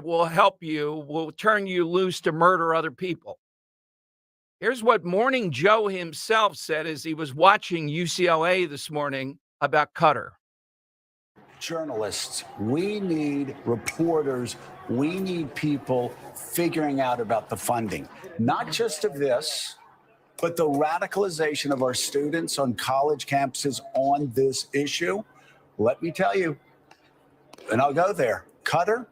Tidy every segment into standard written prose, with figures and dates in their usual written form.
will help you, will turn you loose to murder other people. Here's what Morning Joe himself said as he was watching UCLA this morning about Qatar. Journalists, we need reporters, we need people figuring out about the funding, not just of this, but the radicalization of our students on college campuses on this issue. Let me tell you, and I'll go there, Qatar,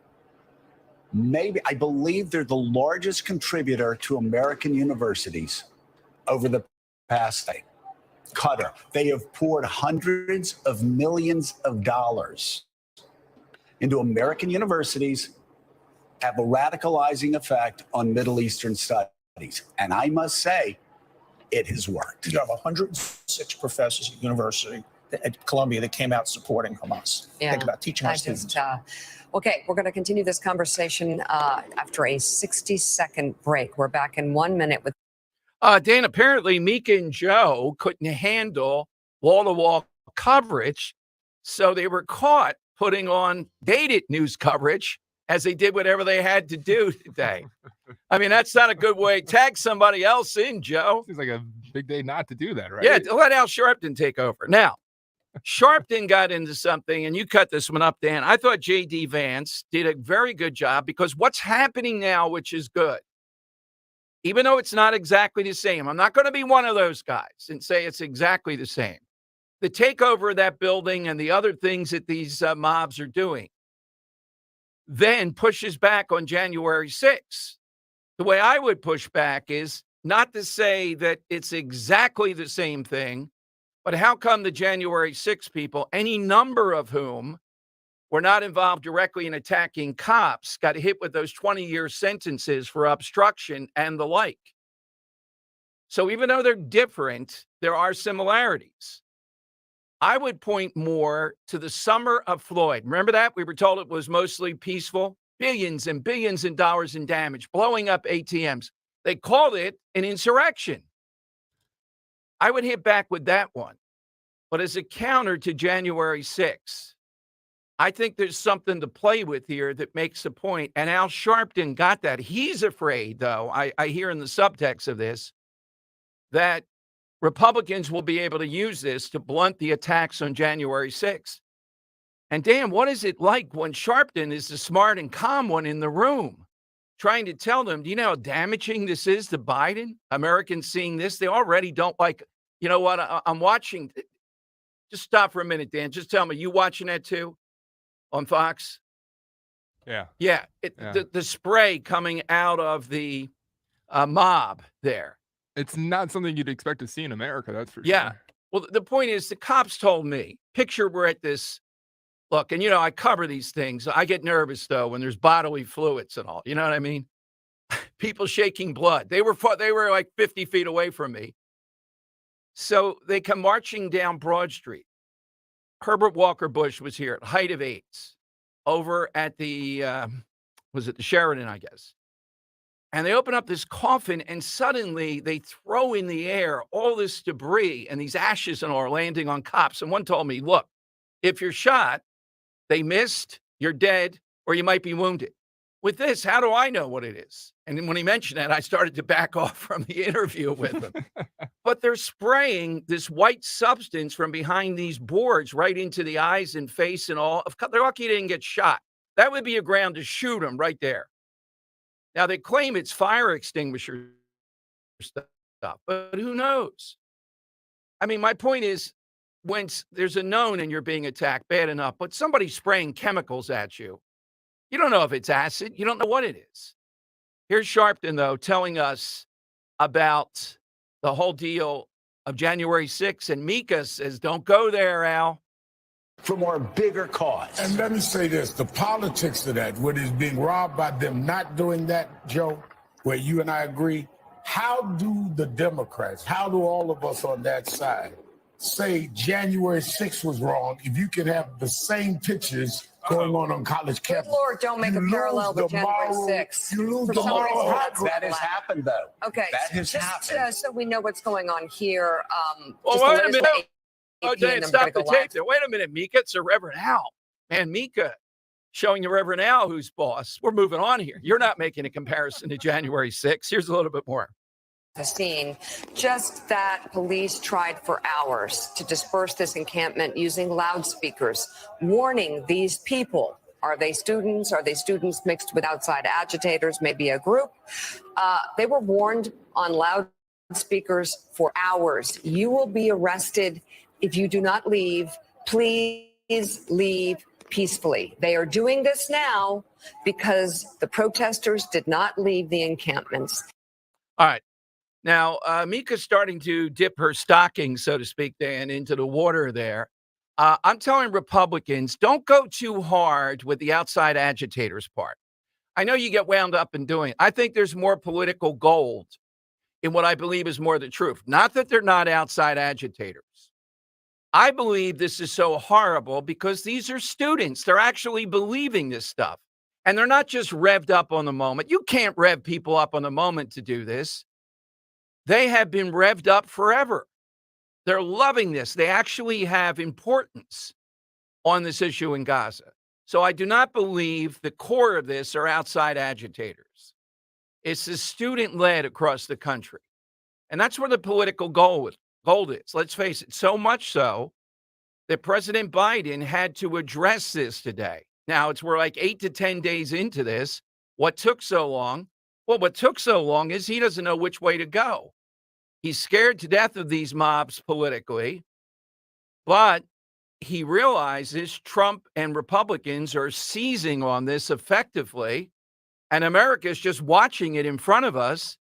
maybe, I believe they're the largest contributor to American universities over the past day. Qatar, they have poured hundreds of millions of dollars into American universities, have a radicalizing effect on Middle Eastern studies. And I must say, it has worked. You have 106 professors at university at Columbia that came out supporting Hamas. Yeah. Think about teaching our students. Okay, we're going to continue this conversation after a 60-second break. We're back in 1 minute with Dan, apparently Mika and Joe couldn't handle wall-to-wall coverage, so they were caught putting on dated news coverage as they did whatever they had to do today. I mean, that's not a good way. Tag somebody else in, Joe. Seems like a big day not to do that, right? Yeah, let Al Sharpton take over. Now, Sharpton got into something, and you cut this one up, Dan. I thought J.D. Vance did a very good job because what's happening now, which is good, even though it's not exactly the same, I'm not going to be one of those guys and say it's exactly the same. The takeover of that building and the other things that these mobs are doing then pushes back on January 6th. The way I would push back is not to say that it's exactly the same thing, but how come the January 6th people, any number of whom were not involved directly in attacking cops, got hit with those 20-year sentences for obstruction and the like? So even though they're different, there are similarities. I would point more to the summer of Floyd. Remember that? We were told it was mostly peaceful. Billions and billions of dollars in damage, blowing up ATMs. They called it an insurrection. I would hit back with that one. But as a counter to January 6th, I think there's something to play with here that makes a point. And Al Sharpton got that. He's afraid, though, I hear in the subtext of this, that Republicans will be able to use this to blunt the attacks on January 6th. And Dan, what is it like when Sharpton is the smart and calm one in the room, trying to tell them, do you know how damaging this is to Biden? Americans seeing this, they already don't like, you know what, I'm watching. Just stop for a minute, Dan. Just tell me, you watching that too on Fox? Yeah. Yeah. The spray coming out of the mob there. It's not something you'd expect to see in America, that's for Yeah. sure. Well, the point is, the cops told me, picture we're at this, look, and you know, I cover these things. I get nervous, though, when there's bodily fluids and all. You know what I mean? People shaking blood. They were like 50 feet away from me. So they come marching down Broad Street. Herbert Walker Bush was here at height of AIDS over at the, was it the Sheridan, I guess. And they open up this coffin, and suddenly they throw in the air all this debris and these ashes and all are landing on cops. And one told me, look, if you're shot, they missed, you're dead, or you might be wounded. With this, how do I know what it is? And then when he mentioned that, I started to back off from the interview with him. But they're spraying this white substance from behind these boards right into the eyes and face and all. They're lucky he didn't get shot. That would be a ground to shoot him right there. Now, they claim it's fire extinguisher stuff, but who knows? I mean, my point is, when there's a known and you're being attacked, bad enough, but somebody spraying chemicals at you, you don't know if it's acid. You don't know what it is. Here's Sharpton, though, telling us about the whole deal of January 6th, and Mika says, don't go there, Al. For more bigger cause. And let me say this, the politics of that, what is being robbed by them not doing that, Joe, where you and I agree, how do the Democrats, how do all of us on that side say January 6th was wrong if you can have the same pictures going on college campuses? Good Lord, don't make a parallel with January 6th. You lose For the some reason, moral that's high That has happened, though. Okay, That has happened. so we know what's going on here. Well, just wait let a us minute. know Oh, Dan, stop the tape there. Wait a minute, Mika. It's a Reverend Al. Man, Mika, showing the Reverend Al who's boss. We're moving on here. You're not making a comparison to January 6th. Here's a little bit more. The scene, just that police tried for hours to disperse this encampment using loudspeakers, warning these people. Are they students? Are they students mixed with outside agitators, maybe a group? They were warned on loudspeakers for hours. You will be arrested if you do not leave. Please leave peacefully. They are doing this now because the protesters did not leave the encampments. All right. Now, Mika's starting to dip her stocking, so to speak, Dan, into the water there. I'm telling Republicans, don't go too hard with the outside agitators part. I know you get wound up in doing it. I think there's more political gold in what I believe is more the truth. Not that they're not outside agitators. I believe this is so horrible because these are students. They're actually believing this stuff. And they're not just revved up on the moment. You can't rev people up on the moment to do this. They have been revved up forever. They're loving this. They actually have importance on this issue in Gaza. So I do not believe the core of this are outside agitators. It's the student-led across the country. And that's where the political gold is. Let's face it, so much so that President Biden had to address this today. Now, we're like 8 to 10 days into this. What took so long? Well, what took so long is he doesn't know which way to go. He's scared to death of these mobs politically, but he realizes Trump and Republicans are seizing on this effectively, and America is just watching it in front of us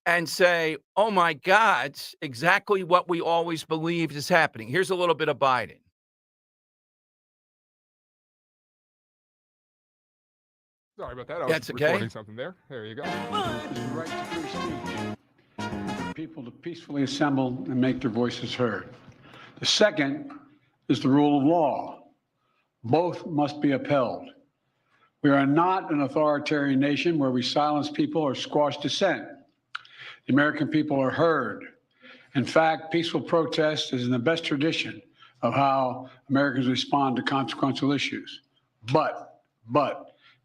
and say, oh my God, exactly what we always believed is happening. Here's a little bit of Biden. Sorry about that. I That's was okay. recording something there. There you go. The right to free speech, for people to peacefully assemble and make their voices heard. The second is the rule of law. Both must be upheld. We are not an authoritarian nation where we silence people or squash dissent. The American people are heard. In fact, peaceful protest is in the best tradition of how Americans respond to consequential issues. But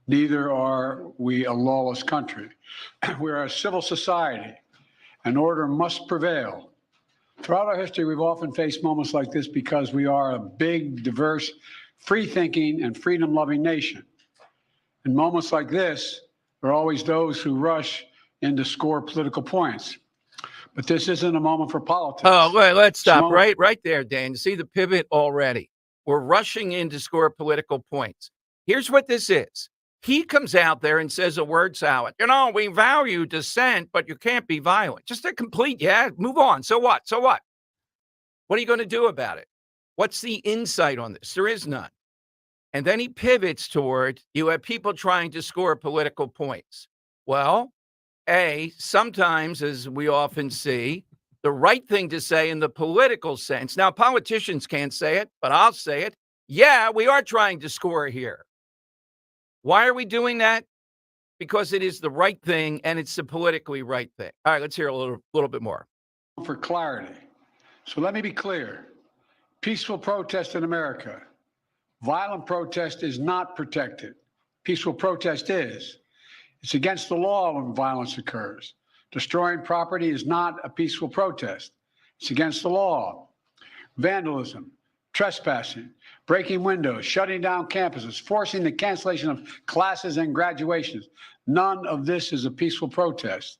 neither are we a lawless country. We are a civil society, and order must prevail. Throughout our history, we've often faced moments like this because we are a big, diverse, free-thinking, and freedom-loving nation. In moments like this, there are always those who rush in to score political points. But this isn't a moment for politics. Oh, wait, let's stop right there, Dan. You see the pivot already. We're rushing in to score political points. Here's what this is. He comes out there and says a word salad. You know, we value dissent, but you can't be violent. Just a complete, move on. So what? So what? What are you going to do about it? What's the insight on this? There is none. And then he pivots toward, you have people trying to score political points. Well, sometimes, as we often see, the right thing to say in the political sense. Now, politicians can't say it, but I'll say it. Yeah, we are trying to score here. Why are we doing that? Because it is the right thing, and it's the politically right thing. All right, let's hear a little bit more. For clarity. So let me be clear. Peaceful protest in America. Violent protest is not protected. Peaceful protest is. It's against the law when violence occurs. Destroying property is not a peaceful protest. It's against the law. Vandalism, trespassing, breaking windows, shutting down campuses, forcing the cancellation of classes and graduations. None of this is a peaceful protest.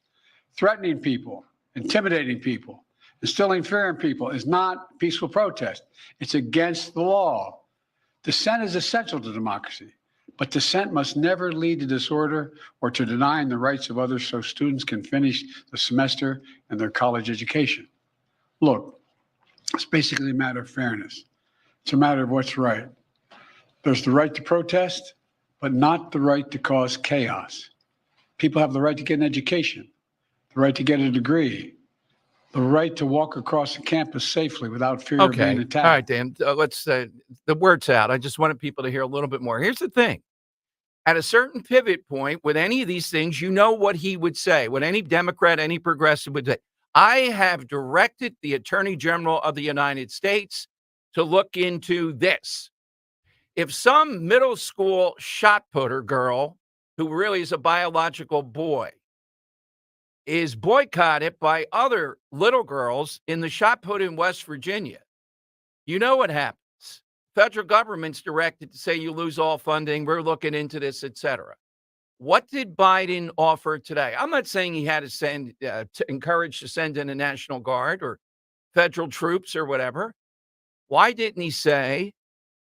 Threatening people, intimidating people, instilling fear in people is not peaceful protest. It's against the law. Dissent is essential to democracy, but dissent must never lead to disorder or to denying the rights of others so students can finish the semester and their college education. Look, it's basically a matter of fairness. It's a matter of what's right. There's the right to protest, but not the right to cause chaos. People have the right to get an education, the right to get a degree, the right to walk across the campus safely without fear of being attacked. All right, Dan, let's the word's out. I just wanted people to hear a little bit more. Here's the thing. At a certain pivot point with any of these things, you know what he would say, what any Democrat, any progressive would say. I have directed the Attorney General of the United States to look into this. If some middle school shot putter girl, who really is a biological boy, is boycotted by other little girls in the shot put in West Virginia, you know what happens. Federal government's directed to say you lose all funding. We're looking into this, etc. What did Biden offer today? I'm not saying he had to encourage to send in a National Guard or federal troops or whatever. Why didn't he say,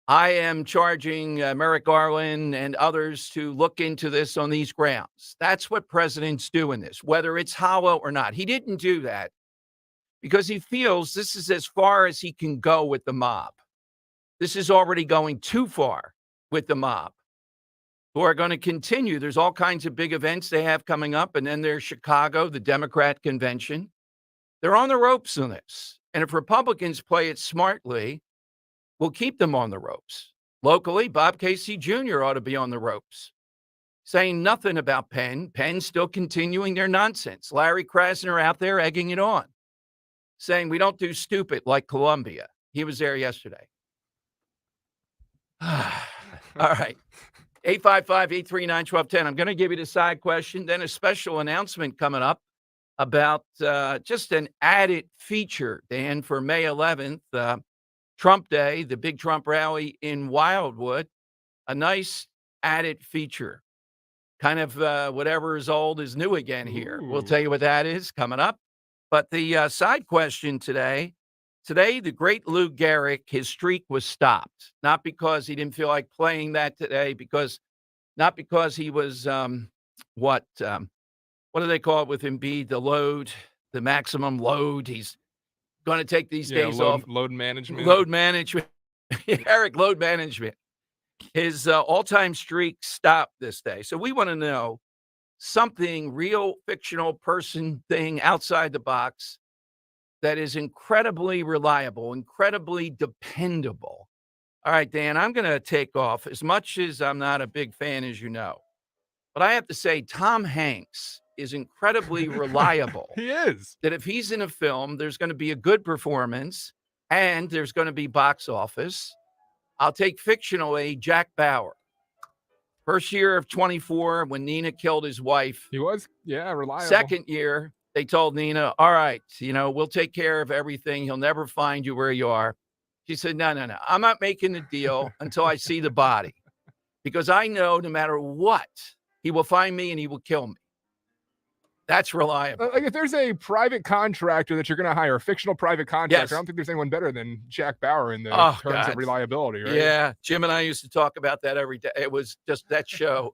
I am charging Merrick Garland and others to look into this on these grounds? That's what presidents do in this, whether it's hollow or not. He didn't do that because he feels this is as far as he can go with the mob. This is already going too far with the mob, who are going to continue. There's all kinds of big events they have coming up, and then there's Chicago, the Democrat convention. They're on the ropes on this. And if Republicans play it smartly, we'll keep them on the ropes. Locally, Bob Casey Jr. ought to be on the ropes, saying nothing about Penn. Penn's still continuing their nonsense. Larry Krasner out there egging it on, saying we don't do stupid like Columbia. He was there yesterday. All right. 855-839-1210. I'm going to give you the side question, then a special announcement coming up about just an added feature, Dan, for May 11th, Trump Day, the big Trump rally in Wildwood. A nice added feature. Kind of whatever is old is new again here. We'll tell you what that is coming up. But the side question today, the great Lou Gehrig, his streak was stopped. Not because he didn't feel like playing that today, not because he was, what do they call it with Embiid? The maximum load. He's going to take these days off. Load management. Eric, load management. His all-time streak stopped this day. So we want to know something real, fictional person thing outside the box that is incredibly reliable, incredibly dependable. All right, Dan, I'm going to take off. As much as I'm not a big fan, as you know, but I have to say Tom Hanks is incredibly reliable. He is. That if he's in a film, there's going to be a good performance and there's going to be box office. I'll take fictionally Jack Bauer. First year of 24 when Nina killed his wife. He was, reliable. Second year, they told Nina, all right, we'll take care of everything. He'll never find you where you are. She said, no. I'm not making the deal until I see the body. Because I know no matter what, he will find me and he will kill me. That's reliable. Like if there's a private contractor that you're going to hire, a fictional private contractor, Yes. I don't think there's anyone better than Jack Bauer in the terms of reliability, right? Yeah, Jim and I used to talk about that every day. It was just that show.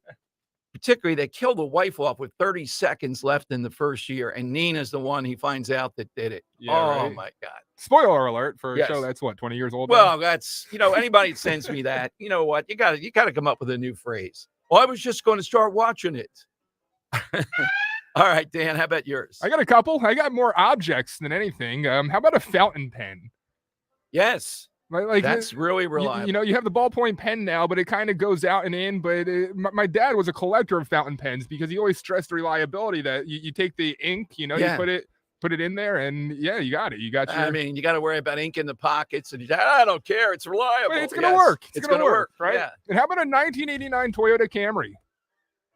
Particularly, they killed the wife off with 30 seconds left in the first year, and Nina's the one he finds out that did it. Yeah, my God. Spoiler alert for a Yes. show that's, 20 years old? Well, that's, anybody that sends me that, you know what? You got to come up with a new phrase. Well, I was just going to start watching it. All right, Dan, how about yours? I got a couple. I got more objects than anything. How about a fountain pen? Yes. Like that's really reliable. You have the ballpoint pen now, but it kind of goes out and in. But my dad was a collector of fountain pens because he always stressed the reliability that you take the ink, you put it in there, and you got it. You got your. I mean, you got to worry about ink in the pockets, and I don't care. It's reliable. But it's going to work. It's going to work, right? Yeah. And how about a 1989 Toyota Camry?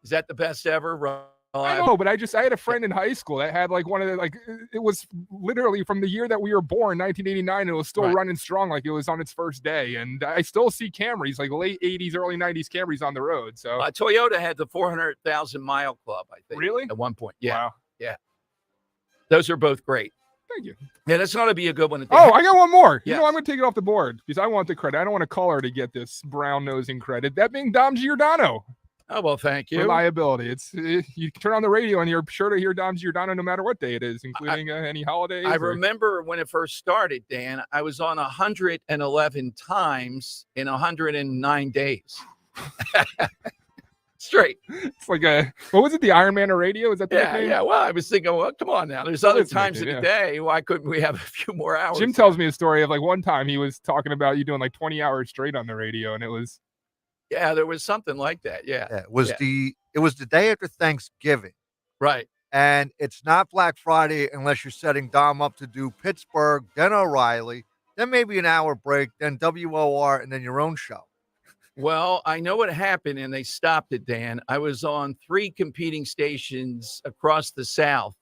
Is that the best ever? I know, but I had a friend in high school that had one of the, it was literally from the year that we were born, 1989, and it was still running strong like it was on its first day. And I still see Camrys, like late 80s, early 90s Camrys on the road. So Toyota had the 400,000 mile club, I think. Really? At one point. Yeah. Wow. Yeah. Those are both great. Thank you. Yeah, that's going to be a good one. I got one more. Yes. I'm going to take it off the board because I want the credit. I don't want a caller to get this brown nosing credit. That being Dom Giordano. Oh, well, thank you. Reliability. You turn on the radio and you're sure to hear Dom Giordano no matter what day it is, including any holidays. I remember when it first started, Dan, I was on 111 times in 109 days. Straight. It's like what was it? The Iron Man of radio? Is that the nickname? Yeah. Well, I was thinking, come on now. There's other times in the day. Why couldn't we have a few more hours? Jim tells me a story of one time he was talking about you doing 20 hours straight on the radio, and it was. Yeah, there was something like that. Yeah. It was the day after Thanksgiving. Right. And it's not Black Friday unless you're setting Dom up to do Pittsburgh, then O'Reilly, then maybe an hour break, then WOR, and then your own show. Well, I know what happened, and they stopped it, Dan. I was on 3 competing stations across the South.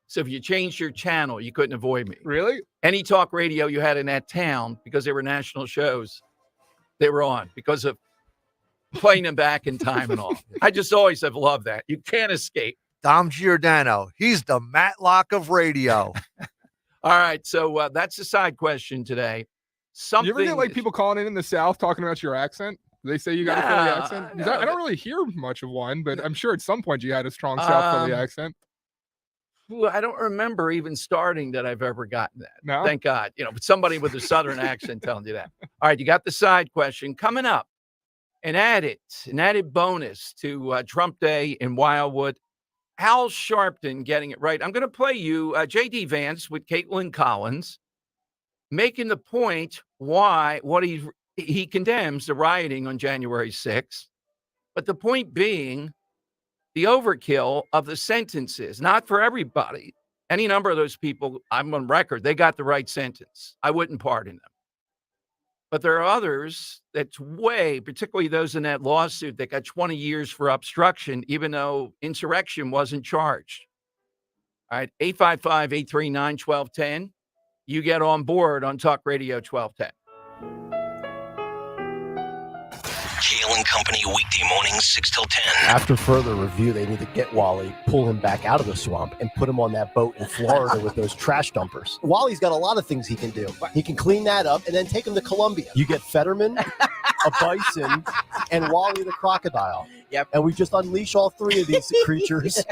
So if you changed your channel, you couldn't avoid me. Really? Any talk radio you had in that town, because they were national shows, they were on because of playing them back in time and all. I just always have loved that. You can't escape. Dom Giordano. He's the Matlock of radio. All right. So that's the side question today. You ever get like people calling in the South talking about your accent? They say you got a Philly accent? 'Cause I don't really hear much of one, but I'm sure at some point you had a strong South Philly accent. Well, I don't remember even starting that I've ever gotten that. No? Thank God. But somebody with a Southern accent telling you that. All right. You got the side question coming up. An added bonus to Trump Day in Wildwood. Al Sharpton getting it right. I'm going to play you J.D. Vance with Caitlin Collins making the point what he condemns the rioting on January 6th. But the point being the overkill of the sentences, not for everybody. Any number of those people, I'm on record, they got the right sentence. I wouldn't pardon them. But there are others that's particularly those in that lawsuit that got 20 years for obstruction, even though insurrection wasn't charged. All right, 855-839-1210. You get on board on Talk Radio 1210. Kale and Company, weekday mornings, 6 till 10. After further review, they need to get Wally, pull him back out of the swamp, and put him on that boat in Florida with those trash dumpers. Wally's got a lot of things he can do. He can clean that up and then take him to Colombia. You get Fetterman, a bison, and Wally the crocodile. Yep. And we just unleash all 3 of these creatures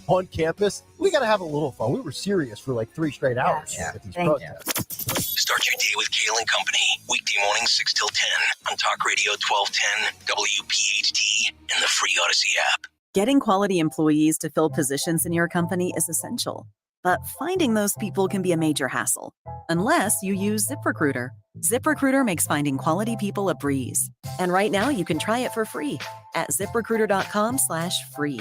on campus. We got to have a little fun. We were serious for like 3 straight hours with these protests. Start your day with Kale and Company, weekday mornings, 6 till 10 on Talk Radio 1210, WPHT, and the free Odyssey app. Getting quality employees to fill positions in your company is essential, but finding those people can be a major hassle, unless you use ZipRecruiter. ZipRecruiter makes finding quality people a breeze. And right now you can try it for free at ZipRecruiter.com/free.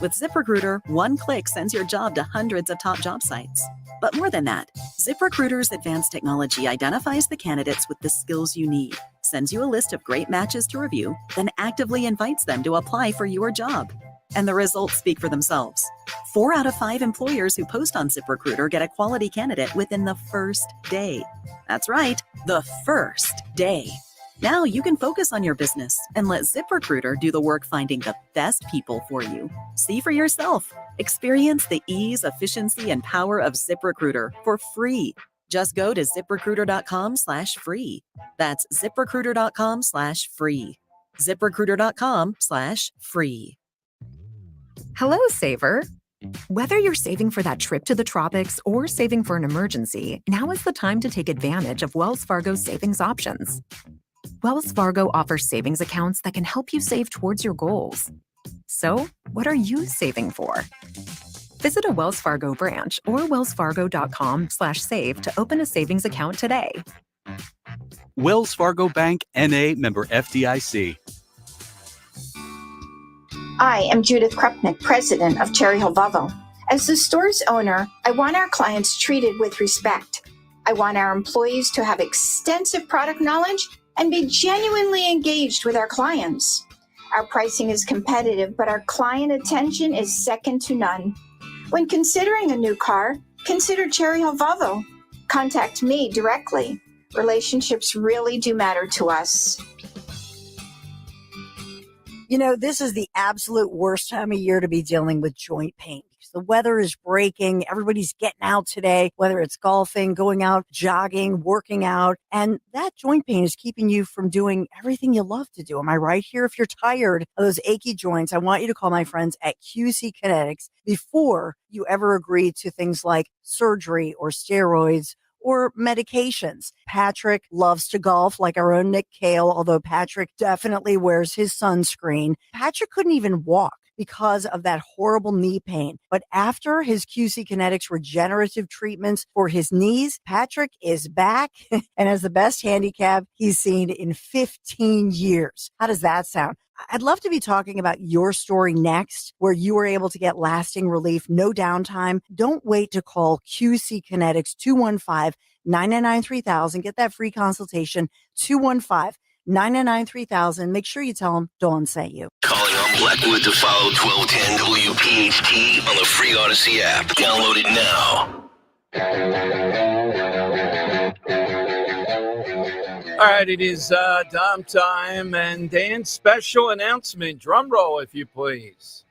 With ZipRecruiter, one click sends your job to hundreds of top job sites. But more than that, ZipRecruiter's advanced technology identifies the candidates with the skills you need, sends you a list of great matches to review, then actively invites them to apply for your job. And the results speak for themselves. 4 out of 5 employers who post on ZipRecruiter get a quality candidate within the first day. That's right, the first day. Now you can focus on your business and let ZipRecruiter do the work finding the best people for you. See for yourself. Experience the ease, efficiency, and power of ZipRecruiter for free. Just go to ZipRecruiter.com/free. That's ZipRecruiter.com/free. ZipRecruiter.com/free. Hello, saver. Whether you're saving for that trip to the tropics or saving for an emergency, now is the time to take advantage of Wells Fargo's savings options. Wells Fargo offers savings accounts that can help you save towards your goals. So, what are you saving for? Visit a Wells Fargo branch or wellsfargo.com/save to open a savings account today. Wells Fargo Bank, N.A., member FDIC. I am Judith Krupnick, president of Cherry Hill Volvo. As the store's owner, I want our clients treated with respect. I want our employees to have extensive product knowledge and be genuinely engaged with our clients. Our pricing is competitive, but our client attention is second to none. When considering a new car, consider Cherry Hill Volvo. Contact me directly. Relationships really do matter to us. You know, this is the absolute worst time of year to be dealing with joint pain. The weather is breaking. Everybody's getting out today, whether it's golfing, going out, jogging, working out. And that joint pain is keeping you from doing everything you love to do. Am I right here? If you're tired of those achy joints, I want you to call my friends at QC Kinetics before you ever agree to things like surgery or steroids or medications. Patrick loves to golf like our own Nick Cale, although Patrick definitely wears his sunscreen. Patrick couldn't even walk because of that horrible knee pain. But after his QC Kinetics regenerative treatments for his knees, Patrick is back and has the best handicap he's seen in 15 years. How does that sound? I'd love to be talking about your story next, where you were able to get lasting relief, no downtime. Don't wait to call QC Kinetics 215-999-3000. Get that free consultation, 215 999 3000. Make sure you tell them Dawn sent you. Calling on Blackwood to follow 1210 WPHT on the free Odyssey app. Download it now. All right, it is Dom time, and Dan's special announcement. Drum roll, if you please.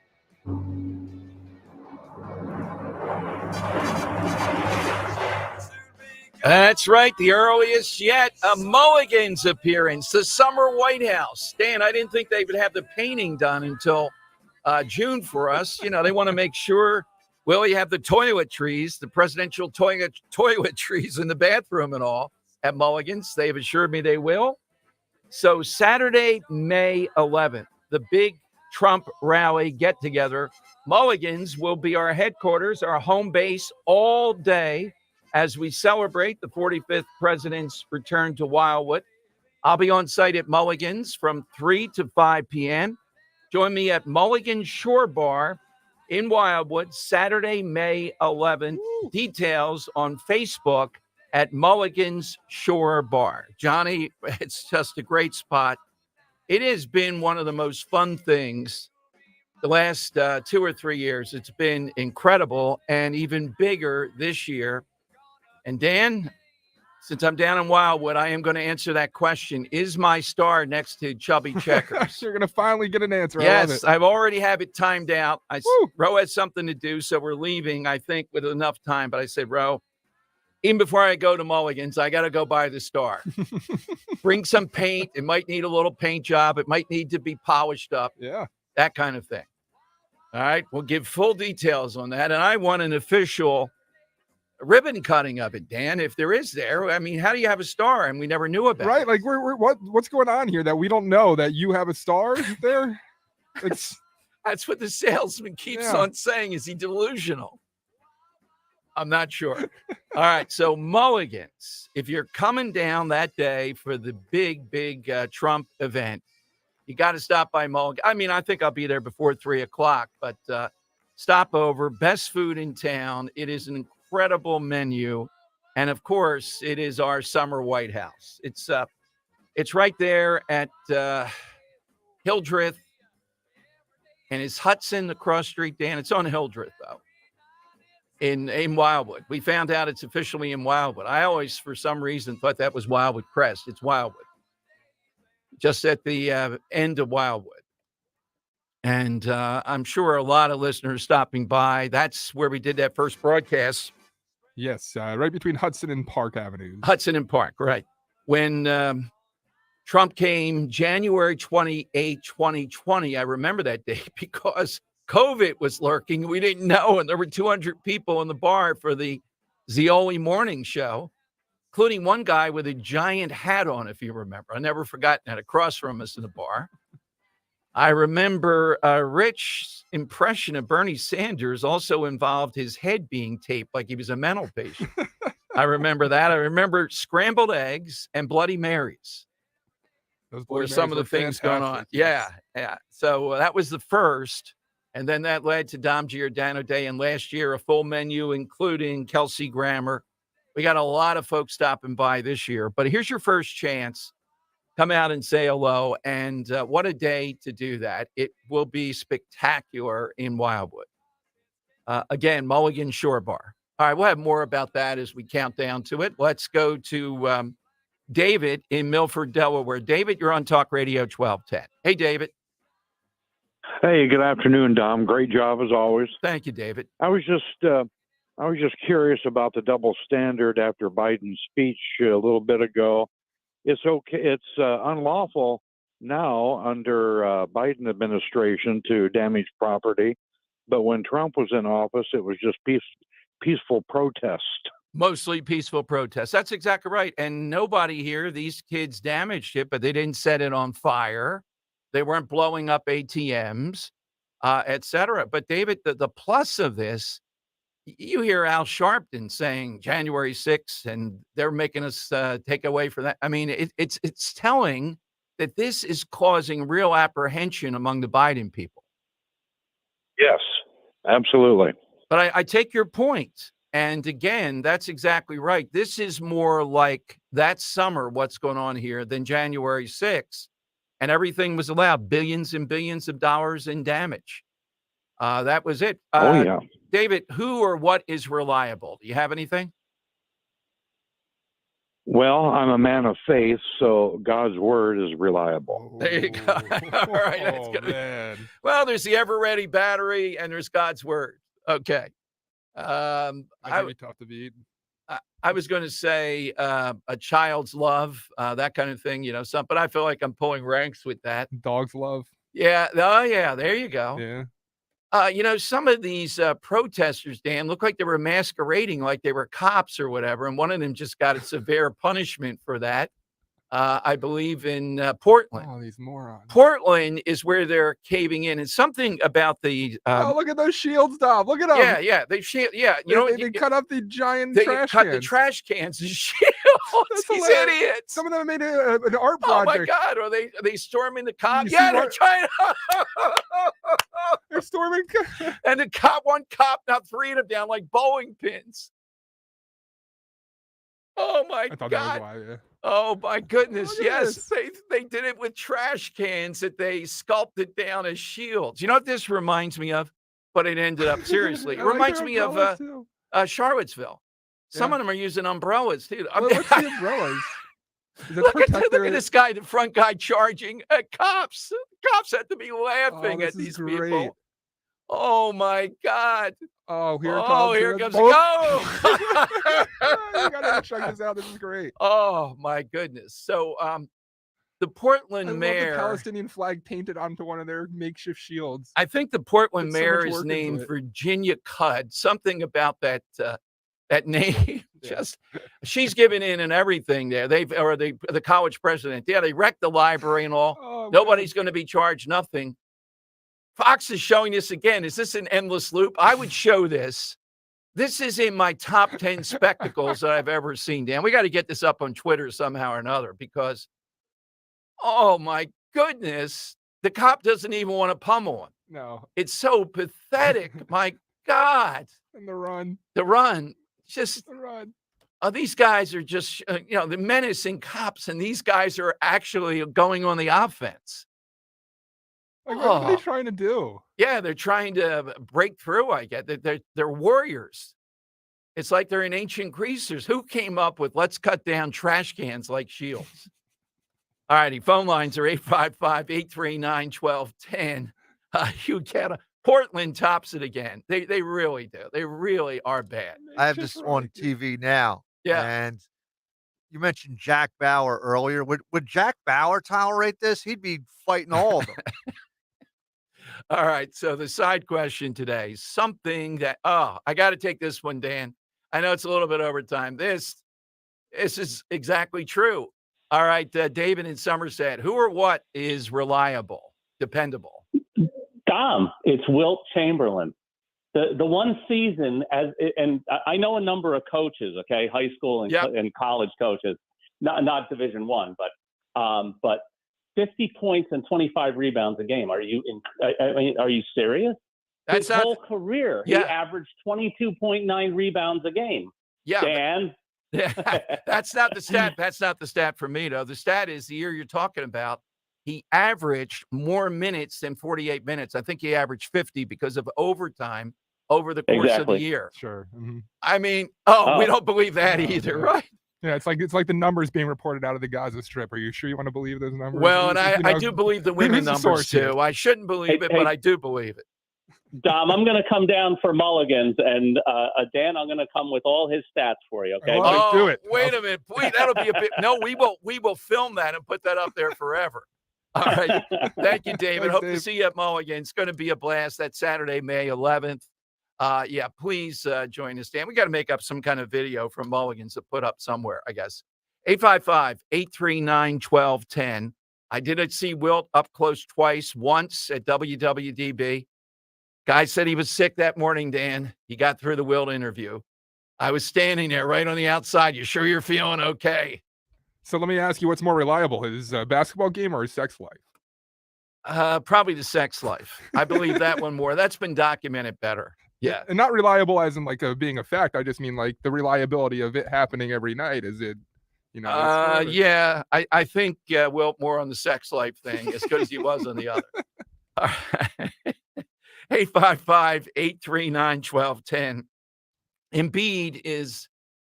That's right, the earliest yet, a Mulligan's appearance, the summer White House. Dan, I didn't think they would have the painting done until June for us. You know, they want to make sure, well, you have the toiletries, the presidential toiletries in the bathroom and all at Mulligan's. They've assured me they will. So Saturday, May 11th, the big Trump rally get-together. Mulligan's will be our headquarters, our home base all day as we celebrate the 45th president's return to Wildwood. I'll be on site at Mulligan's from 3 to 5 p.m. Join me at Mulligan Shore Bar in Wildwood, Saturday, May 11th. Details on Facebook at Mulligan's Shore Bar. Johnny, it's just a great spot. It has been one of the most fun things the last 2 or 3 years. It's been incredible and even bigger this year. And Dan, since I'm down in Wildwood, I am going to answer that question. Is my star next to Chubby Checkers? You're going to finally get an answer. Yes, I've already have it timed out. Ro has something to do, so we're leaving, I think, with enough time. But I said, Ro, even before I go to Mulligan's, I got to go buy the star. Bring some paint. It might need a little paint job. It might need to be polished up. Yeah. That kind of thing. All right. We'll give full details on that. And I want an official ribbon cutting of it, Dan, if there is there. I mean, how do you have a star and we never knew about right? it? Like, what's going on here that we don't know that you have a star there? It's That's what the salesman keeps on saying. Is he delusional? I'm not sure. All right. So Mulligan's, if you're coming down that day for the big Trump event, you got to stop by Mulligan's. I mean, I think I'll be there before 3 o'clock, but stop over. Best food in town. It is an incredible menu. And of course, it is our summer White House. It's right there at Hildreth, and it's Hudson across street, Dan. It's on Hildreth, though, in Wildwood. We found out it's officially in Wildwood. I always, for some reason, thought that was Wildwood Crest. It's Wildwood, just at the end of Wildwood. And I'm sure a lot of listeners stopping by. That's where we did that first broadcast. Yes, right between Hudson and Park Avenues. Hudson and Park, right. When Trump came January 28, 2020, I remember that day because COVID was lurking. We didn't know, and there were 200 people in the bar for the Zioli morning show, including one guy with a giant hat on, if you remember. I never forgotten that, across from us in the bar. I remember Rich's impression of Bernie Sanders also involved his head being taped like he was a mental patient. I remember that. I remember scrambled eggs and Bloody Marys. Those were some of the things going on. Yeah. So that was the first. And then that led to Dom Giordano Day. And last year, a full menu, including Kelsey Grammer. We got a lot of folks stopping by this year. But here's your first chance. Come out and say hello. And what a day to do that. It will be spectacular in Wildwood. Again, Mulligan Shore Bar. All right, we'll have more about that as we count down to it. Let's go to David in Milford, Delaware. David, you're on Talk Radio 1210. Hey, David. Hey, good afternoon, Dom. Great job as always. Thank you, David. I was just curious about the double standard after Biden's speech a little bit ago. It's okay. It's unlawful now under Biden administration to damage property, but when Trump was in office, it was just peaceful protest. Mostly peaceful protests. That's exactly right. And nobody here, these kids damaged it, but they didn't set it on fire. They weren't blowing up ATMs, et cetera. But David, the plus of this, you hear Al Sharpton saying January 6th, and they're making us take away from that. I mean, it's telling that this is causing real apprehension among the Biden people. Yes, absolutely. But I take your point. And again, that's exactly right. This is more like that summer, what's going on here, than January 6th. And everything was allowed, billions and billions of dollars in damage. That was it. Yeah. David, who or what is reliable? Do you have anything? Well, I'm a man of faith, so God's word is reliable. There you go. All right. That's good. Well, there's the ever-ready battery, and there's God's word. Okay. That can be tough to beat. I was going to say a child's love, that kind of thing, something. But I feel like I'm pulling ranks with that. Dog's love. Yeah. Oh, yeah. There you go. Yeah. Some of these protesters, Dan, look like they were masquerading like they were cops or whatever. And one of them just got a severe punishment for that. I believe in Portland. Oh, these morons. Portland is where they're caving in. And something about the oh, look at those shields, Dom. Look at them. Yeah. They cut up the giant trash cut cans. the trash cans as shields. These idiots. Some of them made an art project. Oh my God! Are they storming the cop? You Yeah, see they're trying. They're storming. And one cop, now 3 of them down like bowling pins. Oh my I thought God! that was why, yeah. Oh my goodness! Look at Yes, this. they did it with trash cans that they sculpted down as shields. You know what this reminds me of? But it ended up seriously. It I like reminds their me of umbrellas, too. Charlottesville. Some Yeah. of them are using umbrellas too. What's the umbrellas? Is it Look at protect their- this guy, the front guy charging at cops. Cops had to be laughing Oh, at this is these great. people. Oh my God. Oh, here it comes. Oh, here comes the You gotta check this out. This is great. Oh my goodness. So the Portland I love mayor. the Palestinian flag painted onto one of their makeshift shields. I think the Portland Put so mayor much is work into named it. Virginia Cudd. Something about that name. Just she's giving in and everything there. The college president. Yeah, they wrecked the library and all. Oh, Nobody's going to be charged nothing. Fox is showing this again. Is this an endless loop? I would show this. This is in my top 10 spectacles that I've ever seen, Dan. We got to get this up on Twitter somehow or another because, oh my goodness, the cop doesn't even want to pummel him. No. It's so pathetic. My God. And the run. The run. Just, The run. these guys are just, the menacing cops, and these guys are actually going on the offense. Like, what are they trying to do? Yeah, they're trying to break through, I get that. They're warriors. It's like they're in ancient Greecers. Who came up with let's cut down trash cans like shields? All righty, phone lines are 855-839-1210. You get Portland tops it again. They really do. They really are bad. I have this on TV now. Yeah. And you mentioned Jack Bauer earlier. Would Jack Bauer tolerate this? He'd be fighting all of them. All right. So the side question today, something that, I got to take this one, Dan. I know it's a little bit overtime. This is exactly true. All right. David in Somerset, who or what is reliable, dependable? Dom, it's Wilt Chamberlain. The one season and I know a number of coaches, okay, high school and college coaches, not Division I, but 50 points and 25 rebounds a game. Are you serious? His whole career, he averaged 22.9 rebounds a game. Yeah, Dan. That's not the stat. That's not the stat for me, though. The stat is the year you're talking about. He averaged more minutes than 48 minutes. I think he averaged 50 because of overtime over the course of the year. Sure. Mm-hmm. I mean, we don't believe that either, right? Yeah, it's like the numbers being reported out of the Gaza Strip. Are you sure you want to believe those numbers? Well, and I do believe the women numbers too. Here. I shouldn't believe it, but I do believe it. Dom, I'm going to come down for Mulligans, and Dan, I'm going to come with all his stats for you. Okay? Oh, do it. Wait a minute, please. That'll be a bit. No, we will film that and put that up there forever. All right. Thank you, David. Thanks, Hope Dave. to see you at Mulligan. It's going to be a blast. That's Saturday, May 11th. Please join us, Dan. We got to make up some kind of video from Mulligan's to put up somewhere, I guess. 855-839-1210. I did see Wilt up close twice, once at WWDB. Guy said he was sick that morning, Dan. He got through the Wilt interview. I was standing there right on the outside. You sure you're feeling okay? So let me ask you, what's more reliable, his basketball game or his sex life? Probably the sex life. I believe that one more. That's been documented better. Yeah. And not reliable as in like being a fact. I just mean like the reliability of it happening every night. Is it, Yeah, I think Wilt more on the sex life thing as good as he was on the other. All right. 855-839-1210. Embiid is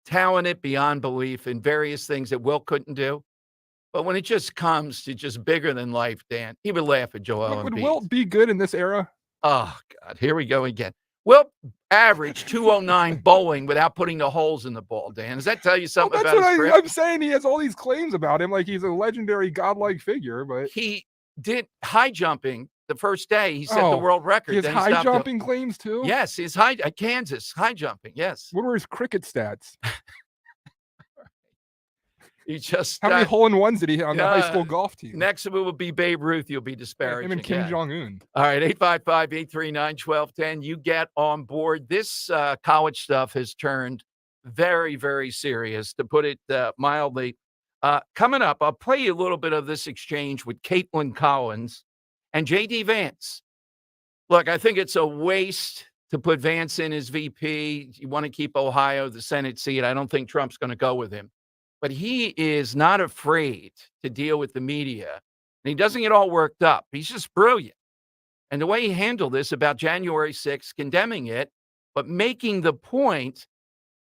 talented beyond belief in various things that Wilt couldn't do. But when it just comes to just bigger than life, Dan, he would laugh at Joel would Embiid. Wilt be good in this era? Oh, God, here we go again. Wilt averaged 209 bowling without putting the holes in the ball, Dan. Does that tell you something That's about what his grip? I'm saying. He has all these claims about him, like he's a legendary godlike figure, but he did high jumping the first day. He set the world record. His high jumping claims too? Yes, his high Kansas high jumping. Yes. What were his cricket stats? He just how many hole-in-ones did he hit on the high school golf team? Next of it will be Babe Ruth. You'll be disparaging. Him and Kim Jong-un. All right, 855-839-1210. You get on board. This college stuff has turned very, very serious, to put it mildly. Coming up, I'll play you a little bit of this exchange with Caitlin Collins and J.D. Vance. Look, I think it's a waste to put Vance in as VP. You want to keep Ohio the Senate seat. I don't think Trump's going to go with him. But he is not afraid to deal with the media. And he doesn't get all worked up. He's just brilliant. And the way he handled this about January 6th, condemning it, but making the point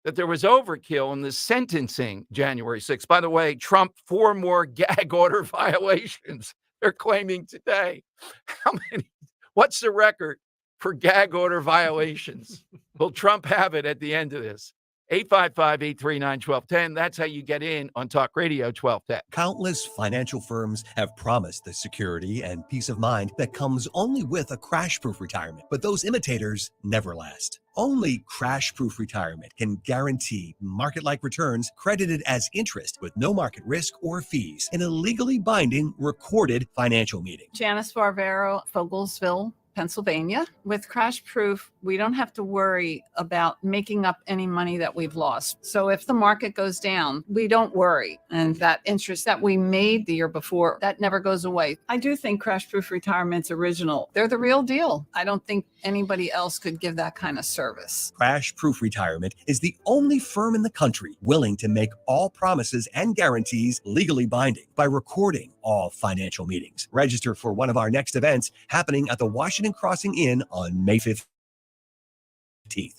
that there was overkill in the sentencing January 6th. By the way, Trump, 4 more gag order violations they're claiming today. How many? What's the record for gag order violations? Will Trump have it at the end of this? 855-839-1210. That's how you get in on Talk Radio 1210. Countless financial firms have promised the security and peace of mind that comes only with a crash-proof retirement. But those imitators never last. Only crash-proof retirement can guarantee market-like returns credited as interest with no market risk or fees in a legally binding recorded financial meeting. Janice Barbero, Fogelsville, Pennsylvania. With Crash Proof, we don't have to worry about making up any money that we've lost. So if the market goes down, we don't worry. And that interest that we made the year before, that never goes away. I do think Crash Proof Retirement's original. They're the real deal. I don't think anybody else could give that kind of service. Crash Proof Retirement is the only firm in the country willing to make all promises and guarantees legally binding by recording all financial meetings. Register for one of our next events happening at the Washington Crossing Inn on May 15th.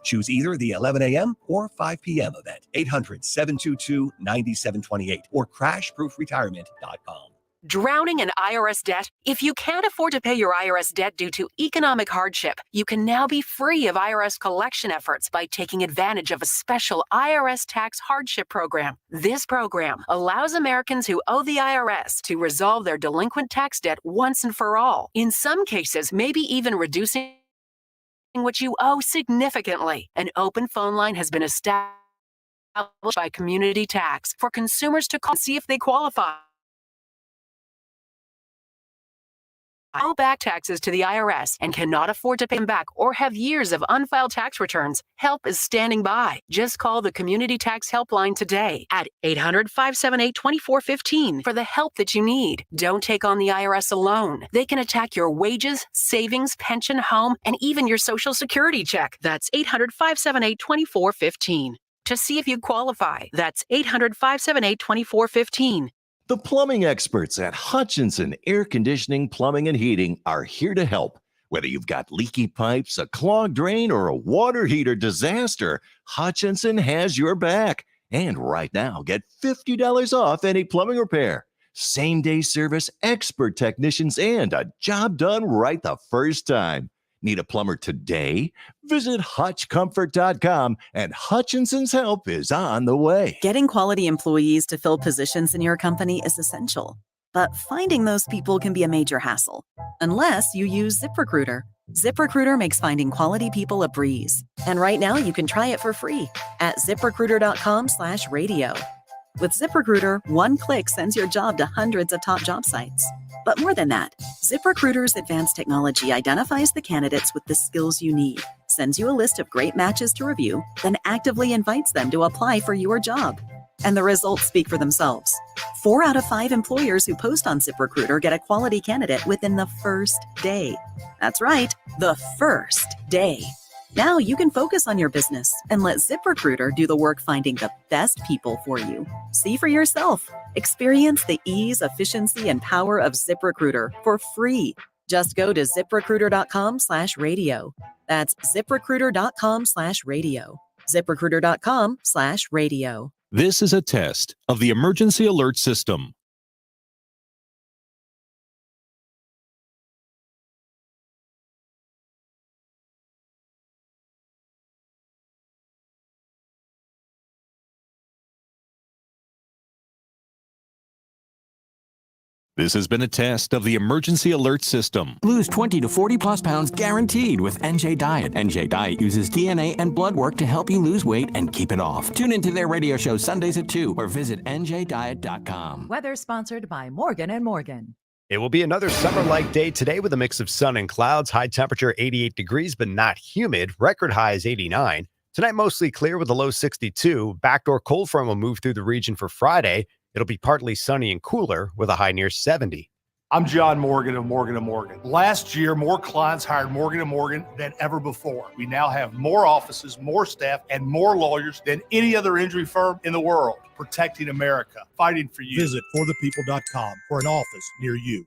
Choose either the 11 a.m. or 5 p.m. event. 800-722-9728 or crashproofretirement.com. Drowning in IRS debt? If you can't afford to pay your IRS debt due to economic hardship, you can now be free of IRS collection efforts by taking advantage of a special IRS tax hardship program. This program allows Americans who owe the IRS to resolve their delinquent tax debt once and for all. In some cases, maybe even reducing what you owe significantly. An open phone line has been established by Community Tax for consumers to call and see if they qualify. Owe back taxes to the IRS and cannot afford to pay them back or have years of unfiled tax returns. Help is standing by. Just call the Community Tax Helpline today at 800-578-2415 for the help that you need. Don't take on the IRS alone. They can attack your wages, savings, pension, home, and even your Social Security check. That's 800-578-2415. To see if you qualify, that's 800-578-2415. The plumbing experts at Hutchinson Air Conditioning, Plumbing, and Heating are here to help. Whether you've got leaky pipes, a clogged drain, or a water heater disaster, Hutchinson has your back. And right now, get $50 off any plumbing repair. Same-day service, expert technicians, and a job done right the first time. Need a plumber today? Visit HutchComfort.com and Hutchinson's help is on the way. Getting quality employees to fill positions in your company is essential, but finding those people can be a major hassle unless you use ZipRecruiter. ZipRecruiter makes finding quality people a breeze. And right now you can try it for free at ZipRecruiter.com/radio. With ZipRecruiter, one click sends your job to hundreds of top job sites. But more than that, ZipRecruiter's advanced technology identifies the candidates with the skills you need, sends you a list of great matches to review, then actively invites them to apply for your job. And the results speak for themselves. 4 out of 5 employers who post on ZipRecruiter get a quality candidate within the first day. That's right, the first day. Now you can focus on your business and let ZipRecruiter do the work finding the best people for you. See for yourself. Experience the ease, efficiency, and power of ZipRecruiter for free. Just go to ziprecruiter.com/radio. That's ziprecruiter.com/radio. ziprecruiter.com/radio. This is a test of the emergency alert system. This has been a test of the emergency alert system. Lose 20 to 40 plus pounds guaranteed with NJ Diet. NJ Diet uses DNA and blood work to help you lose weight and keep it off. Tune into their radio show Sundays at 2 or visit njdiet.com. Weather sponsored by Morgan & Morgan. It will be another summer-like day today with a mix of sun and clouds. High temperature 88 degrees, but not humid. Record high is 89. Tonight, mostly clear with a low 62. Backdoor cold front will move through the region for Friday. It'll be partly sunny and cooler with a high near 70. I'm John Morgan of Morgan & Morgan. Last year, more clients hired Morgan & Morgan than ever before. We now have more offices, more staff, and more lawyers than any other injury firm in the world, protecting America, fighting for you. Visit forthepeople.com for an office near you.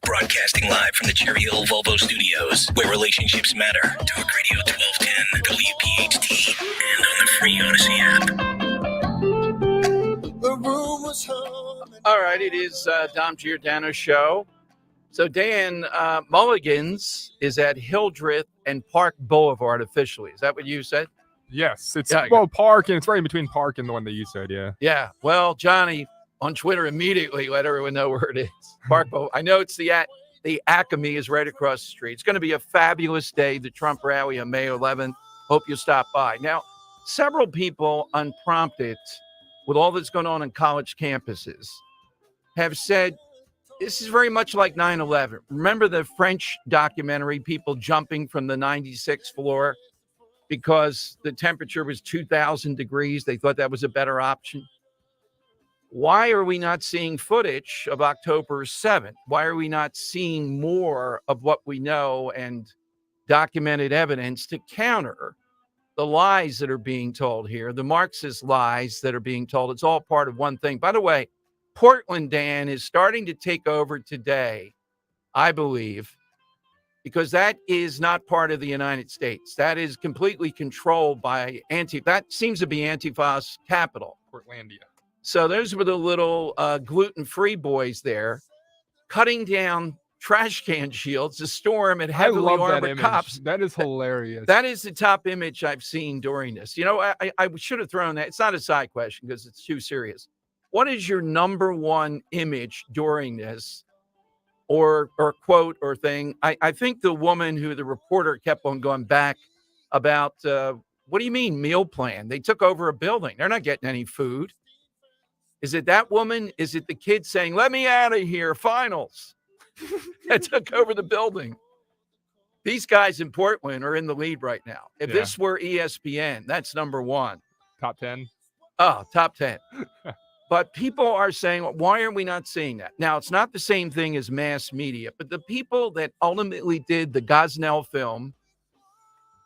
Broadcasting live from the Cherry Hill Volvo Studios, where relationships matter. Talk Radio 1210, WPHT, and on the free Odyssey app. All right, it is Dom Giordano show. So Dan Mulligan's is at Hildreth and Park Boulevard officially. Is that what you said? Yes, it's Yeah, Park, and it's right in between Park and the one that you said. Yeah. Yeah. Well, Johnny on Twitter immediately let everyone know where it is. Park Boulevard. I know it's the Acme is right across the street. It's going to be a fabulous day. The Trump rally on May 11th. Hope you stop by. Now, several people unprompted, with all that's going on college campuses, have said this is very much like 9/11. Remember the French documentary, people jumping from the 96th floor because the temperature was 2,000 degrees? They thought that was a better option. Why are we not seeing footage of October 7th? Why are we not seeing more of what we know and documented evidence to counter the lies that are being told here, the Marxist lies that are being told? It's all part of one thing. By the way, Portland, Dan, is starting to take over today, I believe, because that is not part of the United States. That is completely controlled by that seems to be Antifa's capital. Portlandia. So those were the little gluten-free boys there cutting down trash can shields to storm at heavily armored cops. That is hilarious. That is the top image I've seen during this. You know, I should have thrown that. It's not a side question because it's too serious. What is your number one image during this or quote or thing? I think the woman who the reporter kept on going back about, what do you mean meal plan? They took over a building. They're not getting any food. Is it that woman? Is it the kid saying, let me out of here, finals? That took over the building. These guys in Portland are in the lead right now. If this were ESPN, that's number one. Top 10. Oh, top 10. But people are saying, why are we not seeing that? Now, it's not the same thing as mass media, but the people that ultimately did the Gosnell film,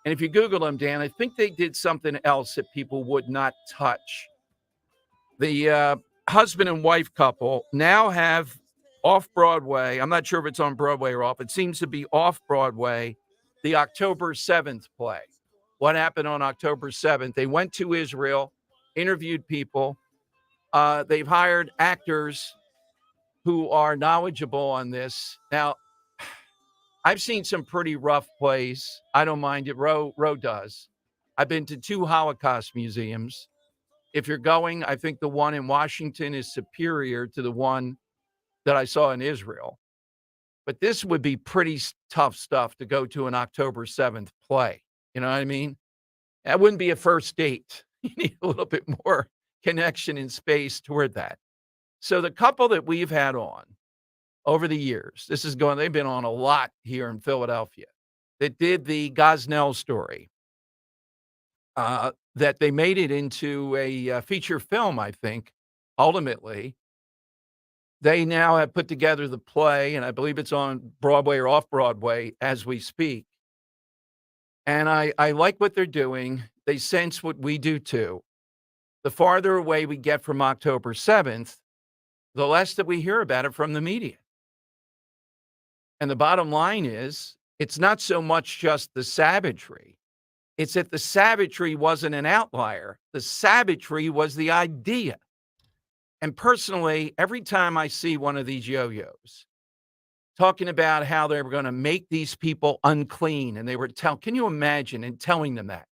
and if you Google them, Dan, I think they did something else that people would not touch. The husband and wife couple now have off-Broadway. I'm not sure if it's on Broadway or off. It seems to be off-Broadway, the October 7th play. What happened on October 7th? They went to Israel, interviewed people. They've hired actors who are knowledgeable on this. Now, I've seen some pretty rough plays. I don't mind it. Roe does. I've been to 2 Holocaust museums. If you're going, I think the one in Washington is superior to the one that I saw in Israel. But this would be pretty tough stuff to go to an October 7th play. You know what I mean? That wouldn't be a first date. You need a little bit more connection in space toward that. So the couple that we've had on over the years, they've been on a lot here in Philadelphia, that did the Gosnell story, that they made it into a feature film, I think, ultimately. They now have put together the play, and I believe it's on Broadway or off Broadway as we speak. And I like what they're doing. They sense what we do too. The farther away we get from October 7th, the less that we hear about it from the media. And the bottom line is, it's not so much just the savagery. It's that the savagery wasn't an outlier. The savagery was the idea. And personally, every time I see one of these yo-yos talking about how they were going to make these people unclean, and they were can you imagine and telling them that?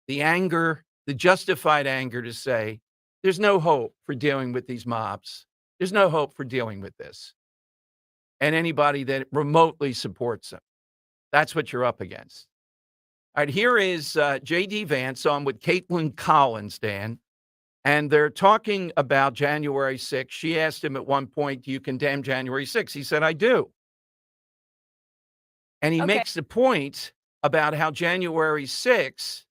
The anger, the justified anger to say, there's no hope for dealing with these mobs. There's no hope for dealing with this. And anybody that remotely supports them. That's what you're up against. All right, here is J.D. Vance on with Caitlin Collins, Dan. And they're talking about January 6th. She asked him at one point, do you condemn January 6th? He said, I do. And he makes the point about how January 6th,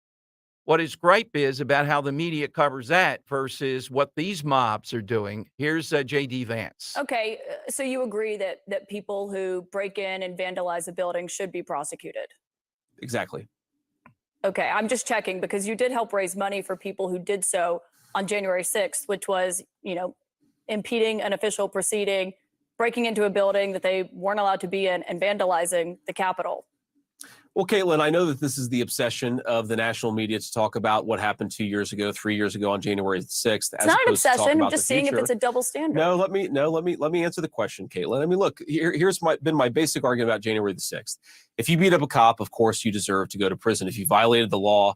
what his gripe is about how the media covers that versus what these mobs are doing. Here's J.D. Vance. Okay, so you agree that people who break in and vandalize a building should be prosecuted? Exactly. Okay, I'm just checking because you did help raise money for people who did so on January 6th, which was, impeding an official proceeding, breaking into a building that they weren't allowed to be in, and vandalizing the Capitol. Well, Caitlin, I know that this is the obsession of the national media to talk about what happened 2 years ago, 3 years ago on January 6th. It's not an obsession. I'm just seeing if it's a double standard. Let me answer the question, Caitlin. I mean, look, here's been my basic argument about January the 6th. If you beat up a cop, of course you deserve to go to prison. If you violated the law,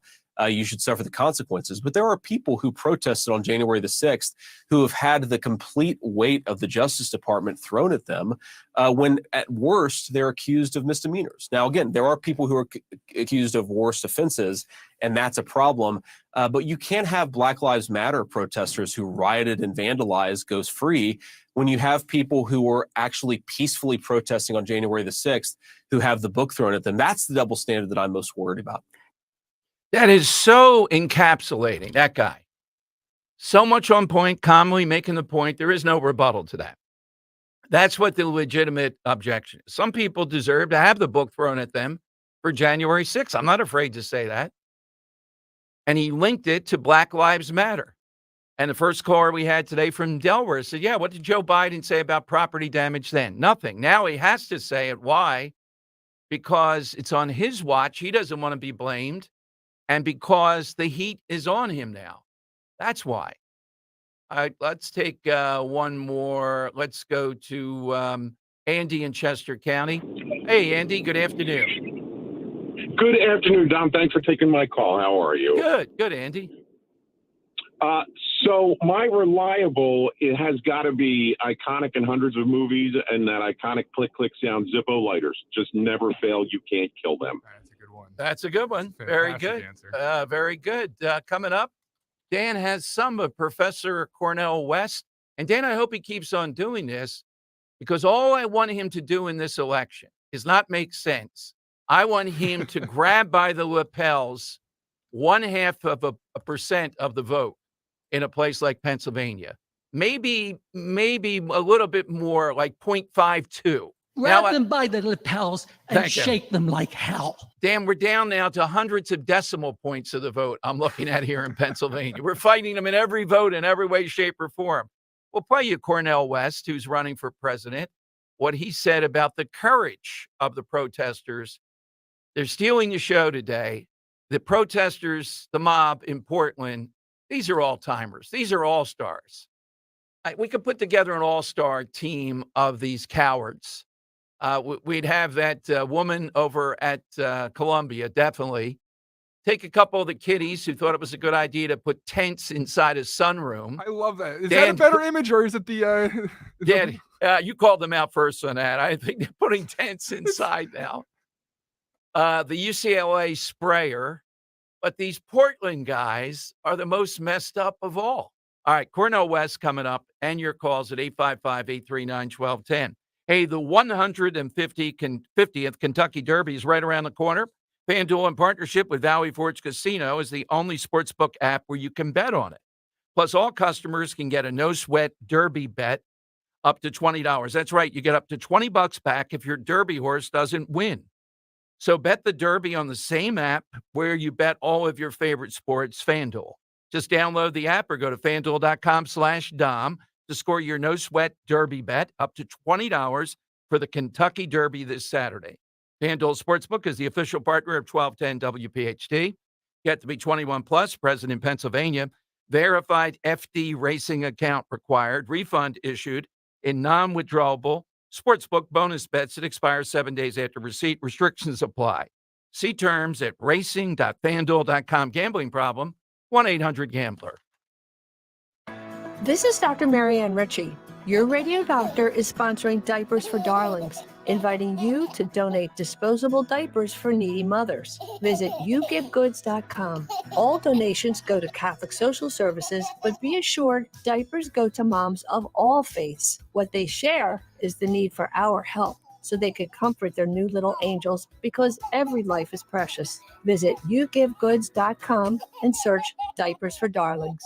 you should suffer the consequences. But there are people who protested on January the 6th who have had the complete weight of the Justice Department thrown at them when at worst they're accused of misdemeanors. Now, again, there are people who are accused of worse offenses, and that's a problem. But you can't have Black Lives Matter protesters who rioted and vandalized go free when you have people who were actually peacefully protesting on January the 6th who have the book thrown at them. That's the double standard that I'm most worried about. That is so encapsulating, that guy. So much on point, calmly making the point. There is no rebuttal to that. That's what the legitimate objection is. Some people deserve to have the book thrown at them for January 6th. I'm not afraid to say that. And he linked it to Black Lives Matter. And the first caller we had today from Delaware said, yeah, what did Joe Biden say about property damage then? Nothing. Now he has to say it. Why? Because it's on his watch. He doesn't want to be blamed. And because the heat is on him now. That's why. All right, let's take one more. Let's go to Andy in Chester County. Hey, Andy, good afternoon. Good afternoon, Dom. Thanks for taking my call. How are you? Good, Andy. So my reliable, it has got to be iconic in hundreds of movies, and that iconic click sound, Zippo lighters. Just never fail. You can't kill them. That's a good one. Very good. Very good. Coming up, Dan has some of Professor Cornel West. And Dan, I hope he keeps on doing this because all I want him to do in this election is not make sense. I want him to grab by the lapels 0.5% of the vote in a place like Pennsylvania. Maybe a little bit more, like 0.52. Grab them by the lapels and shake them like hell. Dan, we're down now to hundreds of decimal points of the vote I'm looking at here in Pennsylvania. We're fighting them in every vote, in every way, shape, or form. We'll play you Cornel West, who's running for president, what he said about the courage of the protesters. They're stealing the show today. The protesters, the mob in Portland, these are all-timers. These are all-stars. We could put together an all-star team of these cowards. We'd have that woman over at Columbia, definitely. Take a couple of the kiddies who thought it was a good idea to put tents inside a sunroom. I love that. Is that a better image, or is it the... Dan, you called them out first on that. I think they're putting tents inside now. The UCLA sprayer. But these Portland guys are the most messed up of all. All right, Cornel West coming up, and your calls at 855-839-1210. Hey, the 150th Kentucky Derby is right around the corner. FanDuel, in partnership with Valley Forge Casino, is the only sportsbook app where you can bet on it. Plus, all customers can get a no-sweat Derby bet up to $20. That's right, you get up to $20 back if your Derby horse doesn't win. So bet the Derby on the same app where you bet all of your favorite sports, FanDuel. Just download the app or go to FanDuel.com/Dom to score your no-sweat Derby bet up to $20 for the Kentucky Derby this Saturday. FanDuel Sportsbook is the official partner of 1210 WPHT. You have to be 21 plus, present in Pennsylvania. Verified FD racing account required. Refund issued in non-withdrawable sportsbook bonus bets that expire 7 days after receipt. Restrictions apply. See terms at racing.fanduel.com. Gambling problem? 1-800-GAMBLER. This is Dr. Marianne Ritchie. Your radio doctor is sponsoring Diapers for Darlings, inviting you to donate disposable diapers for needy mothers. Visit yougivegoods.com. All donations go to Catholic Social Services, but be assured diapers go to moms of all faiths. What they share is the need for our help, so they could comfort their new little angels, because every life is precious. Visit yougivegoods.com and search Diapers for Darlings.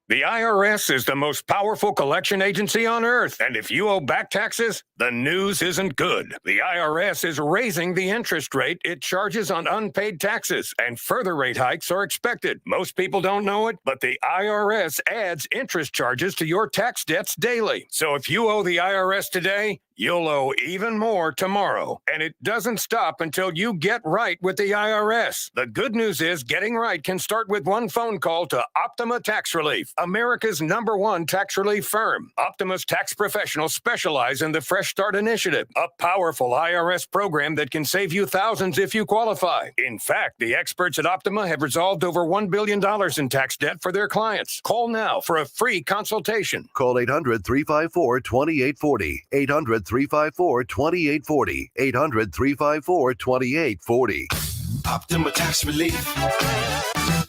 The IRS is the most powerful collection agency on earth, and if you owe back taxes, the news isn't good. The IRS is raising the interest rate it charges on unpaid taxes, and further rate hikes are expected. Most people don't know it, but the IRS adds interest charges to your tax debts daily. So if you owe the IRS today, you'll owe even more tomorrow. And it doesn't stop until you get right with the IRS. The good news is getting right can start with one phone call to Optima Tax Relief, America's #1 tax relief firm. Optima's tax professionals specialize in the Fresh Start Initiative, a powerful IRS program that can save you thousands if you qualify. In fact, the experts at Optima have resolved over $1 billion in tax debt for their clients. Call now for a free consultation. Call 800-354-2840. 800-354-2840. 800-354-2840. Optima Tax Relief.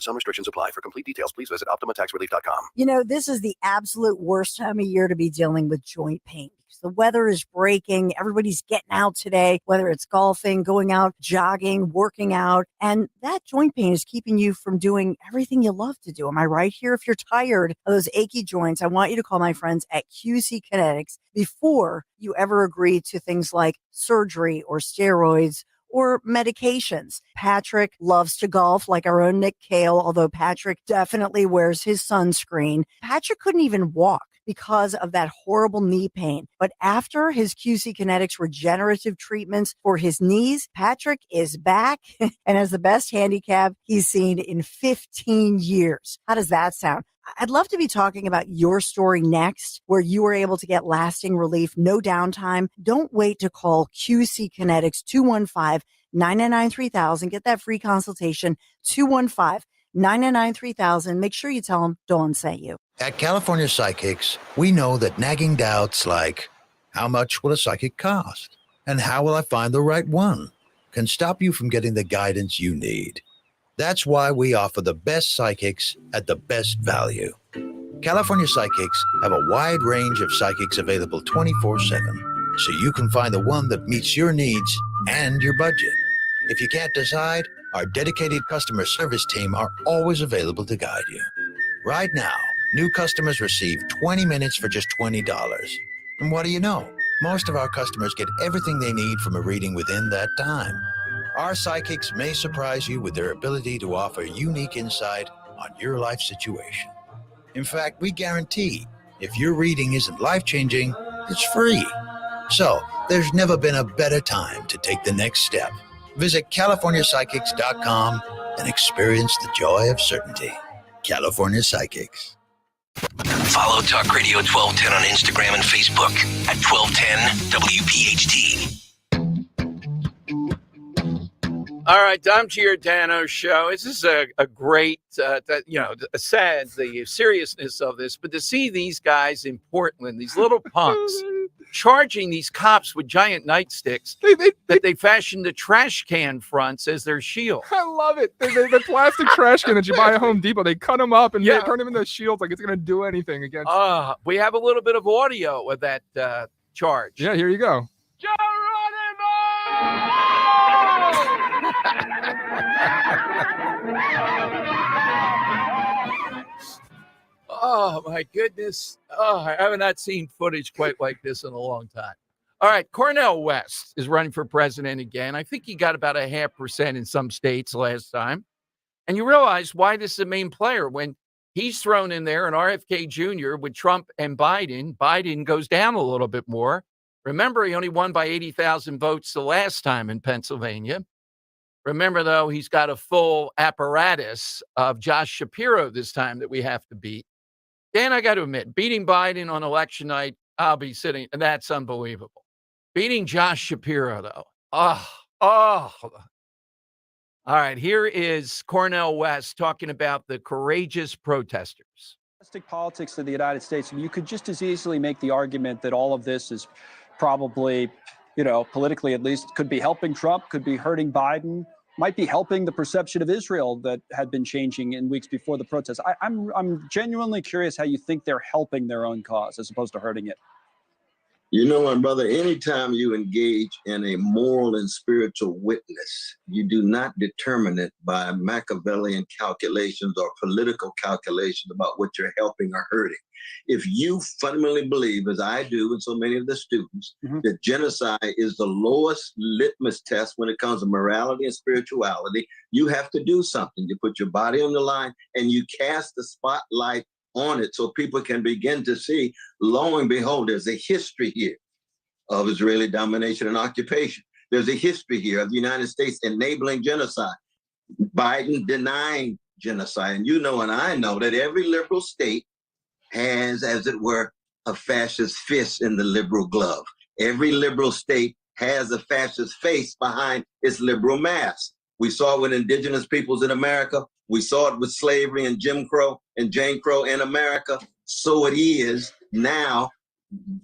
Some restrictions apply. For complete details, please visit OptimaTaxRelief.com. You know, this is the absolute worst time of year to be dealing with joint pain. The weather is breaking. Everybody's getting out today, whether it's golfing, going out, jogging, working out. And that joint pain is keeping you from doing everything you love to do. Am I right here? If you're tired of those achy joints, I want you to call my friends at QC Kinetics before you ever agree to things like surgery or steroids or medications. Patrick loves to golf like our own Nick Cale, although Patrick definitely wears his sunscreen. Patrick couldn't even walk because of that horrible knee pain. But after his QC Kinetics regenerative treatments for his knees, Patrick is back and has the best handicap he's seen in 15 years. How does that sound? I'd love to be talking about your story next, where you were able to get lasting relief, no downtime. Don't wait to call QC Kinetics 215-999-3000. Get that free consultation, 215-999-3000. Make sure you tell them Dawn sent you. At California Psychics, we know that nagging doubts like, how much will a psychic cost? And how will I find the right one? Can stop you from getting the guidance you need. That's why we offer the best psychics at the best value. California Psychics have a wide range of psychics available 24/7, so you can find the one that meets your needs and your budget. If you can't decide, our dedicated customer service team are always available to guide you. Right now, new customers receive 20 minutes for just $20. And what do you know? Most of our customers get everything they need from a reading within that time. Our psychics may surprise you with their ability to offer unique insight on your life situation. In fact, we guarantee if your reading isn't life-changing, it's free. So, there's never been a better time to take the next step. Visit CaliforniaPsychics.com and experience the joy of certainty. California Psychics. Follow Talk Radio 1210 on Instagram and Facebook at 1210 WPHT. All right, Dom Giordano show. This is a great, sad, the seriousness of this, but to see these guys in Portland, these little punks, charging these cops with giant nightsticks that they fashioned the trash can fronts as their shield. I love it. The plastic trash can that you buy at Home Depot, they cut them up and they turn them into shields like it's going to do anything against. We have a little bit of audio of that charge. Yeah, here you go. Oh my goodness. I have not seen footage quite like this in a long time. All right, Cornel West is running for president again. I think he got about 0.5% in some states last time. And you realize why this is a main player. When he's thrown in there, an RFK Jr. with Trump and Biden goes down a little bit more. Remember, he only won by 80,000 votes the last time in Pennsylvania. Remember, though, he's got a full apparatus of Josh Shapiro this time that we have to beat. Dan, I got to admit, beating Biden on election night, I'll be sitting, and that's unbelievable. Beating Josh Shapiro, though. Oh. All right, here is Cornel West talking about the courageous protesters. Domestic politics of the United States, you could just as easily make the argument that all of this is probably, politically at least, could be helping Trump, could be hurting Biden, might be helping the perception of Israel that had been changing in weeks before the protests. I'm genuinely curious how you think they're helping their own cause as opposed to hurting it. You know, my brother, anytime you engage in a moral and spiritual witness, you do not determine it by Machiavellian calculations or political calculations about what you're helping or hurting. If you fundamentally believe, as I do and so many of the students, that genocide is the lowest litmus test when it comes to morality and spirituality, you have to do something. You put your body on the line and you cast the spotlight on it so people can begin to see, lo and behold, there's a history here of Israeli domination and occupation. There's a history here of the United States enabling genocide, Biden denying genocide. And you know, and I know that every liberal state has, as it were, a fascist fist in the liberal glove. Every liberal state has a fascist face behind its liberal mask. We saw it with indigenous peoples in America. We saw it with slavery and Jim Crow and Jane Crow in America. So it is now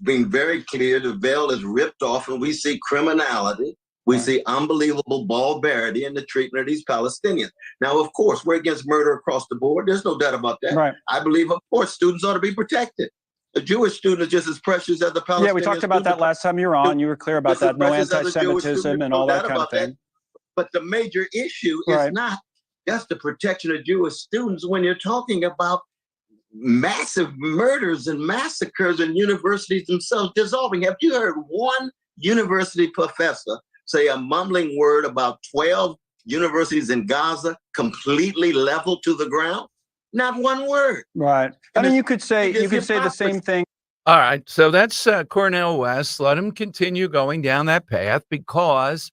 being very clear. The veil is ripped off and we see criminality. We see unbelievable barbarity in the treatment of these Palestinians. Now, of course, we're against murder across the board. There's no doubt about that. Right. I believe, of course, students ought to be protected. A Jewish student is just as precious as the Palestinian. Yeah, we talked about that last time you were on. You were clear about that. No anti-Semitism and all that kind of thing. But the major issue is not just the protection of Jewish students when you're talking about massive murders and massacres and universities themselves dissolving. Have you heard one university professor say a mumbling word about 12 universities in Gaza completely leveled to the ground? Not one word. Right. I mean, you could say the same thing. All right. So that's Cornel West. Let him continue going down that path because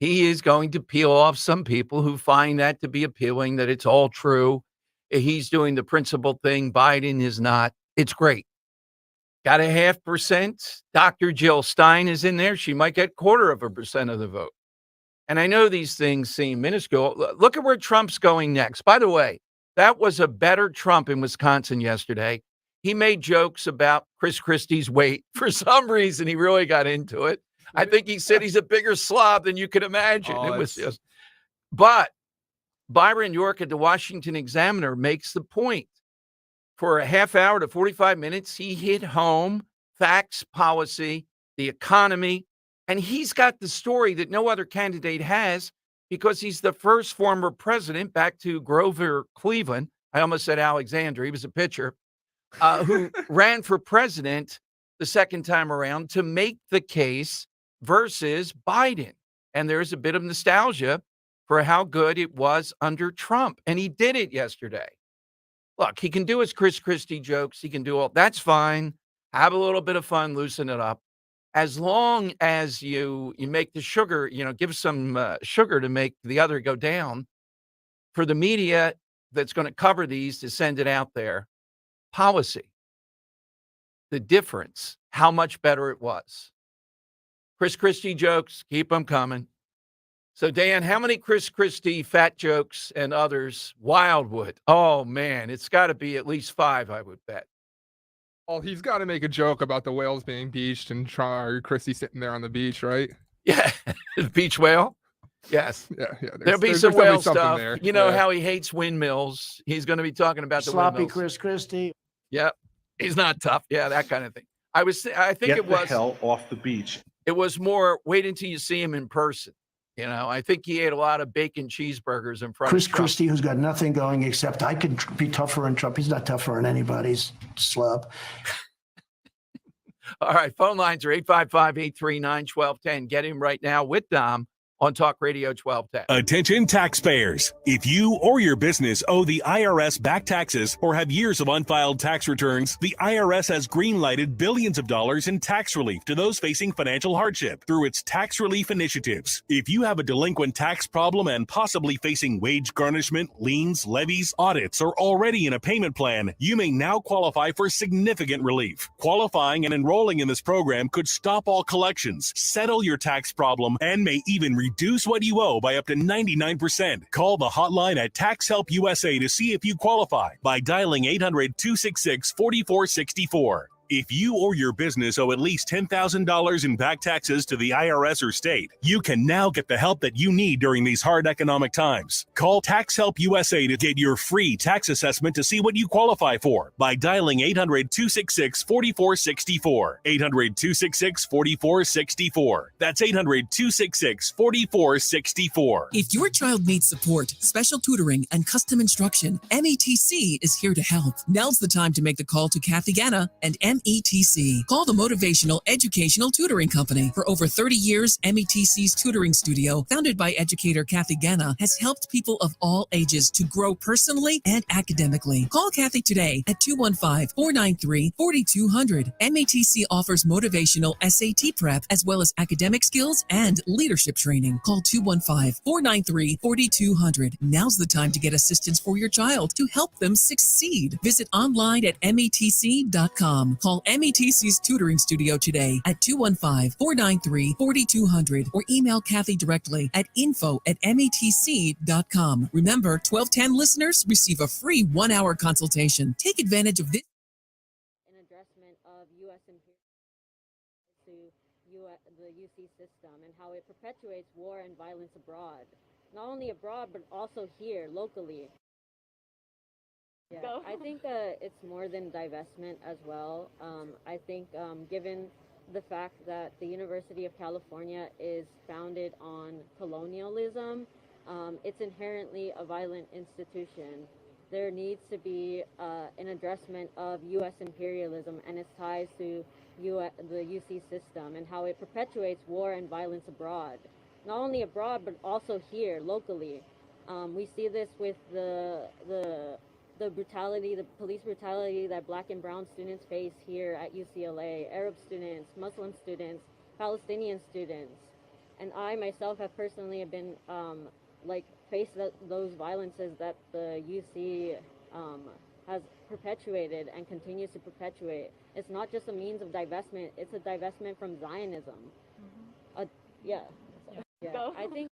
he is going to peel off some people who find that to be appealing, that it's all true. He's doing the principled thing. Biden is not. It's great. Got 0.5%. Dr. Jill Stein is in there. She might get 0.25% of the vote. And I know these things seem minuscule. Look at where Trump's going next. By the way, that was a better Trump in Wisconsin yesterday. He made jokes about Chris Christie's weight. For some reason, he really got into it. I think he said he's a bigger slob than you could imagine. It was just, but Byron York at the Washington Examiner makes the point. For a half hour to 45 minutes, he hit home, facts, policy, the economy, and he's got the story that no other candidate has because he's the first former president, back to Grover Cleveland. I almost said Alexander. He was a pitcher who ran for president the second time around to make the case versus Biden. And there's a bit of nostalgia for how good it was under Trump. And he did it yesterday. Look, he can do his Chris Christie jokes. He can do all that's fine. Have a little bit of fun, loosen it up. As long as you make the sugar, give some sugar to make the other go down. For the media that's going to cover these to send it out there, policy, the difference, how much better it was. Chris Christie jokes, keep them coming. So, Dan, how many Chris Christie fat jokes and others? Wildwood. Oh, man, it's got to be at least 5, I would bet. Oh, he's got to make a joke about the whales being beached and Christie sitting there on the beach, right? Yeah, beach whale. Yes. Yeah. There'll be some whale stuff. There. You know how he hates windmills. He's going to be talking about the sloppy windmills. Chris Christie. Yep. He's not tough. Yeah, that kind of thing. I think Get it was the hell off the beach. It was more wait until you see him in person. I think he ate a lot of bacon cheeseburgers in front Chris of Trump. Christie, who's got nothing going except I could be tougher than Trump. He's not tougher than anybody's slub. All right, phone lines are 855-839-1210. Get him right now with Dom on Talk Radio 1210. Attention taxpayers. If you or your business owe the IRS back taxes or have years of unfiled tax returns, the IRS has greenlighted billions of dollars in tax relief to those facing financial hardship through its tax relief initiatives. If you have a delinquent tax problem and possibly facing wage garnishment, liens, levies, audits, or already in a payment plan, you may now qualify for significant relief. Qualifying and enrolling in this program could stop all collections, settle your tax problem, and may even reduce what you owe by up to 99%. Call the hotline at Tax Help USA to see if you qualify by dialing 800-266-4464. If you or your business owe at least $10,000 in back taxes to the IRS or state, you can now get the help that you need during these hard economic times. Call Tax Help USA to get your free tax assessment to see what you qualify for by dialing 800-266-4464. 800-266-4464. That's 800-266-4464. If your child needs support, special tutoring, and custom instruction, METC is here to help. Now's the time to make the call to Kathy Ganna and METC. Call the Motivational Educational Tutoring Company. For over 30 years, METC's tutoring studio, founded by educator Kathy Ganna, has helped people of all ages to grow personally and academically. Call Kathy today at 215-493-4200. METC offers motivational SAT prep as well as academic skills and leadership training. Call 215-493-4200. Now's the time to get assistance for your child to help them succeed. Visit online at METC.com. Call METC's tutoring studio today at 215-493-4200 or email Kathy directly at info@metc.com. Remember, 1210 listeners receive a free 1-hour consultation. Take advantage of this. An addressment of U.S. imperialism to the UC system and how it perpetuates war and violence abroad. Not only abroad, but also here, locally. Yeah, I think it's more than divestment as well. I think given the fact that the University of California is founded on colonialism, it's inherently a violent institution. There needs to be an addressment of U.S. imperialism and its ties to the UC system and how it perpetuates war and violence abroad. Not only abroad, but also here, locally. We see this with the brutality, the police brutality that Black and brown students face here at UCLA, Arab students, Muslim students, Palestinian students. And I myself have personally been faced those violences that the UC has perpetuated and continues to perpetuate. It's not just a means of divestment, it's a divestment from Zionism. Yeah. I think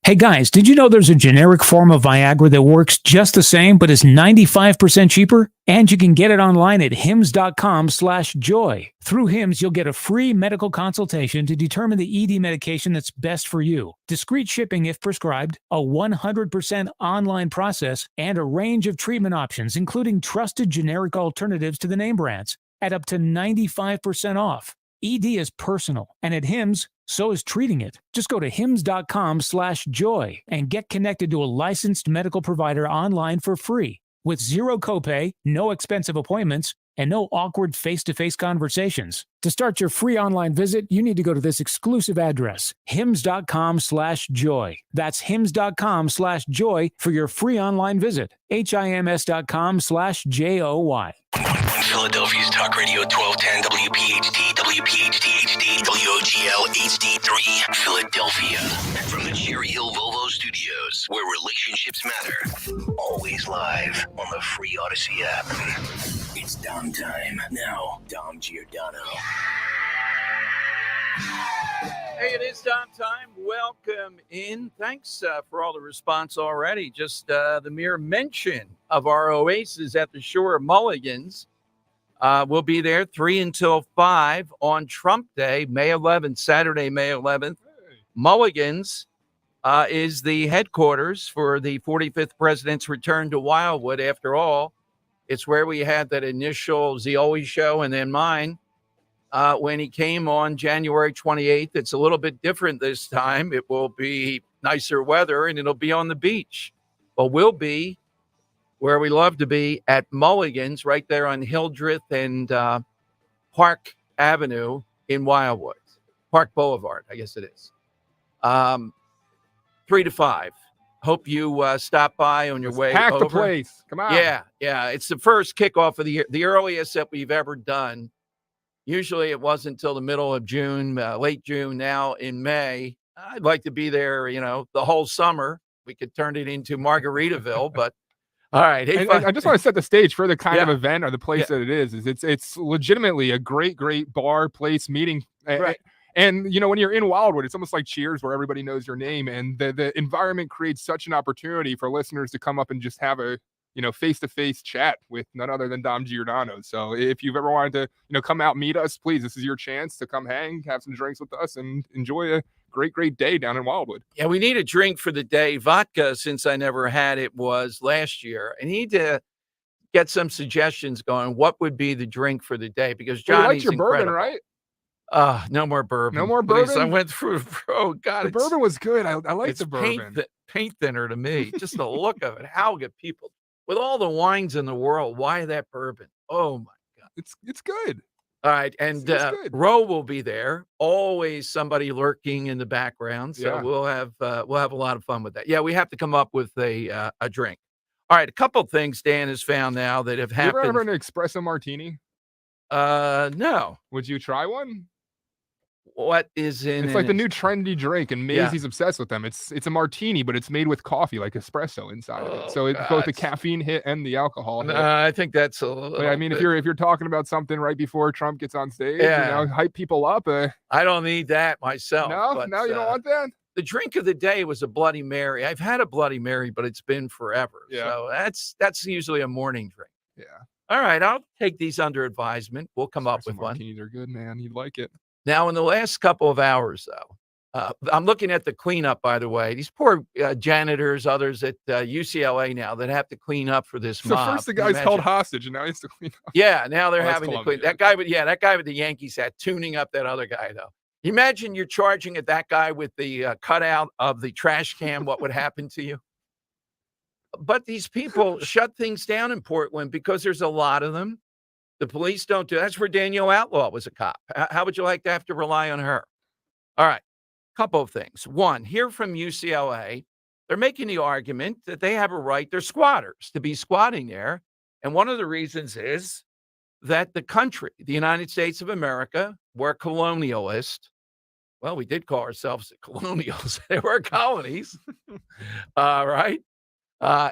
Hey guys, did you know there's a generic form of Viagra that works just the same but is 95% cheaper? And you can get it online at hims.com/joy. Through Hims, you'll get a free medical consultation to determine the ED medication that's best for you, discreet shipping if prescribed, a 100% online process, and a range of treatment options, including trusted generic alternatives to the name brands, at up to 95% off. ED is personal, and at Hims, so is treating it. Just go to hims.com/joy and get connected to a licensed medical provider online for free with zero copay, no expensive appointments, and no awkward face-to-face conversations. To start your free online visit, you need to go to this exclusive address, hims.com/joy. That's hims.com/joy for your free online visit. HIMS.com/JOY. Philadelphia's Talk Radio 1210 WPHT, WPHT HD, WOGL HD3, Philadelphia. From the Cherry Hill Volvo Studios, where relationships matter. Always live on the free Odyssey app. It's Dom time. Now, Dom Giordano. Hey, it is Dom time. Welcome in. Thanks for all the response already. Just the mere mention of our Oasis at the Shore of Mulligan's. We'll be there 3 until 5 on Trump Day, May 11th, Saturday, May 11th. Mulligan's is the headquarters for the 45th president's return to Wildwood. After all, it's where we had that initial Zioli show and then mine when he came on January 28th. It's a little bit different this time. It will be nicer weather, and it'll be on the beach. Well, we'll be where we love to be at Mulligan's, right there on Hildreth and Park Avenue in Wildwood. Park Boulevard, I guess it is. 3 to 5. Hope you stop by on your way Pack over. the place. Come on. Yeah. It's the first kickoff of the year, the earliest that we've ever done. Usually it wasn't until the middle of June, late June. Now in May, I'd like to be there, the whole summer. We could turn it into Margaritaville, but all right. Hey, And I just want to set the stage for the kind of Yeah. event or the place that it is. It's legitimately a great bar, place, meeting. Right. And when you're in Wildwood, it's almost like Cheers, where everybody knows your name, and the environment creates such an opportunity for listeners to come up and just have a face-to-face chat with none other than Dom Giordano. So if you've ever wanted to come out, meet us, please, this is your chance to come hang, have some drinks with us, and enjoy a great day down in Wildwood. Yeah, we need a drink for the day. Vodka, since I never had it, was last year. I need to get some suggestions going. What would be the drink for the day? Because Well, you Johnny's liked your bourbon, incredible. right? No more bourbon. No more Please, I bourbon? went through. Oh God, The bourbon was good. I like it's the bourbon. paint thinner to me. Just the look of it. How get people with all the wines in the world? Why that bourbon? Oh my God, It's good. All right, and It's good. Ro will be there. Always somebody lurking in the background, so Yeah. we'll have a lot of fun with that. Yeah, we have to come up with a drink. All right, a couple of things Dan has found now that have You ever happened. had an espresso martini? No. Would you try one? What is in? It's like the an new trendy drink, and Yeah. Maisie's obsessed with them. It's a martini, but it's made with coffee, like espresso inside of it. So it's both the God. caffeine hit and the alcohol hit. I think that's a little. But I mean, if you're talking about something right before Trump gets on stage, Yeah. hype people up. I don't need that myself. No, but, you don't want that. The drink of the day was a Bloody Mary. I've had a Bloody Mary, but it's been forever. Yeah. So that's usually a morning drink. Yeah. All right, I'll take these under advisement. We'll come up with one. Martinis are good, man. You'd like it. Now, in the last couple of hours, though, I'm looking at the cleanup, by the way. These poor janitors, others at UCLA now that have to clean up for this So mob. first the Can you guy's held imagine? hostage, and now he has to clean up. Yeah, now they're Oh, that's having to clean. Columbia. That guy with the Yankees hat tuning up that other guy, though. Imagine you're charging at that guy with the cutout of the trash can. What would happen to you? But these people shut things down in Portland because there's a lot of them. The police don't do. That's where Danielle Outlaw was a cop. How would you like to have to rely on her? All right, couple of things. One, here from UCLA, they're making the argument that they have a right. They're squatters to be squatting there, and one of the reasons is that the country, the United States of America, we're colonialist. Well, we did call ourselves colonials. They were colonies. Right.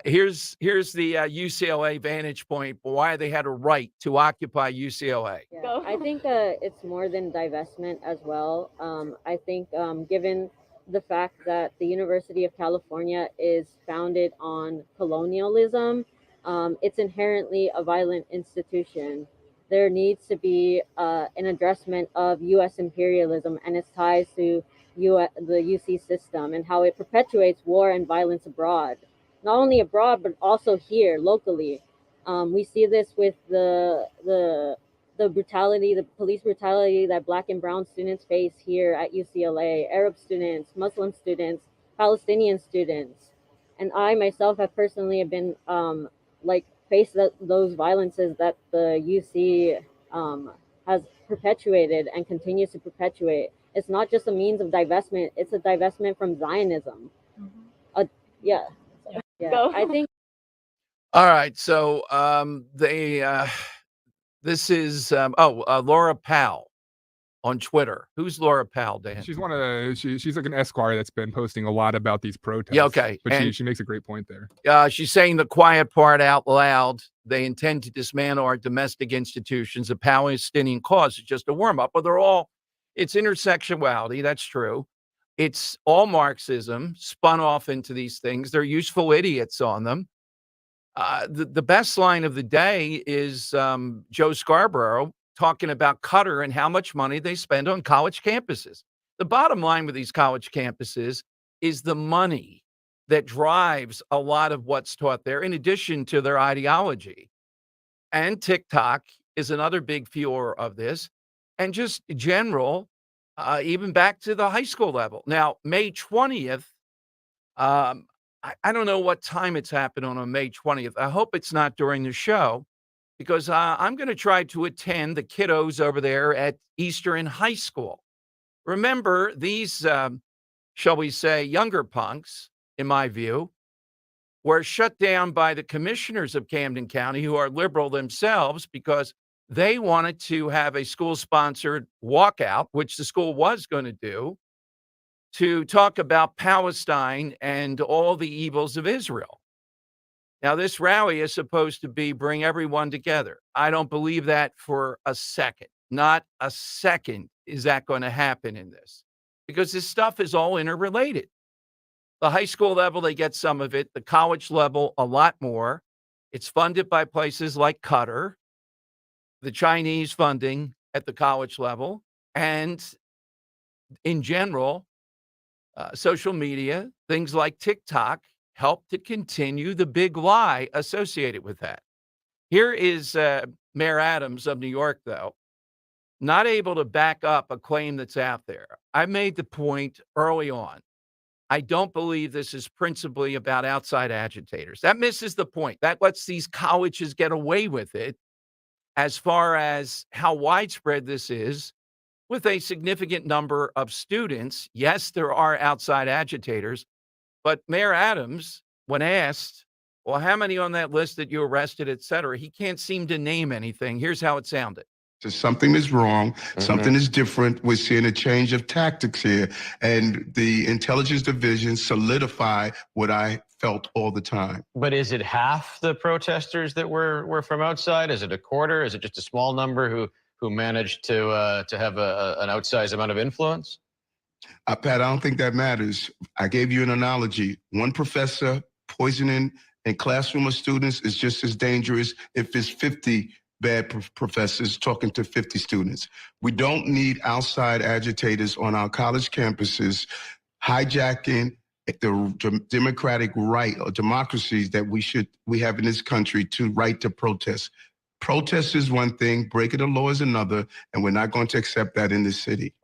Here's the UCLA vantage point for why they had a right to occupy UCLA. Yeah, I think it's more than divestment as well. I think given the fact that the University of California is founded on colonialism, it's inherently a violent institution. There needs to be an addressment of U.S. imperialism and its ties to the UC system and how it perpetuates war and violence abroad. Not only abroad, but also here locally. We see this with the brutality, the police brutality that Black and brown students face here at UCLA, Arab students, Muslim students, Palestinian students. And I myself have personally been faced those violences that the UC has perpetuated and continues to perpetuate. It's not just a means of divestment, it's a divestment from Zionism. Yeah, I think. All right. So this is Laura Powell on Twitter. Who's Laura Powell, Dan? She's one of the she's like an Esquire that's been posting a lot about these protests. Yeah, okay. But And- she makes a great point there. She's saying the quiet part out loud. They intend to dismantle our domestic institutions. The Palestinian cause is just a warm up. Well, it's intersectionality. That's true. It's all Marxism spun off into these things. They're useful idiots on them. The best line of the day is Joe Scarborough talking about Qatar and how much money they spend on college campuses. The bottom line with these college campuses is the money that drives a lot of what's taught there, in addition to their ideology. And TikTok is another big fueler of this, and just general, even back to the high school level. Now, May 20th I don't know what time it's happening on May 20th. I hope it's not during the show because I'm going to try to attend the kiddos over there at Eastern High School. Remember, these, shall we say, younger punks, in my view, were shut down by the commissioners of Camden County, who are liberal themselves, because they wanted to have a school-sponsored walkout, which the school was going to do, to talk about Palestine and all the evils of Israel. Now, this rally is supposed to bring everyone together. I don't believe that for a second. Not a second is that going to happen in this, because this stuff is all interrelated. The high school level, they get some of it. The college level, a lot more. It's funded by places like Qatar, the Chinese funding at the college level, and in general, social media, things like TikTok help to continue the big lie associated with that. Here is Mayor Adams of New York, though, not able to back up a claim that's out there. I made the point early on. I don't believe this is principally about outside agitators. That misses the point. That lets these colleges get away with it as far as how widespread this is with a significant number of students. Yes, there are outside agitators, but Mayor Adams, when asked, well, how many on that list that you arrested, et cetera, he can't seem to name anything. Here's how it sounded. Something is wrong. Something is different. We're seeing a change of tactics here. And the intelligence division solidify what I felt all the time. But is it half the protesters that were from outside? Is it a quarter? Is it just a small number who managed to have an outsized amount of influence? Pat, I don't think that matters. I gave you an analogy. One professor poisoning a classroom of students is just as dangerous if it's 50 bad professors talking to 50 students. We don't need outside agitators on our college campuses hijacking the democratic right or democracies that we have in this country to right to protest. Protest is one thing, breaking the law is another, and we're not going to accept that in this city.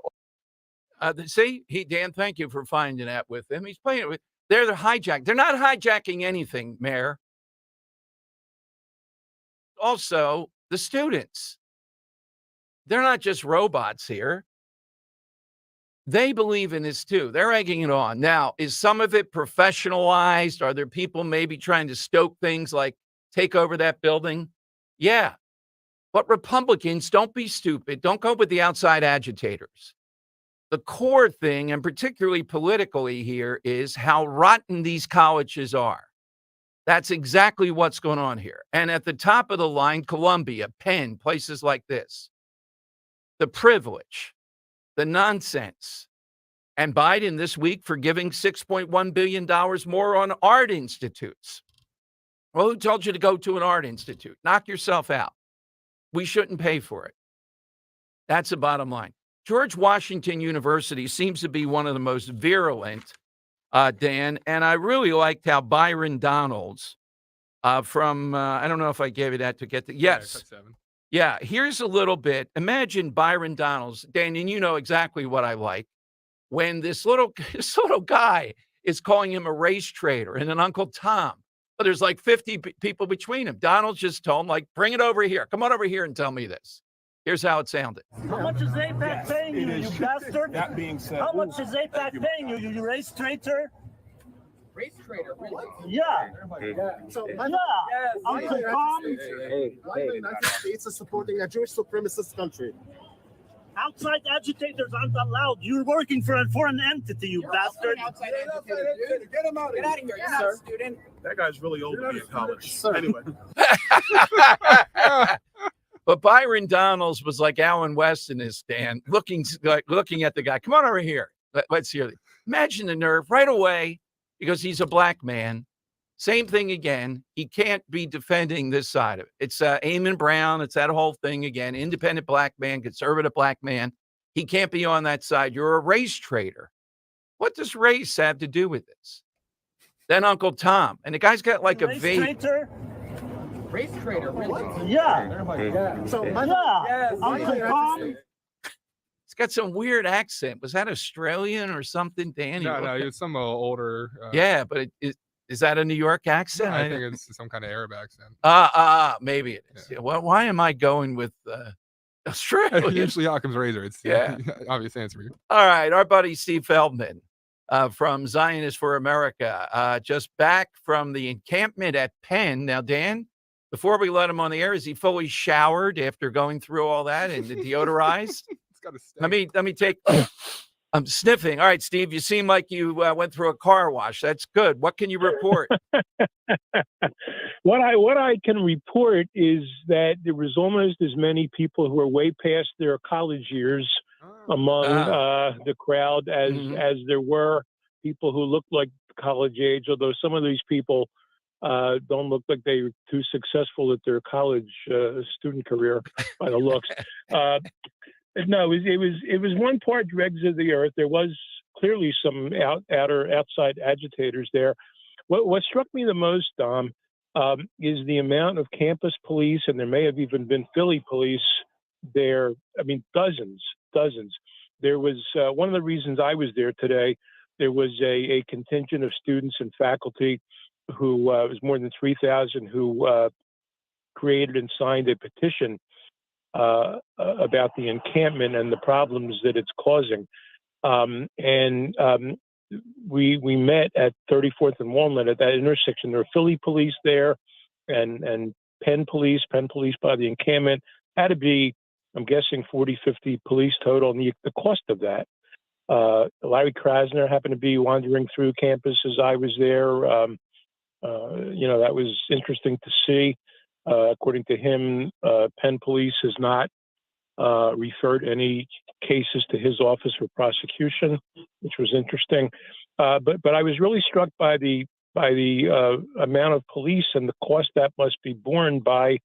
See, Dan, thank you for finding that with him. He's playing it with, they're hijacking. They're not hijacking anything, Mayor. Also, the students, they're not just robots here. They believe in this too. They're egging it on. Now, is some of it professionalized? Are there people maybe trying to stoke things like take over that building? Yeah. But Republicans, don't be stupid. Don't go with the outside agitators. The core thing, and particularly politically here, is how rotten these colleges are. That's exactly what's going on here. And at the top of the line, Columbia, Penn, places like this. The privilege, the nonsense. And Biden this week for giving $6.1 billion more on art institutes. Well, who told you to go to an art institute? Knock yourself out. We shouldn't pay for it. That's the bottom line. George Washington University seems to be one of the most virulent, Dan, and I really liked how Byron Donalds from, I don't know if I gave you that to get the, yes. Yeah, here's a little bit. Imagine Byron Donalds, Dan, and you know exactly what I like. When this little guy is calling him a race traitor and an Uncle Tom, but there's like 50 people between them. Donalds just told him, like, bring it over here. Come on over here and tell me this. Here's how it sounded. How much is APAC paying you, you bastard? That being said, how much is APAC paying you, you race traitor? Race traitor, really? Yeah. So, yeah. Uncle Tom. Why the United States is supporting a Jewish supremacist country? Outside agitators aren't allowed. You're working for a foreign entity, you bastard. Outside agitator. Get him out. Get out of here. You're not a student. That guy's really old to be in college. Anyway. But Byron Donalds was like Alan West in his stand, looking at the guy. Come on over here. Let's hear it. Imagine the nerve right away, because he's a black man. Same thing again. He can't be defending this side of it. It's Eamon Brown. It's that whole thing again. Independent black man, conservative black man. He can't be on that side. You're a race traitor. What does race have to do with this? Then Uncle Tom. And the guy's got like a vape. Race traitor, really? Yeah. So, yeah. Uncle Tom. It's got some weird accent. Was that Australian or something, Danny? No, he was some older. Yeah, but is that a New York accent? I think it's some kind of Arab accent. Maybe it is. Yeah. Well, why am I going with Australia? Usually Occam's razor. It's obvious answer. All right, our buddy Steve Feldman from Zionists for America, just back from the encampment at Penn. Now, Dan, before we let him on the air, is he fully showered after going through all that and deodorized? Let me take. I'm sniffing. All right, Steve, you seem like you went through a car wash. That's good. What can you report? What I can report is that there was almost as many people who are way past their college years among the crowd as there were people who looked like college age, although some of these people don't look like they were too successful at their college student career by the looks. No, it was one part dregs of the earth. There was clearly some outside agitators there. What struck me the most, Dom, is the amount of campus police, and there may have even been Philly police there. I mean, dozens. There was one of the reasons I was there today. There was a contingent of students and faculty who was more than 3,000 who created and signed a petition about the encampment and the problems that it's causing. We met at 34th and Walnut at that intersection. There were Philly police there and Penn police by the encampment. Had to be, I'm guessing, 40, 50 police total. And the cost of that. Larry Krasner happened to be wandering through campus as I was there. That was interesting to see. According to him, Penn Police has not referred any cases to his office for prosecution, which was interesting. But I was really struck by the amount of police and the cost that must be borne by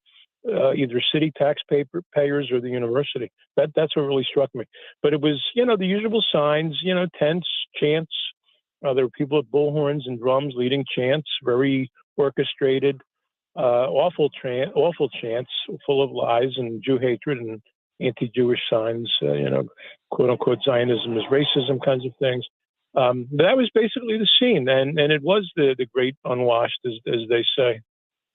either city taxpayers or the university. That's what really struck me. But it was, the usual signs, tents, chants. There were people with bullhorns and drums leading chants, very orchestrated. Awful chants full of lies and Jew hatred and anti-Jewish signs, quote unquote Zionism is racism kinds of things. That was basically the scene, and it was the great unwashed, as they say.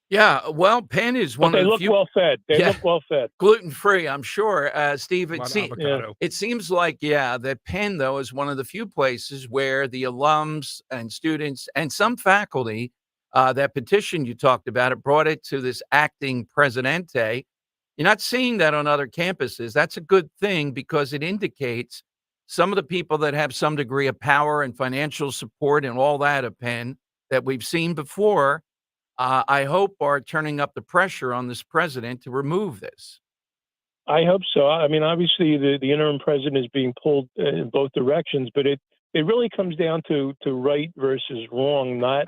Yeah, well, Penn is one of the few. They look well fed. Gluten-free, I'm sure. Steve, it seems like, that Penn, though, is one of the few places where the alums and students and some faculty, that petition you talked about, it brought it to this acting presidente. You're not seeing that on other campuses. That's a good thing because it indicates some of the people that have some degree of power and financial support and all that at Penn that we've seen before, I hope are turning up the pressure on this president to remove this. I hope so. I mean, obviously the interim president is being pulled in both directions, but it really comes down to right versus wrong, not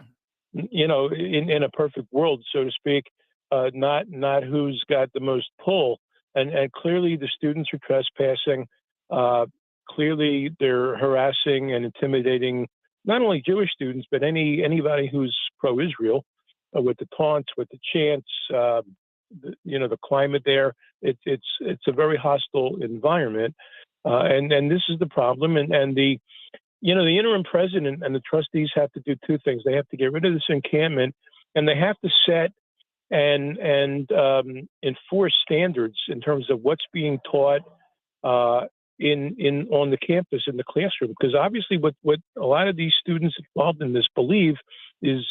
in a perfect world, so to speak, not who's got the most pull. And clearly the students are trespassing. Clearly they're harassing and intimidating not only Jewish students, but anybody who's pro-Israel with the taunts, with the chants, the climate there. It's a very hostile environment. And this is the problem. And the interim president and the trustees have to do two things. They have to get rid of this encampment, and they have to set and enforce standards in terms of what's being taught on the campus in the classroom. Because obviously, what a lot of these students involved in this believe is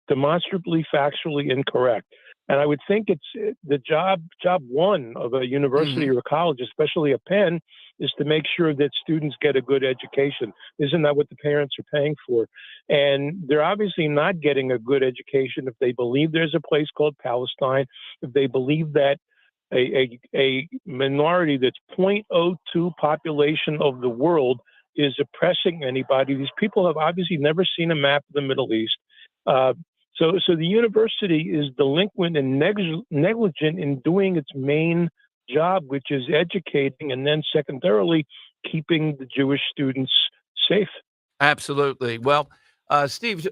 demonstrably factually incorrect. And I would think it's the job one of a university or a college, especially a Penn, is to make sure that students get a good education. Isn't that what the parents are paying for? And they're obviously not getting a good education if they believe there's a place called Palestine, if they believe that a minority that's 0.02 population of the world is oppressing anybody. These people have obviously never seen a map of the Middle East. So the university is delinquent and negligent in doing its main job, which is educating, and then secondarily keeping the Jewish students safe. Absolutely. Well, Steve,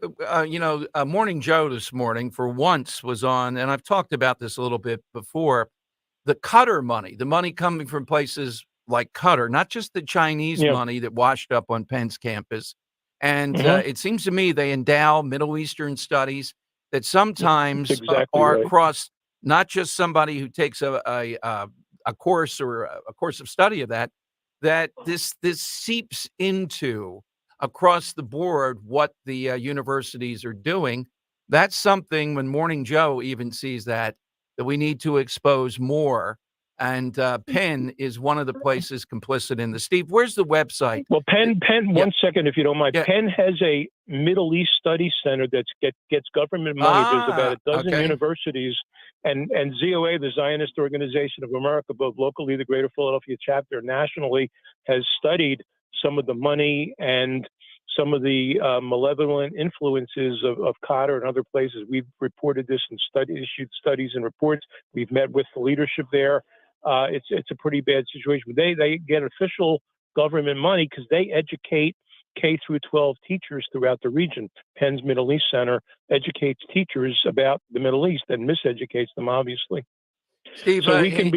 Morning Joe this morning for once was on, and I've talked about this a little bit before, the Qatar money, the money coming from places like Qatar, not just the Chinese Yeah. money that washed up on Penn's campus. And Mhm. it seems to me they endow Middle Eastern studies that sometimes That's exactly are right. across not just somebody who takes a course or a course of study of that this seeps into across the board what the universities are doing. That's something when Morning Joe even sees that we need to expose more. And Penn is one of the places complicit in this. Steve, where's the website? Well, Penn, Yeah. 1 second, if you don't mind. Yeah. Penn has a Middle East Study Center that gets government money. There's about a dozen okay. universities, and ZOA, the Zionist Organization of America, both locally, the Greater Philadelphia chapter, nationally, has studied some of the money and some of the malevolent influences of Qatar and other places. We've reported this and issued studies and reports. We've met with the leadership there. It's a pretty bad situation. They get official government money because they educate K through 12 teachers throughout the region. Penn's Middle East Center educates teachers about the Middle East and miseducates them, obviously. Steve, So we can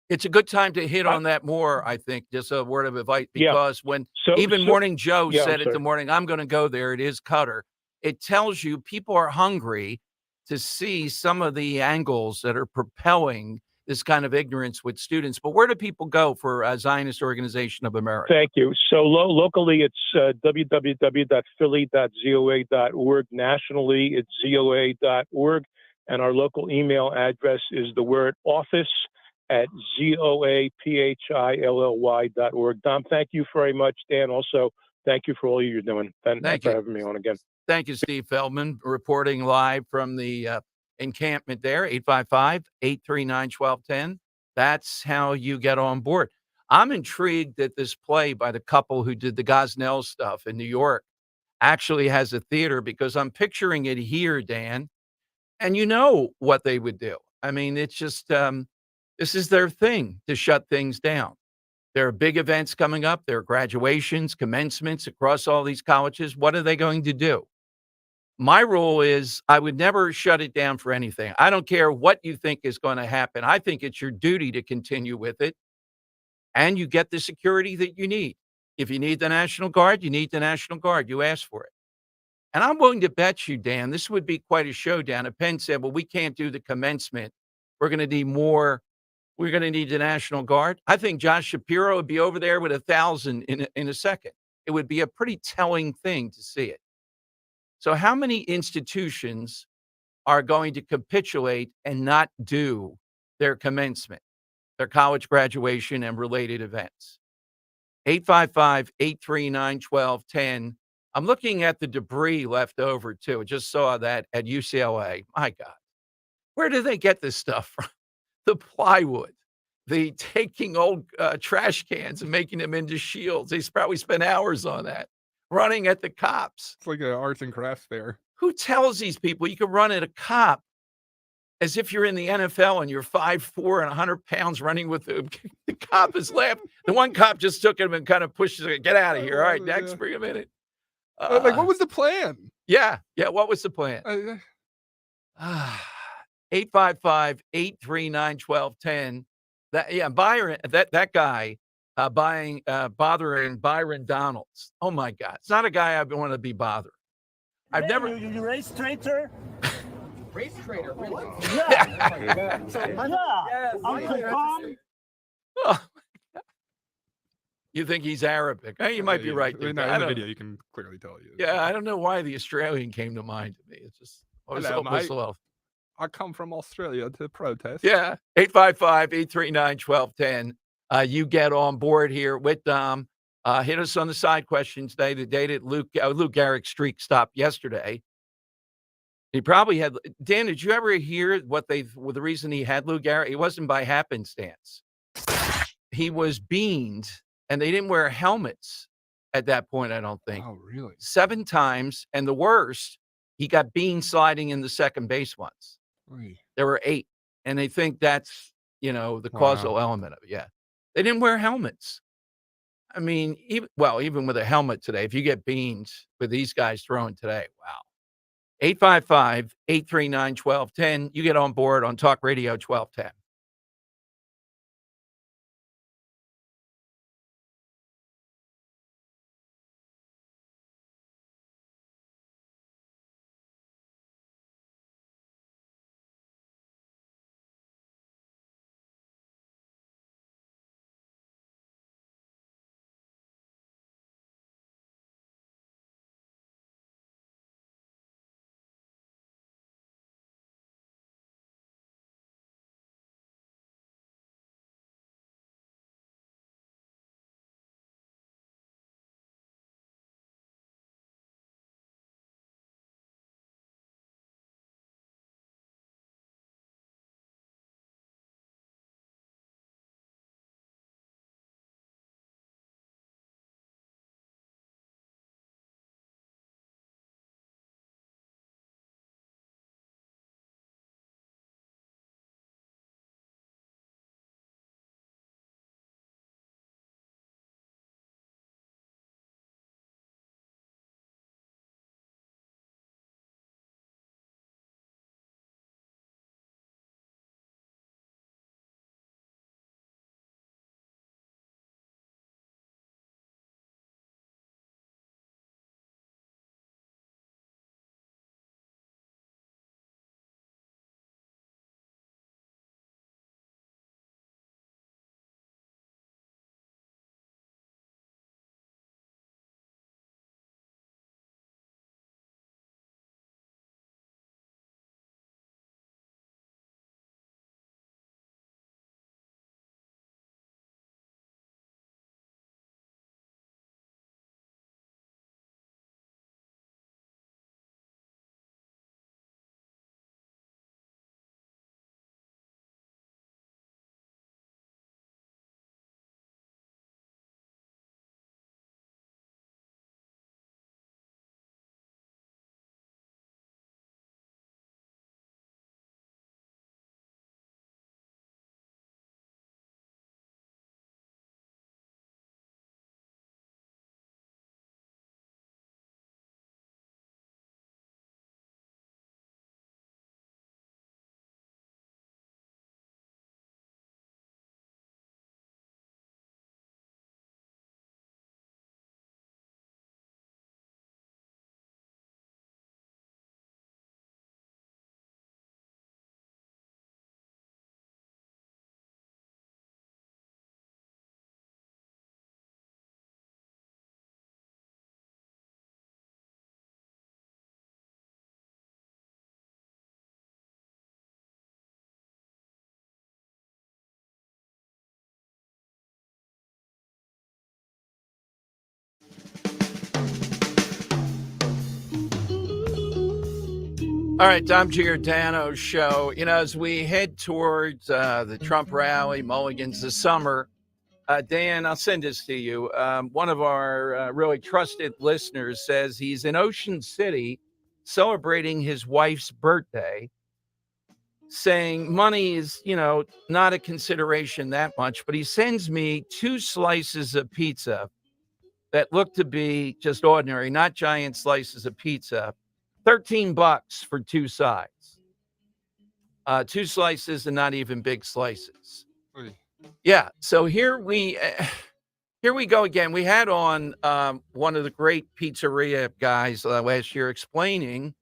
it's a good time to hit on that more, I think, just a word of advice, Yeah. because when So- even so- Morning Joe Yeah, I'm said it the sorry. morning, I'm going to go there, it is Qatar. It tells you people are hungry to see some of the angles that are propelling this kind of ignorance with students. But where do people go for Zionist Organization of America? Thank you. So locally, it's www.philly.zoa.org. Nationally, it's zoa.org. And our local email address is the word office@zoaphill.org. Dom, thank you very much. Dan, also, thank you for all you're doing. Thank for you. having me on again. Thank you, Steve Feldman, reporting live from the encampment there, 855-839-1210. That's how you get on board. I'm intrigued that this play by the couple who did the Gosnell stuff in New York actually has a theater, because I'm picturing it here, Dan, and you know what they would do. I mean, it's just this is their thing, to shut things down. There are big events coming up. There are graduations, commencements across all these colleges. What are they going to do? My rule is I would never shut it down for anything. I don't care what you think is going to happen. I think it's your duty to continue with it, and you get the security that you need. If you need the National Guard, you need the National Guard. You ask for it. And I'm willing to bet you, Dan, this would be quite a showdown. If Penn said, well, we can't do the commencement, we're going to need more. We're going to need the National Guard. I think Josh Shapiro would be over there with 1,000 in a second. It would be a pretty telling thing to see it. So how many institutions are going to capitulate and not do their commencement, their college graduation and related events? 855-839-1210. I'm looking at the debris left over, too. I just saw that at UCLA. My God. Where do they get this stuff from? The plywood, the taking old trash cans and making them into shields. They probably spent hours on that, running at the cops. It's like an arts and crafts fair. Who tells these people you can run at a cop as if you're in the NFL and you're 5'4" and 100 pounds running with the cop is laughing. The one cop just took him and kind of pushed him, get out of here. All right, next, bring him in it. Like, what was the plan? Yeah, what was the plan? 855-839-1210. Byron, that guy bothering Byron Donalds. Oh my God, it's not a guy I want to be bothering. I've never. You race traitor. Race trader, really? Yeah. Uncle Tom. Oh, you think he's Arabic? You might be right. In There. the video, you can clearly tell you. Yeah, I don't know why the Australian came to mind to me. It's just Hello, mate. I come from Australia to protest. Yeah, 855-839-1210. You get on board here with Dom. Hit us on the side questions today. The day that Luke Garrick's streak stopped yesterday. He probably had. Dan, did you ever hear the reason he had Lou Garrick? It wasn't by happenstance. He was beamed, and they didn't wear helmets at that point, I don't think. Oh, really? 7 times, and the worst, he got beamed sliding in the second base once. Oy. There were 8, and they think that's, the causal element of it. Yeah. They didn't wear helmets. I mean, even with a helmet today, if you get beamed with these guys throwing today, wow. 855-839-1210. You get on board on Talk Radio 1210. All right, Tom Giordano show. You know, as we head towards the Trump rally, Mulligan's this summer, Dan, I'll send this to you. One of our really trusted listeners says he's in Ocean City celebrating his wife's birthday, saying money is, not a consideration that much, but he sends me 2 slices of pizza that look to be just ordinary, not giant slices of pizza. $13 for 2 sides. 2 slices and not even big slices. Yeah. So here we go again. We had on one of the great pizzeria guys last year explaining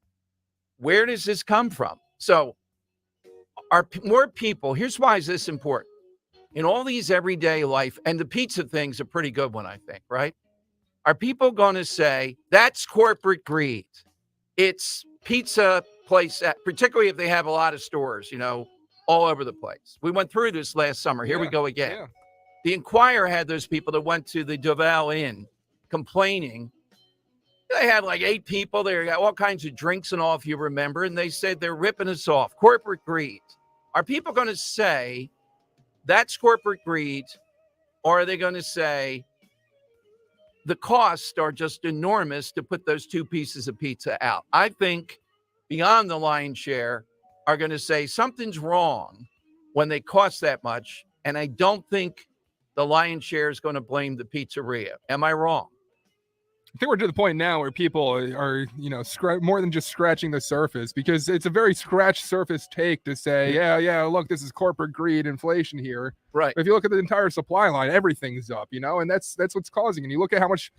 where does this come from. So are more people? Here's why is this important in all these everyday life, and the pizza thing's a pretty good one, I think. Right? Are people going to say that's corporate greed? It's pizza place, particularly if they have a lot of stores, all over the place. We went through this last summer. Here we go again. Yeah. The Inquirer had those people that went to the Duval Inn complaining. They had like 8 people. They got all kinds of drinks and all, if you remember, and they said they're ripping us off. Corporate greed. Are people going to say that's corporate greed, or are they going to say the costs are just enormous to put those 2 pieces of pizza out? I think beyond the lion's share are going to say something's wrong when they cost that much. And I don't think the lion's share is going to blame the pizzeria. Am I wrong? I think we're to the point now where people are, more than just scratching the surface, because it's a very scratch surface take to say, yeah, look, this is corporate greed, inflation here. Right. But if you look at the entire supply line, everything's up, and that's what's causing. And you look at how much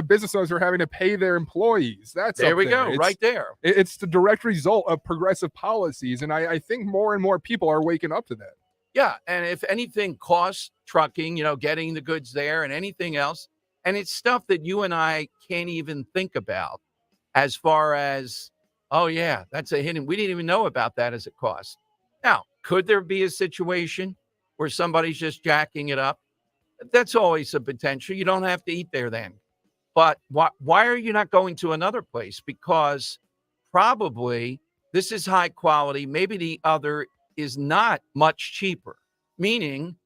business owners are having to pay their employees. That's Right there. It's the direct result of progressive policies, and I think more and more people are waking up to that. Yeah, and if anything costs trucking, getting the goods there and anything else, and it's stuff that you and I can't even think about as far as, oh, yeah, that's a hidden. We didn't even know about that as a cost. Now, could there be a situation where somebody's just jacking it up? That's always a potential. You don't have to eat there then. But why are you not going to another place? Because probably this is high quality. Maybe the other is not much cheaper, meaning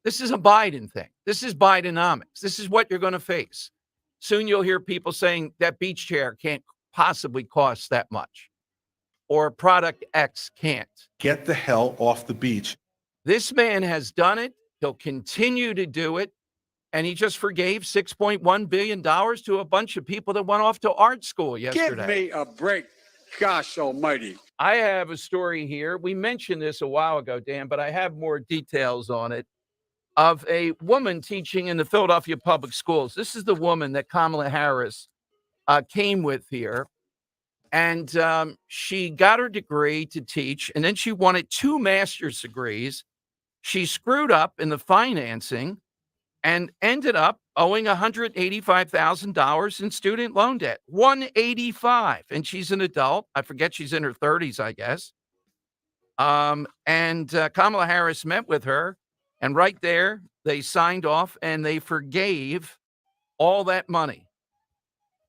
this is a Biden thing. This is Bidenomics. This is what you're going to face. Soon you'll hear people saying that beach chair can't possibly cost that much, or product X can't. Get the hell off the beach. This man has done it. He'll continue to do it. And he just forgave $6.1 billion to a bunch of people that went off to art school yesterday. Give me a break. Gosh almighty. I have a story here. We mentioned this a while ago, Dan, but I have more details on it, of a woman teaching in the Philadelphia public schools. This is the woman that Kamala Harris came with here. And she got her degree to teach, and then she wanted 2 master's degrees. She screwed up in the financing and ended up owing $185,000 in student loan debt. $185,000, and she's an adult. I forget, she's in her 30s, I guess. And Kamala Harris met with her, and right there, they signed off and they forgave all that money.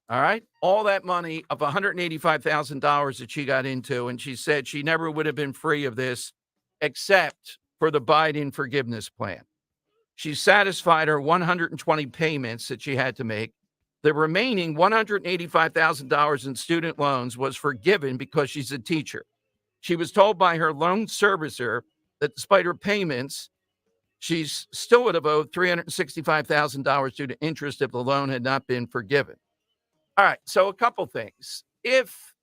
All right, all that money of $185,000 that she got into, and she said she never would have been free of this except for the Biden forgiveness plan. She satisfied her 120 payments that she had to make. The remaining $185,000 in student loans was forgiven because she's a teacher. She was told by her loan servicer that despite her payments, she still would have owed $365,000 due to interest if the loan had not been forgiven. All right, so a couple things. If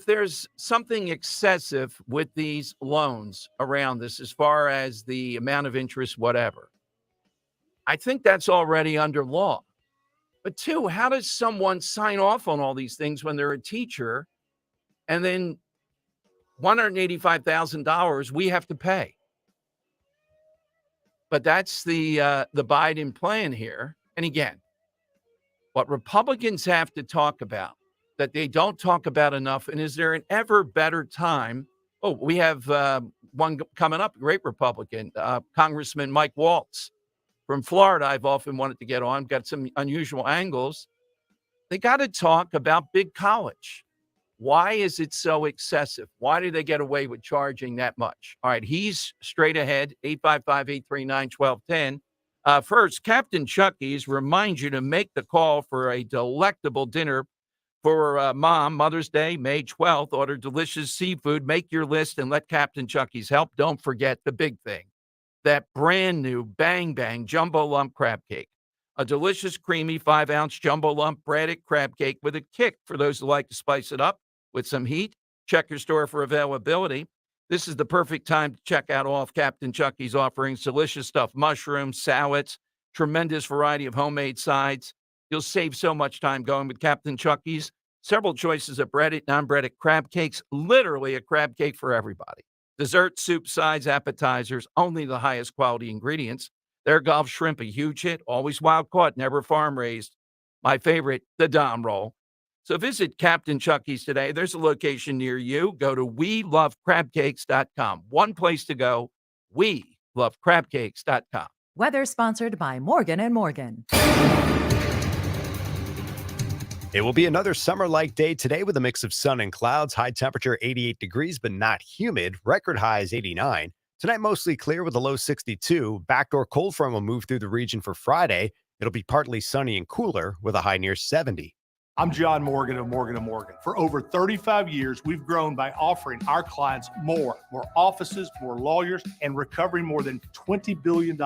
there's something excessive with these loans around this, as far as the amount of interest, whatever, I think that's already under law. But 2, how does someone sign off on all these things when they're a teacher, and then $185,000 we have to pay? But that's the Biden plan here. And again, what Republicans have to talk about that they don't talk about enough, and is there an ever better time? Oh, we have one coming up, great Republican, Congressman Mike Waltz from Florida. I've often wanted to get on, got some unusual angles. They got to talk about big college. Why is it so excessive? Why do they get away with charging that much? All right, he's straight ahead, 855-839-1210. First, Captain Chucky's reminds you to make the call for a delectable dinner for Mom, Mother's Day, May 12th. Order delicious seafood. Make your list and let Captain Chucky's help. Don't forget the big thing, that brand new Bang Bang Jumbo Lump Crab Cake. A delicious, creamy 5-ounce jumbo lump breaded crab cake with a kick for those who like to spice it up with some heat. Check your store for availability. This is the perfect time to check out all of Captain Chucky's offerings. Delicious stuffed mushrooms, salads, tremendous variety of homemade sides. You'll save so much time going with Captain Chucky's. Several choices of breaded, non-breaded crab cakes. Literally a crab cake for everybody. Dessert, soup, sides, appetizers, only the highest quality ingredients. Their Gulf shrimp, a huge hit, always wild caught, never farm raised. My favorite, the Dom roll. So visit Captain Chucky's today. There's a location near you. Go to welovecrabcakes.com. One place to go, welovecrabcakes.com. Weather sponsored by Morgan & Morgan. It will be another summer-like day today with a mix of sun and clouds. High temperature 88 degrees, but not humid. Record high is 89. Tonight, mostly clear with a low 62. Backdoor cold front will move through the region for Friday. It'll be partly sunny and cooler with a high near 70. I'm John Morgan of Morgan & Morgan. For over 35 years, we've grown by offering our clients more offices, more lawyers, and recovering more than $20 billion.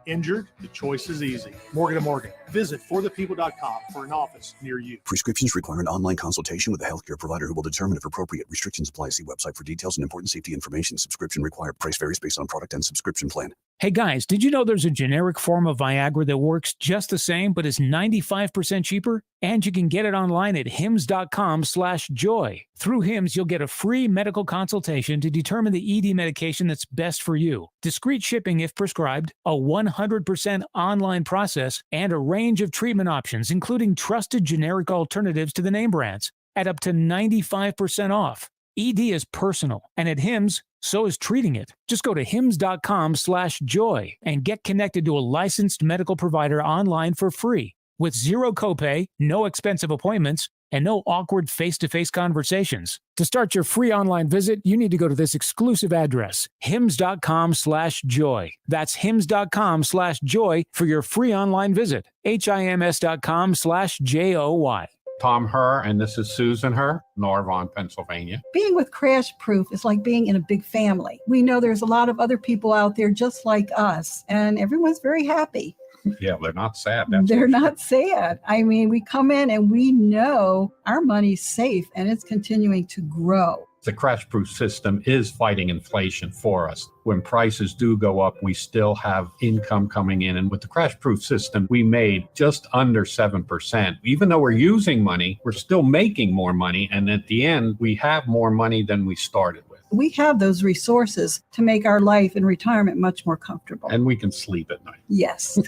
Injured? The choice is easy. Morgan & Morgan. Visit forthepeople.com for an office near you. Prescriptions require an online consultation with a healthcare provider who will determine if appropriate. Restrictions apply. See website for details and important safety information. Subscription required. Price varies based on product and subscription plan. Hey guys, did you know there's a generic form of Viagra that works just the same but is 95% cheaper? And you can get it online at hims.com/joy. Through Hims, you'll get a free medical consultation to determine the ED medication that's best for you. Discreet shipping if prescribed, a 100% online process, and a range of treatment options, including trusted generic alternatives to the name brands, at up to 95% off. ED is personal, and at Hims, so is treating it. Just go to hims.com/joy and get connected to a licensed medical provider online for free with zero copay, no expensive appointments, and no awkward face-to-face conversations. To start your free online visit, you need to go to this exclusive address, hims.com/joy. That's hims.com/joy for your free online visit. hims.com/joy. Tom Herr, and this is Susan Herr, Norvon, Pennsylvania. Being with Crash Proof is like being in a big family. We know there's a lot of other people out there just like us, and everyone's very happy. Yeah, they're not sad. They're not sad. I mean, we come in and we know our money's safe and it's continuing to grow. The Crash Proof system is fighting inflation for us. When prices do go up, we still have income coming in. And with the Crash Proof system, we made just under 7%. Even though we're using money, we're still making more money. And at the end, we have more money than we started with. We have those resources to make our life in retirement much more comfortable. And we can sleep at night. Yes,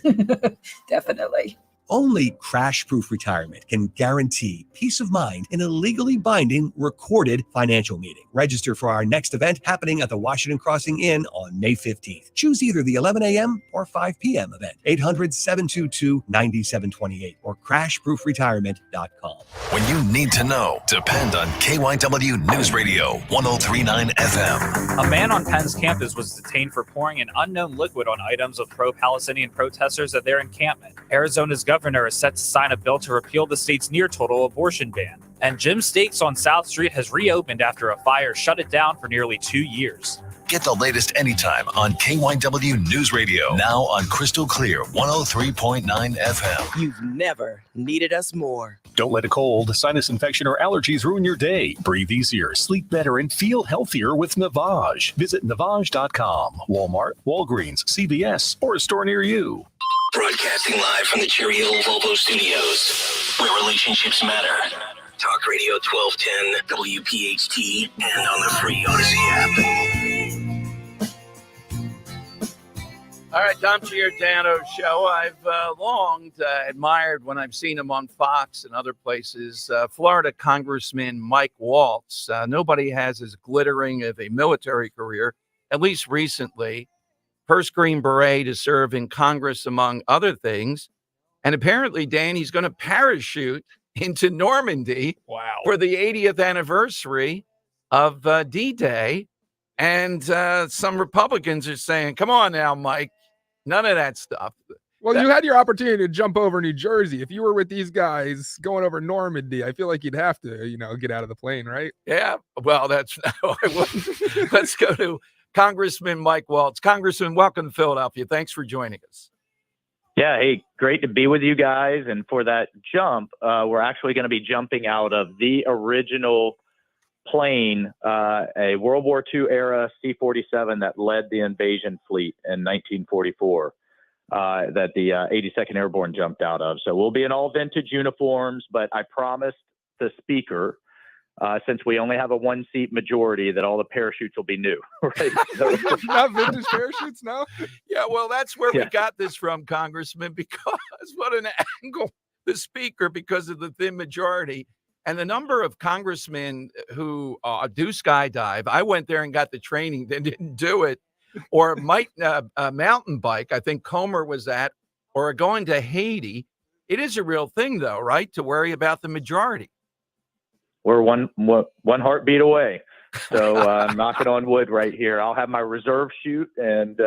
definitely. Only Crash-Proof Retirement can guarantee peace of mind in a legally binding, recorded financial meeting. Register for our next event happening at the Washington Crossing Inn on May 15th. Choose either the 11 a.m. or 5 p.m. event. 800-722-9728 or crashproofretirement.com. When you need to know, depend on KYW News Radio 103.9 FM. A man on Penn's campus was detained for pouring an unknown liquid on items of pro-Palestinian protesters at their encampment. Arizona's governor is set to sign a bill to repeal the state's near-total abortion ban. And Jim's Steaks on South Street has reopened after a fire shut it down for nearly 2 years. Get the latest anytime on KYW News Radio. Now on Crystal Clear 103.9 FM. You've never needed us more. Don't let a cold, sinus infection, or allergies ruin your day. Breathe easier, sleep better, and feel healthier with Navage. Visit Navage.com. Walmart, Walgreens, CVS, or a store near you. Broadcasting live from the Cheerio Volvo Studios, where relationships matter. Talk Radio 1210, WPHT, and on the free Odyssey app. All right, Tom Giordano show. I've long admired when I've seen him on Fox and other places. Florida Congressman Mike Waltz. Nobody has as glittering of a military career, at least recently. First Green Beret to serve in Congress, among other things. And apparently, Dan, he's going to parachute into Normandy for the 80th anniversary of D-Day. And some Republicans are saying, come on now, Mike, none of that stuff. Well, you had your opportunity to jump over New Jersey. If you were with these guys going over Normandy, I feel like you'd have to, get out of the plane, right? Yeah, well, that's no, I wouldn't. Let's go to Congressman Mike Waltz. Congressman, welcome to Philadelphia. Thanks for joining us. Yeah, hey, great to be with you guys. And for that jump, we're actually going to be jumping out of the original plane, a World War II era C-47 that led the invasion fleet in 1944. That the 82nd Airborne jumped out of. So we'll be in all vintage uniforms, but I promised the speaker, since we only have a one-seat majority, that all the parachutes will be new. Right? So, not vintage parachutes, no? Yeah, well, that's where we got this from, Congressman, because what an angle, the speaker, because of the thin majority. And the number of congressmen who do skydive, I went there and got the training, they didn't do it. Or might mountain bike, I think Comer was at, or going to Haiti. It is a real thing, though, right? To worry about the majority. we're one heartbeat away. So I'm knocking on wood right here. I'll have my reserve chute, and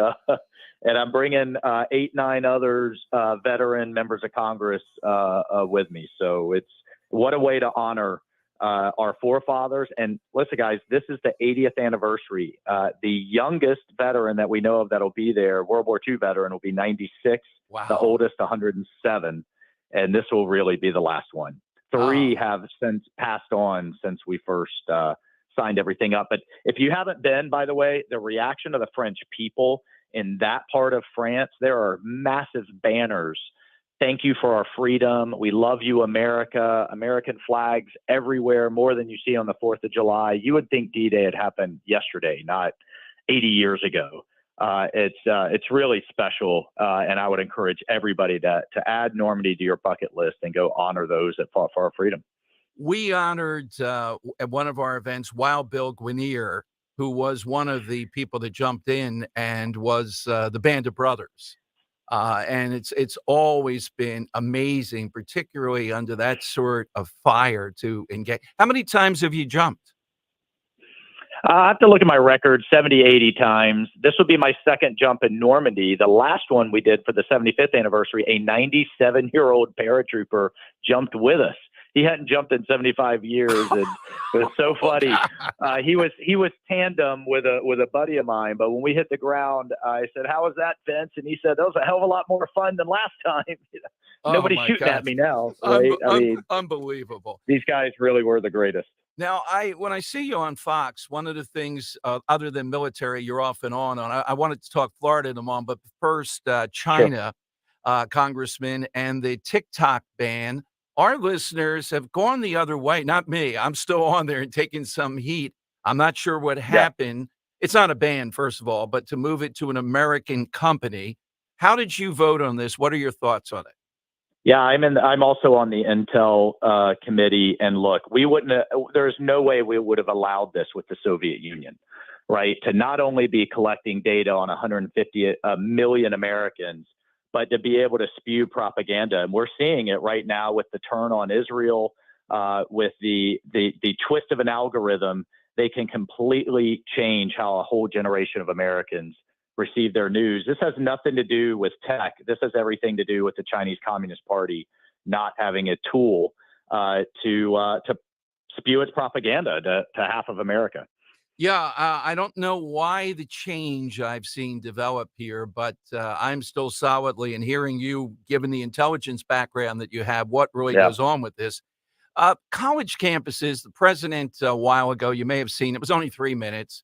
I'm bringing 8-9 others, veteran members of Congress, with me. So it's what a way to honor our forefathers. And listen, guys, this is the 80th anniversary. The youngest veteran that we know of that'll be there, World War II veteran, will be 96. Wow. The oldest, 107. And this will really be the last one. 3 have since passed on since we first signed everything up. But if you haven't been, by the way, the reaction of the French people in that part of France, there are massive banners. Thank you for our freedom. We love you, America. American flags everywhere, more than you see on the 4th of July. You would think D-Day had happened yesterday, not 80 years ago. It's really special, and I would encourage everybody to add Normandy to your bucket list and go honor those that fought for our freedom. We honored at one of our events Wild Bill Guinier, who was one of the people that jumped in and was the Band of Brothers. And it's always been amazing, particularly under that sort of fire to engage. How many times have you jumped? I have to look at my record, 70, 80 times. This will be my second jump in Normandy. The last one we did for the 75th anniversary, a 97-year-old paratrooper jumped with us. He hadn't jumped in 75 years, and it was so funny. He was tandem with a buddy of mine, but when we hit the ground, I said, "How was that, Vince?" And he said, "That was a hell of a lot more fun than last time." Nobody's shooting at me now, right? I mean, unbelievable. These guys really were the greatest. Now, when I see you on Fox, one of the things other than military you're off and on, I wanted to talk Florida in a moment, but first, China, Congressman, and the TikTok ban. Our listeners have gone the other way. Not me. I'm still on there and taking some heat. I'm not sure what happened. It's not a ban, first of all, but to move it to an American company. How did you vote on this? What are your thoughts on it? Yeah, I'm also on the Intel committee, and look, there's no way we would have allowed this with the Soviet Union, right? To not only be collecting data on 150 million Americans, but to be able to spew propaganda. And we're seeing it right now with the turn on Israel, with the twist of an algorithm. They can completely change how a whole generation of Americans receive their news. This has nothing to do with tech. This has everything to do with the Chinese Communist Party not having a tool to spew its propaganda to half of America. Yeah, I don't know why the change I've seen develop here, but I'm still solidly, and hearing you, given the intelligence background that you have, what really goes on with this. College campuses, the president a while ago, you may have seen, it was only 3 minutes,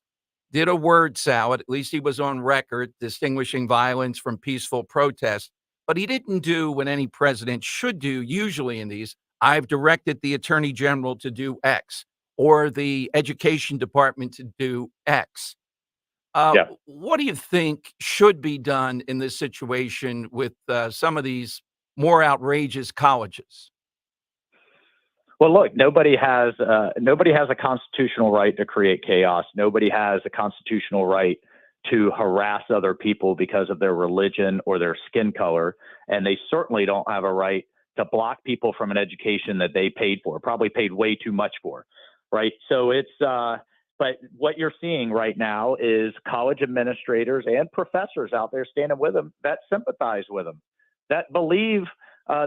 did a word salad. At least he was on record distinguishing violence from peaceful protest. But he didn't do what any president should do usually in these. I've directed the attorney general to do X, or the education department to do X. What do you think should be done in this situation with some of these more outrageous colleges? Well, look, nobody has a constitutional right to create chaos. Nobody has a constitutional right to harass other people because of their religion or their skin color. And they certainly don't have a right to block people from an education that they paid for, probably paid way too much for, right? So it's, but what you're seeing right now is college administrators and professors out there standing with them that sympathize with them, that believe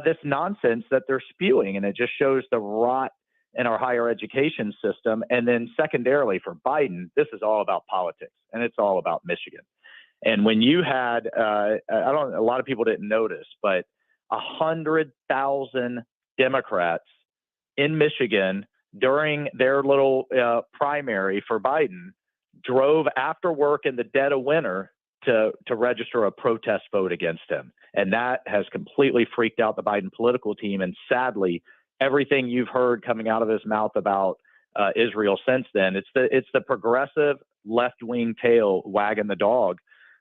this nonsense that they're spewing. And it just shows the rot in our higher education system. And then secondarily for Biden, this is all about politics, and it's all about Michigan. And when you had, a lot of people didn't notice, but 100,000 Democrats in Michigan during their little primary for Biden drove after work in the dead of winter to register a protest vote against him. And that has completely freaked out the Biden political team. And sadly, everything you've heard coming out of his mouth about Israel since then, it's the progressive left-wing tail wagging the dog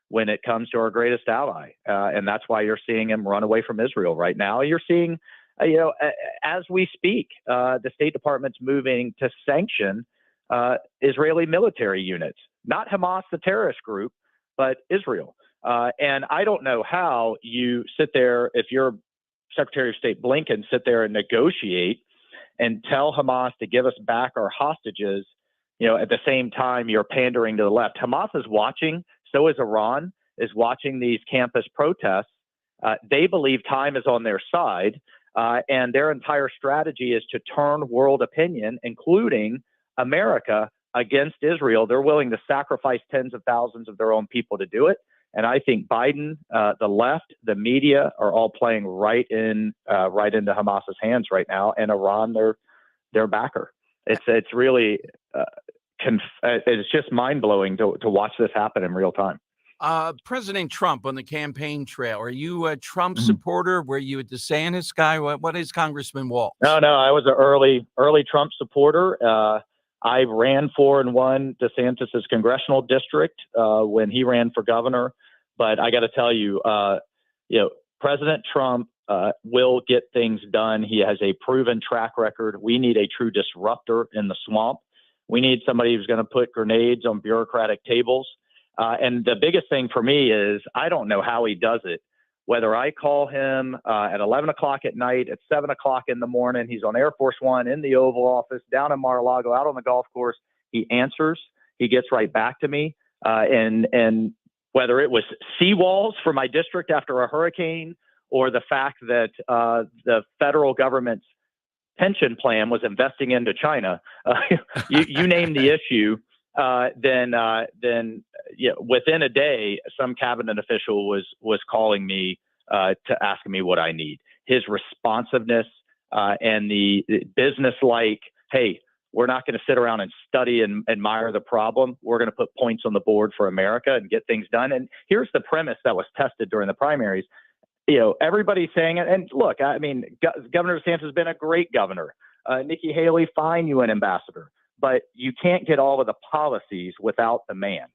when it comes to our greatest ally. And that's why you're seeing him run away from Israel right now. You're seeing, as we speak, the State Department's moving to sanction Israeli military units, not Hamas, the terrorist group, but Israel. And I don't know how you sit there, if you're Secretary of State Blinken, sit there and negotiate and tell Hamas to give us back our hostages, at the same time you're pandering to the left. Hamas is watching, so is Iran, is watching these campus protests. They believe time is on their side, and their entire strategy is to turn world opinion, including America, against Israel. They're willing to sacrifice tens of thousands of their own people to do it. And I think Biden, the left, the media are all playing right into Hamas's hands right now, and Iran, their backer. It's really it's just mind blowing to watch this happen in real time. President Trump on the campaign trail. Are you a Trump supporter? Were you a DeSantis guy? What is Congressman Waltz? No, I was an early Trump supporter. I ran for and won DeSantis's congressional district when he ran for governor. But I got to tell you, President Trump will get things done. He has a proven track record. We need a true disruptor in the swamp. We need somebody who's going to put grenades on bureaucratic tables. And the biggest thing for me is I don't know how he does it. Whether I call him at 11 o'clock at night, at 7 o'clock in the morning, he's on Air Force One, in the Oval Office, down in Mar-a-Lago, out on the golf course, he answers. He gets right back to me. And whether it was seawalls for my district after a hurricane, or the fact that the federal government's pension plan was investing into China, you name the issue, then within a day, some cabinet official was calling me to ask me what I need. His responsiveness and the business-like, hey, we're not going to sit around and study and admire the problem. We're going to put points on the board for America and get things done. And here's the premise that was tested during the primaries. Everybody's saying it. And look, I mean, Governor DeSantis has been a great governor. Nikki Haley, fine UN ambassador. But you can't get all of the policies without the man.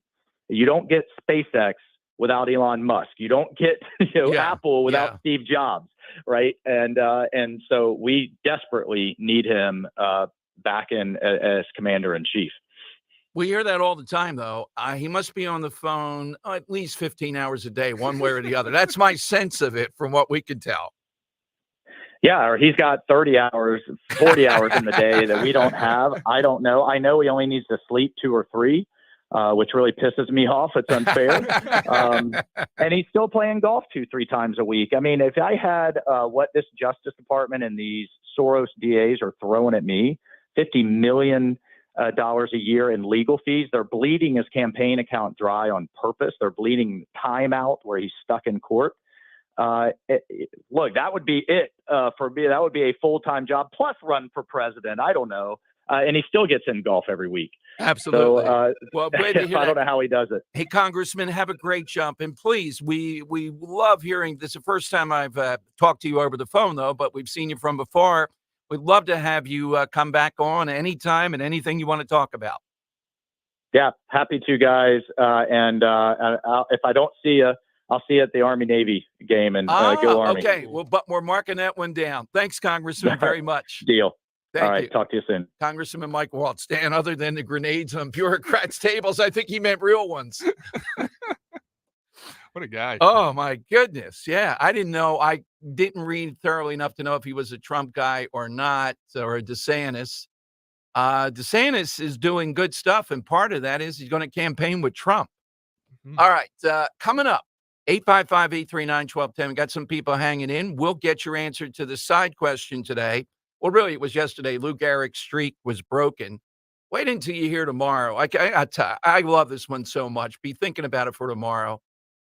You don't get SpaceX without Elon Musk. You don't get Apple without Steve Jobs, right? And so we desperately need him back in as commander in chief. We hear that all the time, though. He must be on the phone at least 15 hours a day, one way or the other. That's my sense of it from what we can tell. Yeah, or he's got 30 hours, 40 hours in the day that we don't have. I don't know. I know he only needs to sleep 2 or 3, which really pisses me off. It's unfair. And he's still playing golf 2-3 times a week. I mean, if I had what this Justice Department and these Soros DAs are throwing at me, $50 million a year in legal fees. They're bleeding his campaign account dry on purpose. They're bleeding time out where he's stuck in court. Look, that would be it for me. That would be a full-time job plus run for president. I don't know. And he still gets in golf every week. Absolutely. So, well, great to hear I don't know how he does it. Hey, Congressman, have a great jump. And please, we love hearing this. Is the first time I've talked to you over the phone, though, but we've seen you from before. We'd love to have you come back on anytime and anything you want to talk about. Yeah, happy to, guys. And if I don't see you, I'll see you at the Army-Navy game, and go Army. Okay, well, but we're marking that one down. Thanks, Congressman, very much. Deal. Thank All right, you. Talk to you soon. Congressman Mike Waltz. Dan, other than the grenades on bureaucrats' tables, I think he meant real ones. What a guy. Oh, my goodness. Yeah. I didn't know. I didn't read thoroughly enough to know if he was a Trump guy or not, or a DeSantis. DeSantis is doing good stuff, and part of that is he's going to campaign with Trump. All right. Coming up, 855-839-1210. We got some people hanging in. We'll get your answer to the side question today. Well, really, it was yesterday. Lou Gehrig's streak was broken. Wait until you hear tomorrow. I love this one so much. Be thinking about it for tomorrow.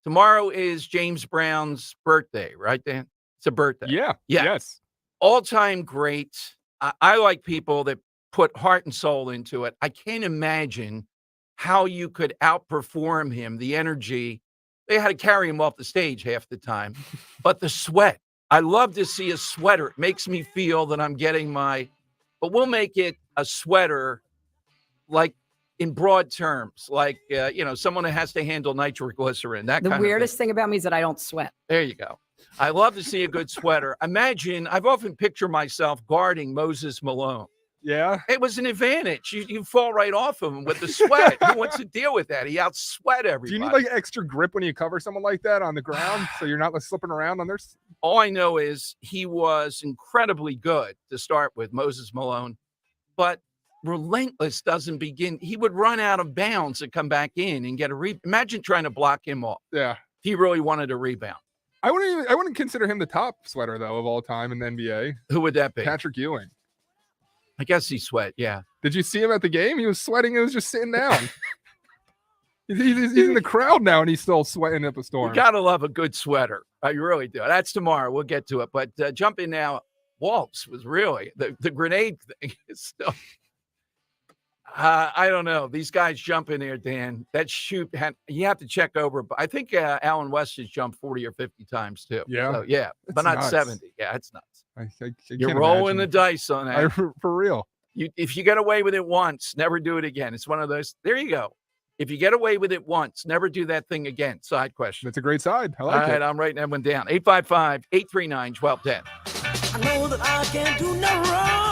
Tomorrow is James Brown's birthday, right, Dan? It's a birthday. Yeah. Yeah. Yes. All-time great. I like people that put heart and soul into it. I can't imagine how you could outperform him, the energy. They had to carry him off the stage half the time. But the sweat. I love to see a sweater. It makes me feel that I'm getting but we'll make it a sweater like in broad terms, like, someone who has to handle nitroglycerin. The weirdest thing about me is that I don't sweat. There you go. I love to see a good sweater. Imagine, I've often pictured myself guarding Moses Malone. Yeah. It was an advantage. You fall right off him with the sweat. Who wants to deal with that? He outsweat everybody. Do you need like extra grip when you cover someone like that on the ground so you're not like slipping around on their? All I know is he was incredibly good to start with, Moses Malone, but relentless doesn't begin. He would run out of bounds and come back in and get a imagine trying to block him off. Yeah. If he really wanted a rebound. I wouldn't consider him the top sweater though of all time in the NBA. Who would that be? Patrick Ewing. I guess he sweat. Yeah. Did you see him at the game? He was sweating. He was just sitting down. he's in the crowd now, and he's still sweating up a storm. You gotta love a good sweater. You really do. That's tomorrow. We'll get to it. But jump in now. Waltz was really the grenade thing is still. I don't know. These guys jump in there, Dan. That shoot, you have to check over. But I think Alan West has jumped 40 or 50 times too. Yeah. So, yeah, but not nuts. 70. Yeah, it's nuts. I You're can't rolling imagine. the dice on that. For real. If you get away with it once, never do it again. It's one of those. There you go. If you get away with it once, never do that thing again. Side question. That's a great side. I like All it. right, I'm writing that one down. 855-839-1210. I know that I can't do no wrong.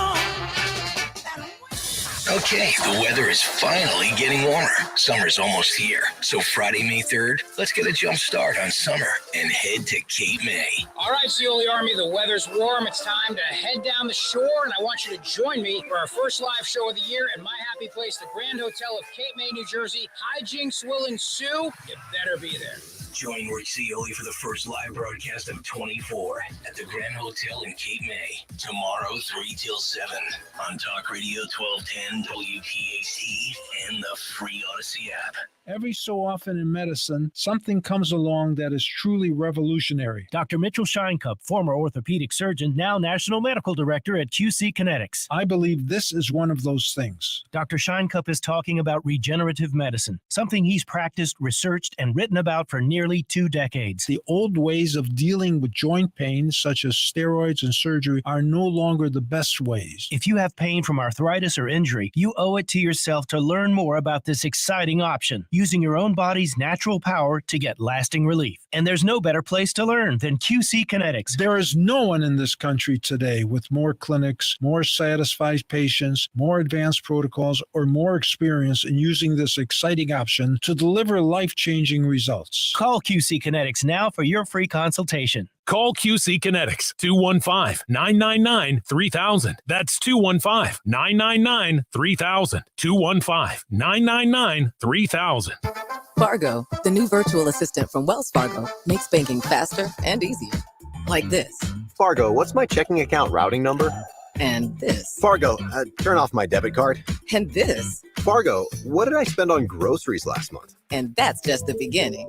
Okay, the weather is finally getting warmer. Summer's almost here. So Friday, May 3rd, let's get a jump start on summer and head to Cape May. All right, Sealy Army, the weather's warm. It's time to head down the shore, and I want you to join me for our first live show of the year at my happy place, the Grand Hotel of Cape May, New Jersey. Hijinks will ensue. You better be there. Join Rick Cioli for the first live broadcast of 24 at the Grand Hotel in Cape May. Tomorrow, 3 till 7 on Talk Radio 1210 WPHT and the free Odyssey app. Every so often in medicine, something comes along that is truly revolutionary. Dr. Mitchell Scheinkup, former orthopedic surgeon, now National Medical Director at QC Kinetics. I believe this is one of those things. Dr. Scheinkup is talking about regenerative medicine, something he's practiced, researched, and written about for nearly 2 decades. The old ways of dealing with joint pain, such as steroids and surgery, are no longer the best ways. If you have pain from arthritis or injury, you owe it to yourself to learn more about this exciting option, using your own body's natural power to get lasting relief. And there's no better place to learn than QC Kinetics. There is no one in this country today with more clinics, more satisfied patients, more advanced protocols, or more experience in using this exciting option to deliver life-changing results. Call QC Kinetics now for your free consultation. Call QC Kinetics, 215-999-3000. That's 215-999-3000. 215-999-3000. Fargo, the new virtual assistant from Wells Fargo, makes banking faster and easier. Like this. Fargo, what's my checking account routing number? And this. Fargo, turn off my debit card. And this. Fargo, what did I spend on groceries last month? And that's just the beginning.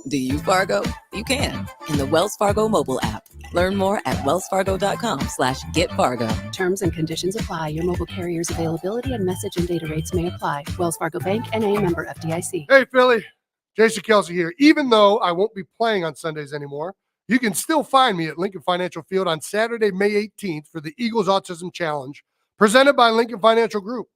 Do you, Fargo? You can in the Wells Fargo mobile app. Learn more at wellsfargo.com/getfargo. Terms and conditions apply. Your mobile carrier's availability and message and data rates may apply. Wells Fargo Bank, N.A. member FDIC. Hey, Philly. Jason Kelsey here. Even though I won't be playing on Sundays anymore, you can still find me at Lincoln Financial Field on Saturday, May 18th for the Eagles Autism Challenge, presented by Lincoln Financial Group.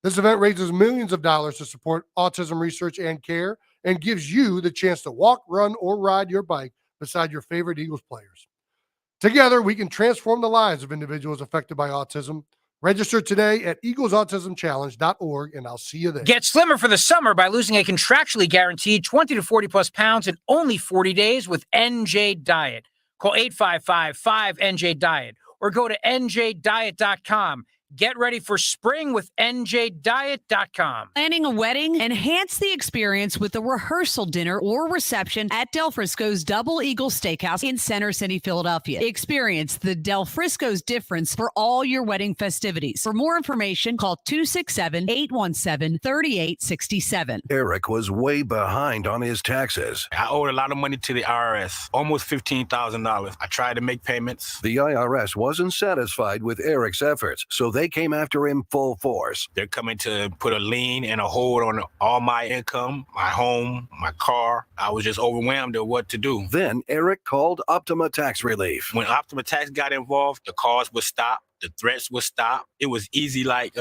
This event raises millions of dollars to support autism research and care and gives you the chance to walk, run, or ride your bike beside your favorite Eagles players. Together, we can transform the lives of individuals affected by autism Register today at eaglesautismchallenge.org, and I'll see you there. Get slimmer for the summer by losing a contractually guaranteed 20 to 40 plus pounds in only 40 days with NJ Diet. Call 855-5NJ-DIET or go to njdiet.com. Get ready for spring with njdiet.com. Planning a wedding? Enhance the experience with a rehearsal dinner or reception at Del Frisco's Double Eagle Steakhouse in Center City, Philadelphia. Experience the Del Frisco's difference for all your wedding festivities. For more information, call 267-817-3867. Eric was way behind on his taxes. I owed a lot of money to the IRS, almost $15,000. I tried to make payments. The IRS wasn't satisfied with Eric's efforts, so they came after him full force. They're coming to put a lien and a hold on all my income, my home, my car. I was just overwhelmed at what to do. Then Eric called Optima Tax Relief. When Optima Tax got involved, the calls would stop, the threats would stop. It was easy like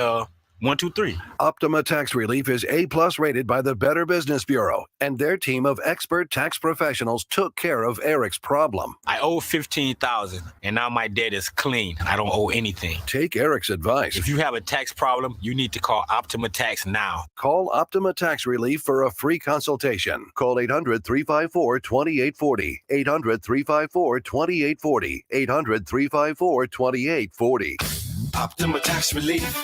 1, 2, 3. Optima Tax Relief is A+ rated by the Better Business Bureau, and their team of expert tax professionals took care of Eric's problem. I owe $15,000, and now my debt is clean. I don't owe anything. Take Eric's advice. If you have a tax problem, you need to call Optima Tax now. Call Optima Tax Relief for a free consultation. Call 800-354-2840. 800-354-2840. 800-354-2840. Optima Tax Relief.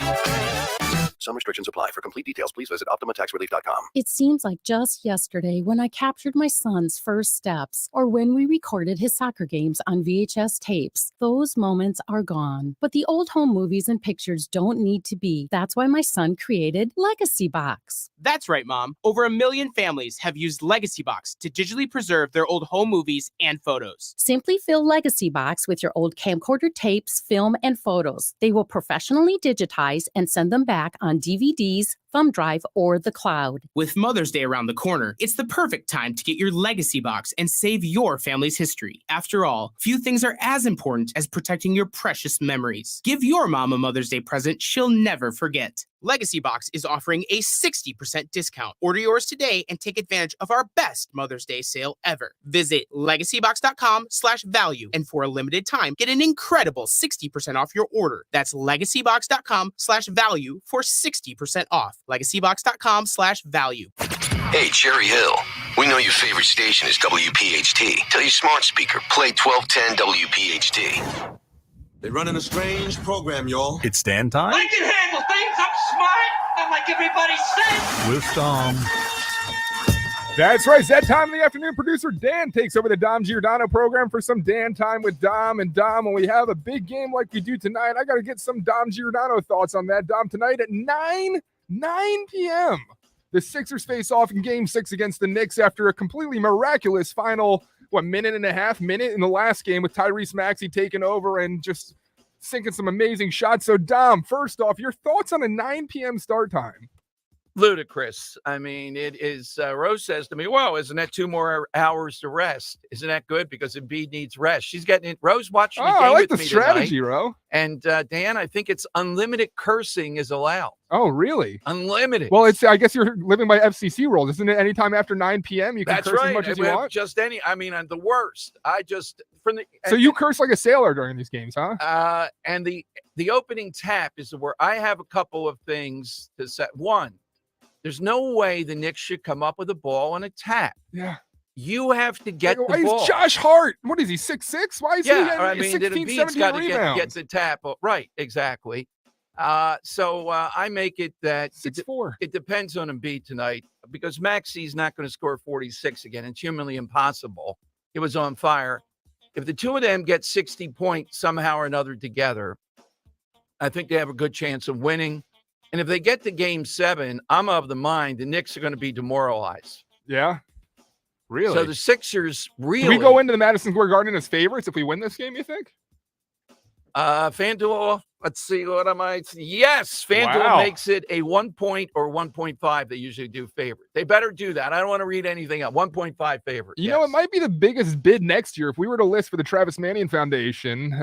Some restrictions apply. For complete details, please visit OptimaTaxRelief.com. It seems like just yesterday when I captured my son's first steps, or when we recorded his soccer games on VHS tapes. Those moments are gone. But the old home movies and pictures don't need to be. That's why my son created Legacy Box. That's right, Mom. Over 1 million families have used Legacy Box to digitally preserve their old home movies and photos. Simply fill Legacy Box with your old camcorder tapes, film, and photos. They will professionally digitize and send them back on DVDs, thumb drive, or the cloud. With Mother's Day around the corner, it's the perfect time to get your Legacy Box and save your family's history. After all, few things are as important as protecting your precious memories. Give your mom a Mother's Day present she'll never forget. Legacy Box is offering a 60% discount. Order yours today and take advantage of our best Mother's Day sale ever. Visit legacybox.com/value, and for a limited time, get an incredible 60% off your order. That's legacybox.com/value for 60% off. legacybox.com/value. Hey, Cherry Hill. We know your favorite station is WPHT. Tell your smart speaker, play 1210 WPHT. They're running a strange program, y'all. It's stand time I can handle things. I'm smart. I'm like everybody says. with Dom. That's right. It's that time in the afternoon. Producer Dan takes over the Dom Giordano program for some Dan time with Dom. And Dom, when we have a big game like we do tonight, I got to get some Dom Giordano thoughts on that. Dom, tonight at 9 p.m., the Sixers face off in Game 6 against the Knicks after a completely miraculous final, minute and a half in the last game with Tyrese Maxey taking over and just sinking some amazing shots. So, Dom, first off, your thoughts on a 9 p.m. start time? Ludicrous. I mean, it is. Rose says to me, "Whoa, isn't that 2 more hours to rest? Isn't that good? Because Embiid needs rest." She's getting it. Rose watching the game I like with the me strategy, tonight. Ro. And Dan, I think it's unlimited cursing is allowed. Oh, really? Unlimited. Well, I guess you're living by FCC rules, isn't it? Anytime after 9 p.m. you can That's curse right. as much as you want. Just any. I mean, I'm the worst. So you curse like a sailor during these games, huh? And the opening tap is where I have a couple of things to say. One, there's no way the Knicks should come up with a ball on a tap. Yeah. You have to get the Why ball. is Josh Hart? What is he, 6'6"? Why is he I mean, 16, Embiid's 17 got to rebounds? get the tap. Right, exactly. So I make it that 6'4". It depends on Embiid tonight because Maxey's not going to score 46 again. It's humanly impossible. It was on fire. If the two of them get 60 points somehow or another together, I think they have a good chance of winning. And if they get to Game 7, I'm of the mind the Knicks are going to be demoralized. Yeah, really? So the Sixers really... Do we go into the Madison Square Garden as favorites if we win this game, you think? FanDuel, let's see, what am I? Yes, FanDuel makes it a 1 point or 1.5. They usually do favorite. They better do that. I don't want to read anything else. 1.5 favorite. You know, it might be the biggest bid next year if we were to list for the Travis Mannion Foundation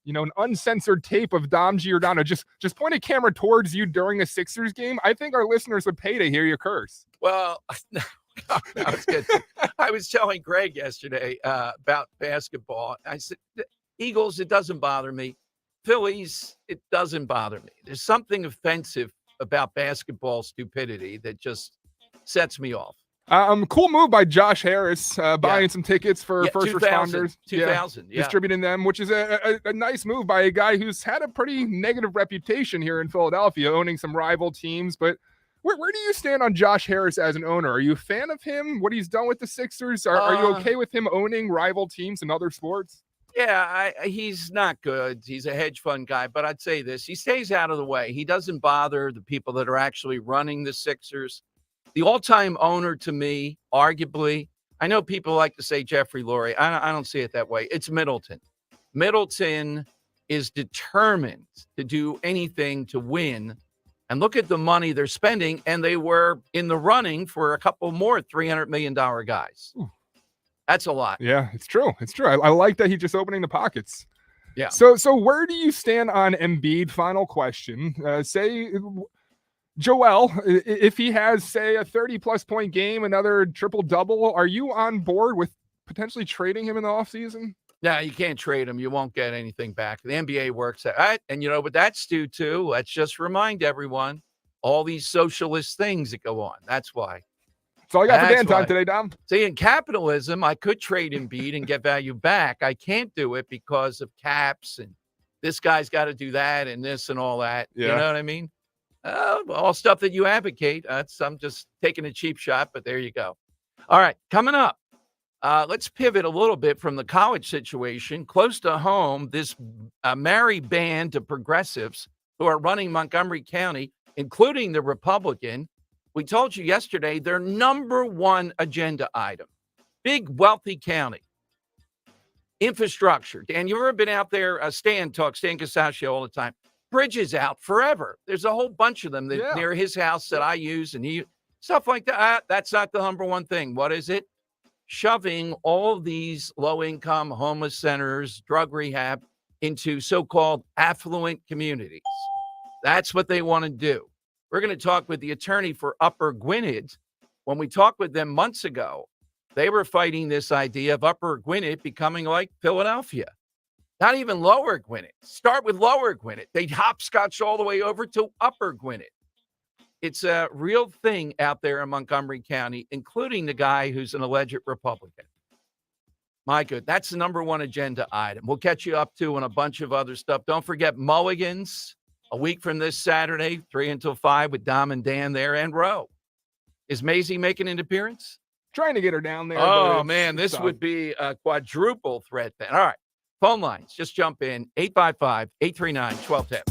an uncensored tape of Dom Giordano. Just point a camera towards you during a Sixers game. I think our listeners would pay to hear you curse. Well, that's good. I was telling Greg yesterday about basketball. I said, Eagles, it doesn't bother me. Phillies, it doesn't bother me. There's something offensive about basketball stupidity that just sets me off. Cool move by Josh Harris, buying some tickets for first 2000, responders. 2000, yeah. Distributing them, which is a nice move by a guy who's had a pretty negative reputation here in Philadelphia, owning some rival teams. But where do you stand on Josh Harris as an owner? Are you a fan of him, what he's done with the Sixers? Are you okay with him owning rival teams in other sports? Yeah, he's not good. He's a hedge fund guy, but I'd say this. He stays out of the way. He doesn't bother the people that are actually running the Sixers. The all-time owner to me, arguably, I know people like to say Jeffrey Lurie. I don't see it that way. It's Middleton. Middleton is determined to do anything to win. And look at the money they're spending, and they were in the running for a couple more $300 million guys. Ooh. That's a lot. Yeah, it's true. It's true. I like that he's just opening the pockets. Yeah. So where do you stand on Embiid? Final question. Say Joel, if he has, say, a 30-plus point game, another triple-double, are you on board with potentially trading him in the offseason? No, you can't trade him. You won't get anything back. The NBA works out. Right? And you know what that's due to? Let's just remind everyone, all these socialist things that go on. That's why. That's all I got for Dan time today, Dom. See, in capitalism, I could trade Embiid and get value back. I can't do it because of caps and this guy's got to do that and this and all that. Yeah. You know what I mean? All stuff that you advocate. I'm just taking a cheap shot, but there you go. All right, coming up, let's pivot a little bit from the college situation. Close to home, this merry band of progressives who are running Montgomery County, including the Republican. We told you yesterday their number one agenda item, big wealthy county, infrastructure. Dan, you ever been out there? Stan Casaccio all the time. Bridges out forever. There's a whole bunch of them that near his house that I use, and stuff like that. That's not the number one thing. What is it? Shoving all these low-income homeless centers, drug rehab into so-called affluent communities. That's what they want to do. We're going to talk with the attorney for Upper Gwinnett. When we talked with them months ago, they were fighting this idea of Upper Gwinnett becoming like Philadelphia. Not even Lower Gwinnett. Start with Lower Gwinnett. They hopscotch all the way over to Upper Gwinnett. It's a real thing out there in Montgomery County, including the guy who's an alleged Republican. My good, that's the number one agenda item. We'll catch you up to on a bunch of other stuff. Don't forget Mulligan's a week from this Saturday, 3 until 5 with Dom and Dan there and Roe. Is Maisie making an appearance? Trying to get her down there. Oh, man, this would be a quadruple threat then. All right. Phone lines, just jump in, 855-839-1210.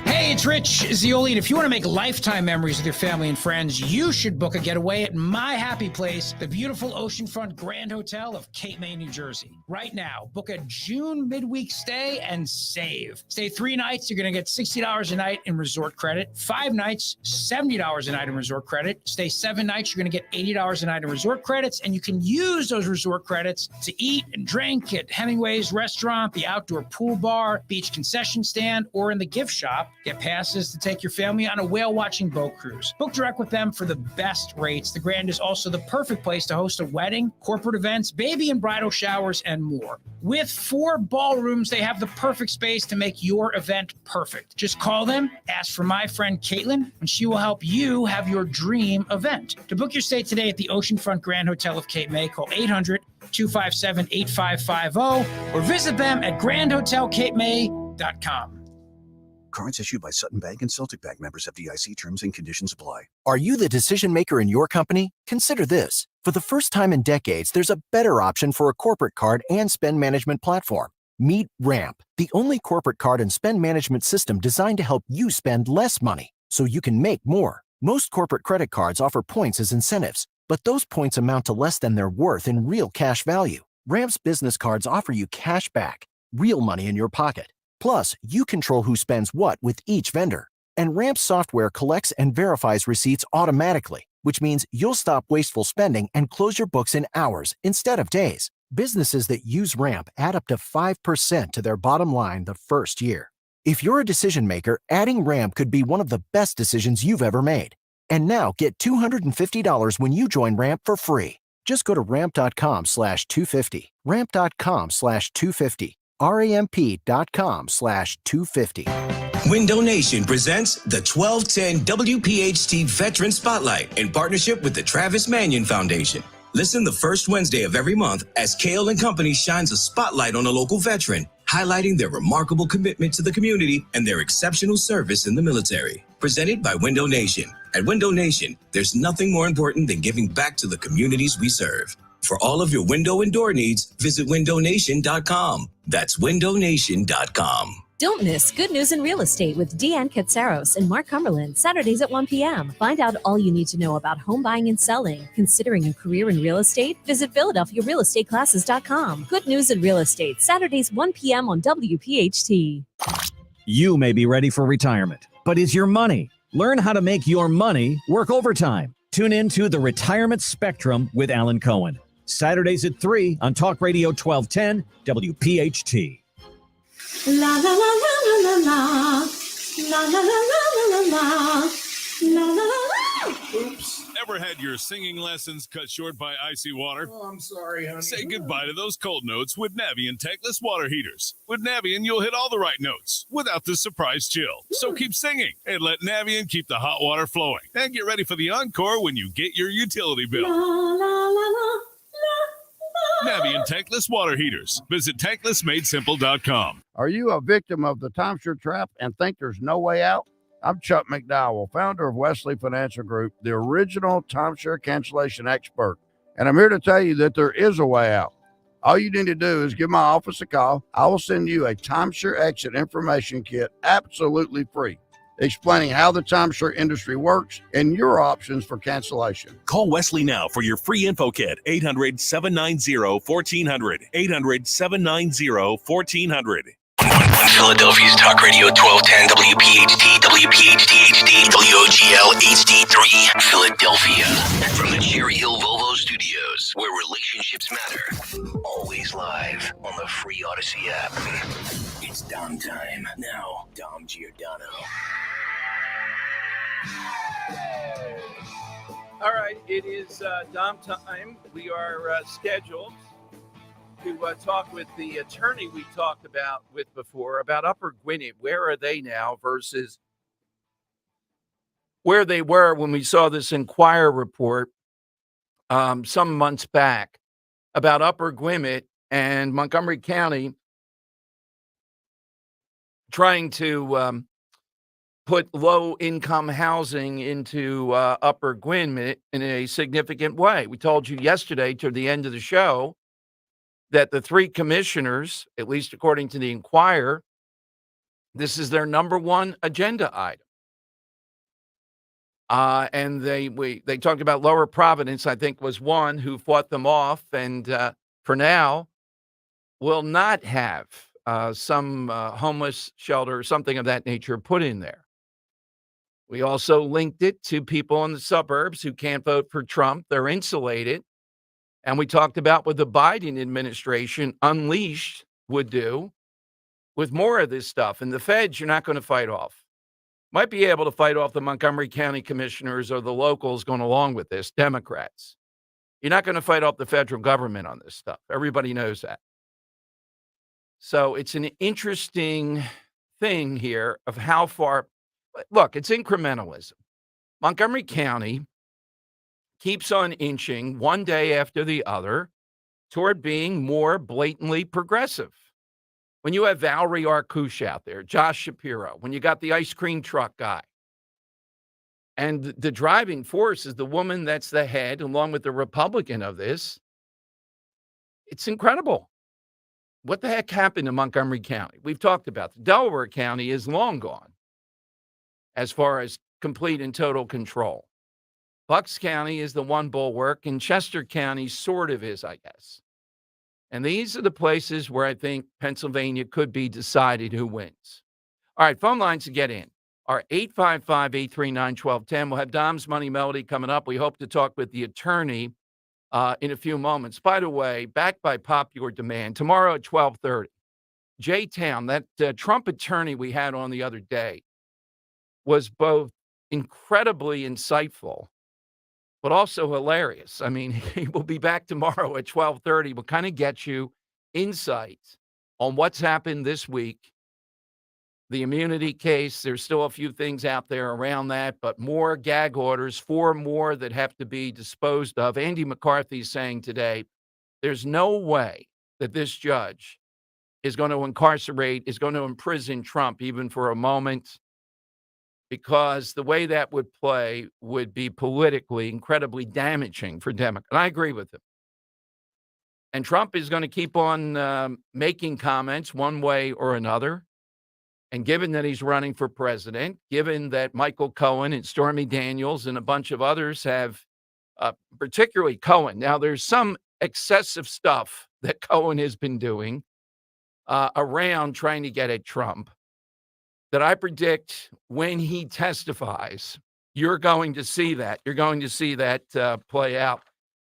Hey, it's Rich Zioli, and if you want to make lifetime memories with your family and friends, you should book a getaway at My Happy Place, the beautiful oceanfront Grand Hotel of Cape May, New Jersey. Right now, book a June midweek stay and save. Stay 3 nights, you're going to get $60 a night in resort credit. 5 nights, $70 a night in resort credit. Stay 7 nights, you're going to get $80 a night in resort credits, and you can use those resort credits to eat and drink at Hemingway's restaurant, the outdoor pool bar, beach concession stand, or in the gift shop. Get passes to take your family on a whale-watching boat cruise. Book direct with them for the best rates. The Grand is also the perfect place to host a wedding, corporate events, baby and bridal showers, and more. With 4 ballrooms, they have the perfect space to make your event perfect. Just call them, ask for my friend Caitlin, and she will help you have your dream event. To book your stay today at the Oceanfront Grand Hotel of Cape May, call 800-257-8550 or visit them at grandhotelcapemay.com. Cards issued by Sutton Bank and Celtic Bank, members FDIC. Terms and conditions apply. Are you the decision maker in your company? Consider this. For the first time in decades, there's a better option for a corporate card and spend management platform. Meet Ramp, the only corporate card and spend management system designed to help you spend less money so you can make more. Most corporate credit cards offer points as incentives, but those points amount to less than their worth in real cash value. Ramp's business cards offer you cash back, real money in your pocket. Plus, you control who spends what with each vendor. And Ramp's software collects and verifies receipts automatically, which means you'll stop wasteful spending and close your books in hours instead of days. Businesses that use Ramp add up to 5% to their bottom line the first year. If you're a decision maker, adding Ramp could be one of the best decisions you've ever made. And now get $250 when you join Ramp for free. Just go to ramp.com/250. Ramp.com/250. ramp.com/250. Window Nation presents the 1210 WPHT Veteran Spotlight in partnership with the Travis Manion Foundation. Listen the first Wednesday of every month as Kale and Company shines a spotlight on a local veteran, highlighting their remarkable commitment to the community and their exceptional service in the military. Presented by Window Nation. At Window Nation, there's nothing more important than giving back to the communities we serve. For all of your window and door needs, visit windownation.com. That's windownation.com. Don't miss Good News in Real Estate with Deanne Katsaros and Mark Cumberland, Saturdays at 1 p.m. Find out all you need to know about home buying and selling. Considering a career in real estate? Visit PhiladelphiaRealEstateClasses.com. Good News in Real Estate, Saturdays 1 p.m. on WPHT. You may be ready for retirement, but is your money? Learn how to make your money work overtime. Tune in to The Retirement Spectrum with Alan Cohen. Saturdays at 3 on Talk Radio 1210 WPHT. La la la la la la la la la la la la la la la. Oops. Ever had your singing lessons cut short by icy water? Oh, I'm sorry, honey. Say goodbye to those cold notes with Navien tankless water heaters. With Navien, you'll hit all the right notes without the surprise chill. So keep singing and let Navien keep the hot water flowing. And get ready for the encore when you get your utility bill. La la la la. Navien tankless water heaters. Visit tanklessmadesimple.com. Are you a victim of the timeshare trap and think there's no way out? I'm Chuck McDowell, founder of Wesley Financial Group, the original timeshare cancellation expert. And I'm here to tell you that there is a way out. All you need to do is give my office a call. I will send you a timeshare exit information kit absolutely free, explaining how the timeshare industry works and your options for cancellation. Call Wesley now for your free info kit. 800-790-1400. 800-790-1400. On Philadelphia's Talk Radio 1210 WPHT, WPHT HD, WOGL HD3, Philadelphia. From the Cherry Hill Volvo Studios, where relationships matter. Always live on the free Odyssey app. It's Dom time. Now, Dom Giordano. All right, it is Dom time. We are scheduled to talk with the attorney we talked about before about Upper Gwinnett. Where are they now versus where they were when we saw this Inquirer report some months back about Upper Gwinnett and Montgomery County trying to put low-income housing into Upper Gwinnett in a significant way. We told you yesterday, to the end of the show, that the three commissioners, at least according to the Inquirer, this is their number one agenda item. And they talked about Lower Providence, I think, was one who fought them off, and for now will not have some homeless shelter or something of that nature put in there. We also linked it to people in the suburbs who can't vote for Trump. They're insulated. And we talked about what the Biden administration unleashed would do with more of this stuff. And the feds, you're not going to fight off. Might be able to fight off the Montgomery County commissioners or the locals going along with this, Democrats. You're not going to fight off the federal government on this stuff. Everybody knows that. So it's an interesting thing here of how far. Look, it's incrementalism. Montgomery County keeps on inching one day after the other toward being more blatantly progressive. When you have Valerie Arcouche out there, Josh Shapiro, when you got the ice cream truck guy, and the driving force is the woman that's the head, along with the Republican of this, it's incredible. What the heck happened in Montgomery County? We've talked about it. Delaware County is long gone as far as complete and total control. Bucks County is the one bulwark, and Chester County sort of is, I guess. And these are the places where I think Pennsylvania could be decided who wins. All right, phone lines to get in are 855-839-1210. We'll have Dom's Money Melody coming up. We hope to talk with the attorney in a few moments. By the way, backed by popular demand, tomorrow at 12:30, J-Town, that Trump attorney we had on the other day, was both incredibly insightful but also hilarious. I mean, he will be back tomorrow at 12:30. We'll kind of get you insights on what's happened this week. The immunity case, there's still a few things out there around that, but more gag orders, 4 more that have to be disposed of. Andy McCarthy is saying today, there's no way that this judge is going to imprison Trump even for a moment, because the way that would play would be politically incredibly damaging for Democrats. And I agree with him. And Trump is going to keep on making comments one way or another. And given that he's running for president, given that Michael Cohen and Stormy Daniels and a bunch of others have, particularly Cohen. Now, there's some excessive stuff that Cohen has been doing around trying to get at Trump that I predict when he testifies, you're going to see that. You're going to see that play out.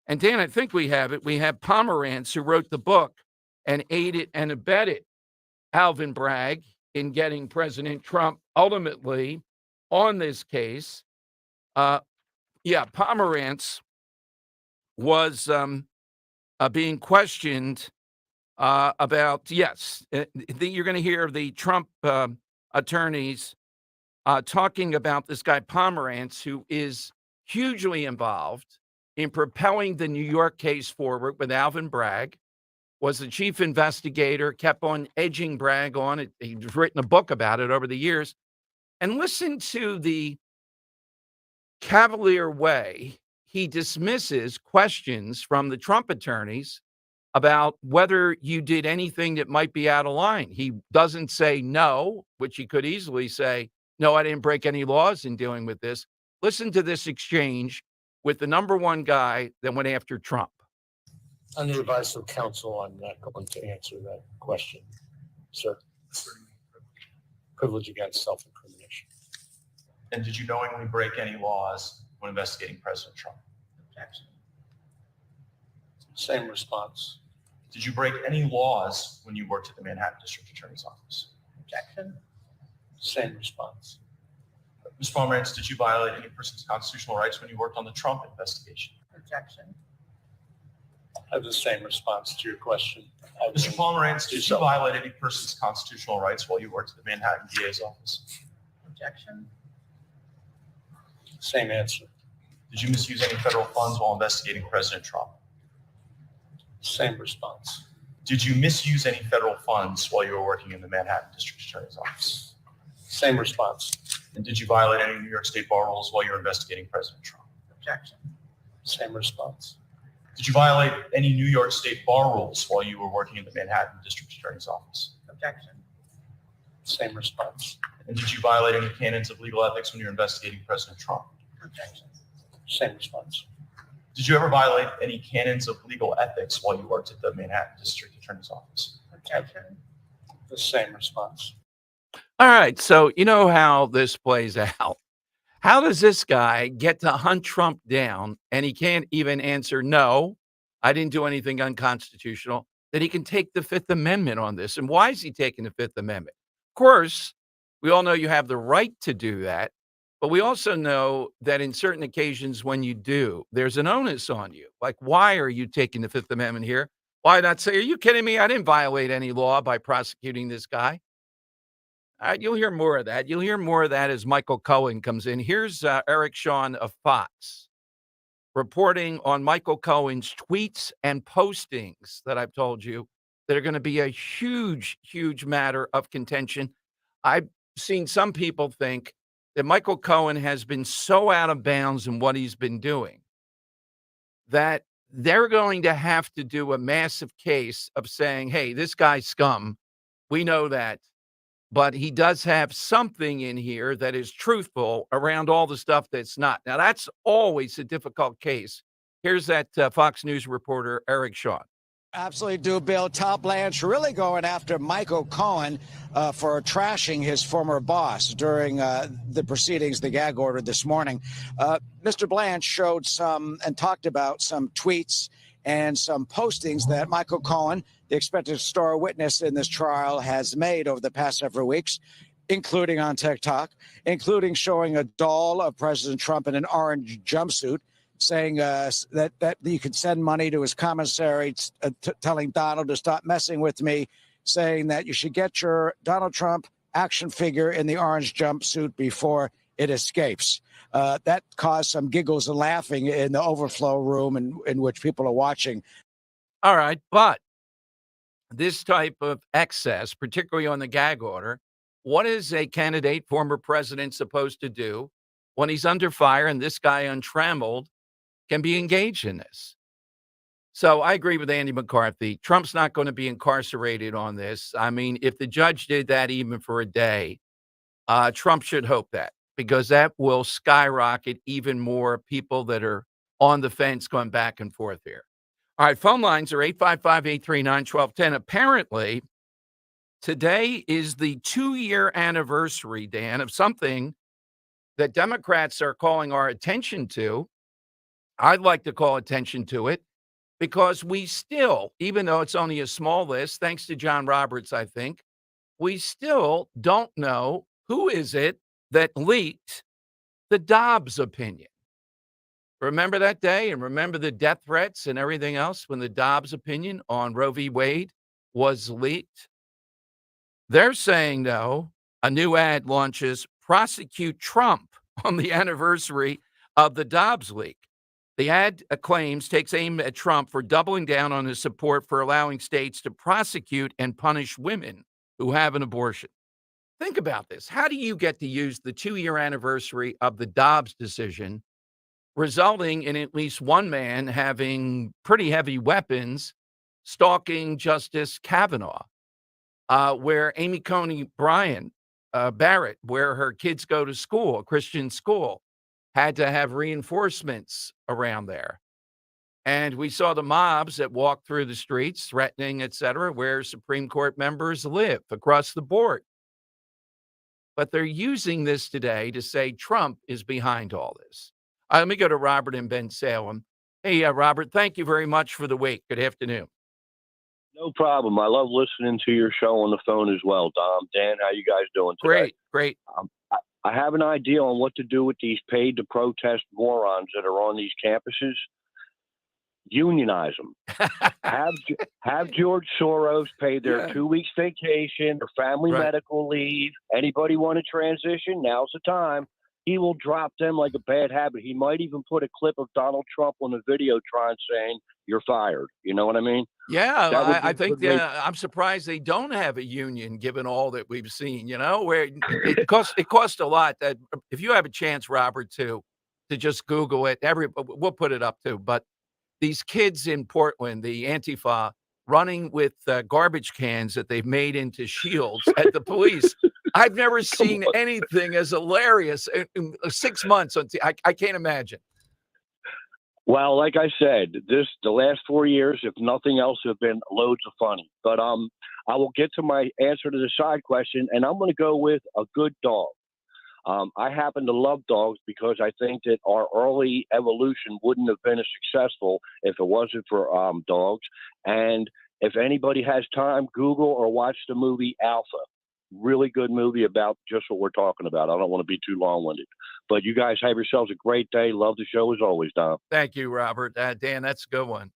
And Dan, I think we have it. We have Pomerantz, who wrote the book and aided and abetted Alvin Bragg in getting President Trump ultimately on this case. Pomerantz was being questioned about, yes, you're going to hear the Trump attorneys talking about this guy Pomerantz, who is hugely involved in propelling the New York case forward with Alvin Bragg, was the chief investigator, kept on edging Bragg on it. He's written a book about it over the years. And listen to the cavalier way he dismisses questions from the Trump attorneys about whether you did anything that might be out of line. He doesn't say no, which he could easily say, no, I didn't break any laws in dealing with this. Listen to this exchange with the number one guy that went after Trump. Under advice of counsel, I'm not going to answer that question, sir. Privilege against self-incrimination. And did you knowingly break any laws when investigating President Trump? Objection. Same response. Did you break any laws when you worked at the Manhattan District Attorney's Office? Objection. Same response. Ms. Pomerantz, did you violate any person's constitutional rights when you worked on the Trump investigation? Objection. I have the same response to your question. Mr. Pomerantz, did you violate any person's constitutional rights while you worked at the Manhattan DA's office? Objection. Same answer. Did you misuse any federal funds while investigating President Trump? Same response. Did you misuse any federal funds while you were working in the Manhattan District Attorney's Office? Same response. And did you violate any New York State bar rules while you were investigating President Trump? Objection. Same response. Did you violate any New York State bar rules while you were working in the Manhattan District Attorney's Office? Objection. Same response. And did you violate any canons of legal ethics when you were investigating President Trump? Objection. Same response. Did you ever violate any canons of legal ethics while you worked at the Manhattan District Attorney's Office? Objection. The same response. All right, so you know how this plays out. How does this guy get to hunt Trump down and he can't even answer, no, I didn't do anything unconstitutional, that he can take the Fifth Amendment on this? And why is he taking the Fifth Amendment? Of course, we all know you have the right to do that, but we also know that in certain occasions when you do, there's an onus on you. Like, why are you taking the Fifth Amendment here? Why not say, are you kidding me? I didn't violate any law by prosecuting this guy. All right, you'll hear more of that. You'll hear more of that as Michael Cohen comes in. Here's Eric Shawn of Fox reporting on Michael Cohen's tweets and postings that I've told you that are going to be a huge, huge matter of contention. I've seen some people think that Michael Cohen has been so out of bounds in what he's been doing that they're going to have to do a massive case of saying, hey, this guy's scum. We know that. But he does have something in here that is truthful around all the stuff that's not. Now, that's always a difficult case. Here's that Fox News reporter, Eric Shawn. Absolutely do, Bill. Tom Blanche really going after Michael Cohen for trashing his former boss during the proceedings, the gag order this morning. Mr. Blanche showed some and talked about some tweets and some postings that Michael Cohen, the expected star witness in this trial, has made over the past several weeks, including on TikTok, including showing a doll of President Trump in an orange jumpsuit, saying that you could send money to his commissary, telling Donald to stop messing with me, saying that you should get your Donald Trump action figure in the orange jumpsuit before it escapes. That caused some giggles and laughing in the overflow room in which people are watching. All right, but this type of excess, particularly on the gag order, what is a candidate, former president, supposed to do when he's under fire and this guy untrammeled can be engaged in this? So I agree with Andy McCarthy. Trump's not going to be incarcerated on this. I mean, if the judge did that even for a day, Trump should hope that, because that will skyrocket even more people that are on the fence going back and forth here. All right, phone lines are 855-839-1210. Apparently, today is the 2-year anniversary, Dan, of something that Democrats are calling our attention to. I'd like to call attention to it because we still, even though it's only a small list, thanks to John Roberts, I think, we still don't know who is it that leaked the Dobbs opinion. Remember that day, and remember the death threats and everything else when the Dobbs opinion on Roe v. Wade was leaked? They're saying, though, a new ad launches prosecute Trump on the anniversary of the Dobbs leak. The ad claims takes aim at Trump for doubling down on his support for allowing states to prosecute and punish women who have an abortion. Think about this. How do you get to use the 2-year anniversary of the Dobbs decision, resulting in at least one man having pretty heavy weapons stalking Justice Kavanaugh, where Amy Coney Barrett, where her kids go to school, a Christian school, had to have reinforcements around there. And we saw the mobs that walked through the streets threatening, et cetera, where Supreme Court members live across the board. But they're using this today to say Trump is behind all this. Let me go to Robert in Ben Salem. Hey, Robert, thank you very much for the wait. Good afternoon. No problem. I love listening to your show on the phone as well, Dom. Dan, how you guys doing today? Great. I have an idea on what to do with these paid-to-protest morons that are on these campuses. Unionize them. have George Soros pay their 2 weeks vacation, their family medical leave. Anybody want to transition? Now's the time. He will drop them like a bad habit. He might even put a clip of Donald Trump on the Videotron saying, "You're fired." You know what I mean? Yeah, I think I'm surprised they don't have a union, given all that we've seen. You know, where it costs a lot. That if you have a chance, Robert, to just Google it, we'll put it up too. But these kids in Portland, the Antifa, running with garbage cans that they've made into shields at the police. I've never seen anything as hilarious in 6 months. I can't imagine. Well, like I said, the last 4 years, if nothing else, have been loads of funny. But I will get to my answer to the side question, and I'm going to go with a good dog. I happen to love dogs because I think that our early evolution wouldn't have been as successful if it wasn't for dogs. And if anybody has time, Google or watch the movie Alpha. Really good movie about just what we're talking about. I don't want to be too long-winded. But you guys have yourselves a great day. Love the show as always, Dom. Thank you, Robert. Dan, that's a good one.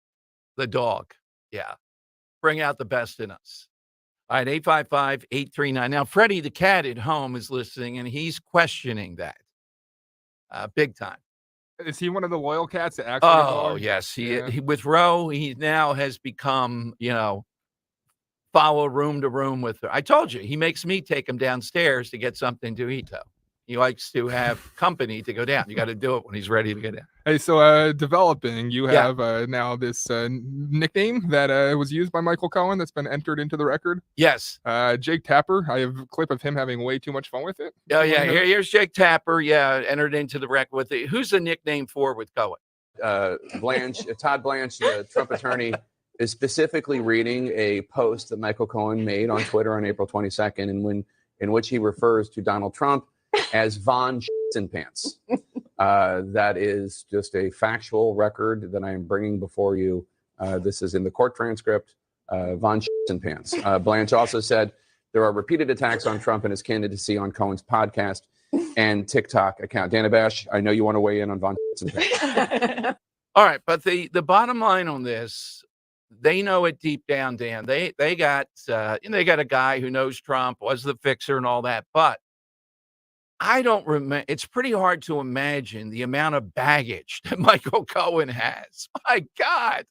The dog. Yeah. Bring out the best in us. All right, 855-839. Now, Freddie the cat at home is listening, and he's questioning that big time. Is he one of the loyal cats that actually? Oh, yes. He with Roe, he now has become, follow room to room with her. I told you, he makes me take him downstairs to get something to eat, though. He likes to have company to go down. You got to do it when he's ready to go down. Hey, so developing, you have now this nickname that was used by Michael Cohen that's been entered into the record. Yes. Jake Tapper. I have a clip of him having way too much fun with it. Oh, yeah. Here's Jake Tapper. Yeah, entered into the record with it. Who's the nickname for with Cohen? Todd Blanche, the Trump attorney, is specifically reading a post that Michael Cohen made on Twitter on April 22nd, in which he refers to Donald Trump as Von Pants. That is just a factual record that I am bringing before you. This is in the court transcript. Von Pants. Blanche also said there are repeated attacks on Trump and his candidacy on Cohen's podcast and TikTok account. Dana Bash, I know you want to weigh in on Von Pants. All right, but the bottom line on this, They know it deep down, Dan. They got a guy who knows Trump, was the fixer and all that. But I don't remember. It's pretty hard to imagine the amount of baggage that Michael Cohen has. My God.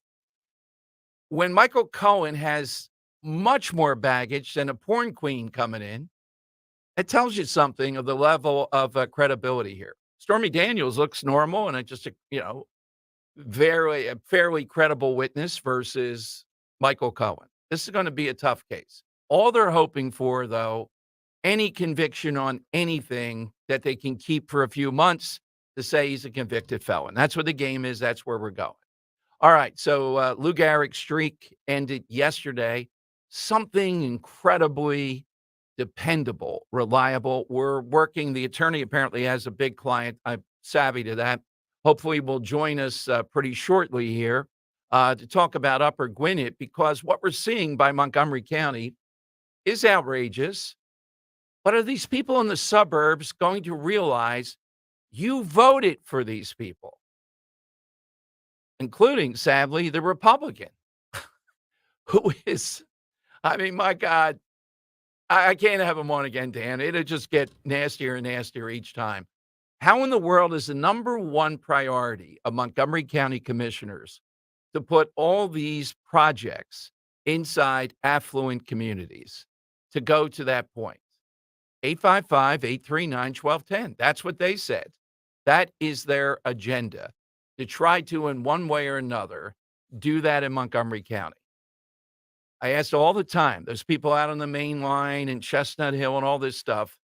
When Michael Cohen has much more baggage than a porn queen coming in, it tells you something of the level of credibility here. Stormy Daniels looks normal and a fairly credible witness versus Michael Cohen. This is going to be a tough case. All they're hoping for, though, any conviction on anything that they can keep for a few months to say he's a convicted felon. That's what the game is. That's where we're going. All right, so Lou Gehrig's streak ended yesterday. Something incredibly dependable, reliable. We're working. The attorney apparently has a big client. I'm savvy to that. Hopefully will join us pretty shortly here to talk about Upper Gwinnett, because what we're seeing by Montgomery County is outrageous. But are these people in the suburbs going to realize you voted for these people? Including, sadly, the Republican, who is, I mean, my God, I can't have him on again, Dan. It'll just get nastier and nastier each time. How in the world is the number one priority of Montgomery County commissioners to put all these projects inside affluent communities to go to that point? 855-839-1210. That's what they said. That is their agenda, to try to, in one way or another, do that in Montgomery County. I asked all the time, those people out on the main line and Chestnut Hill and all this stuff,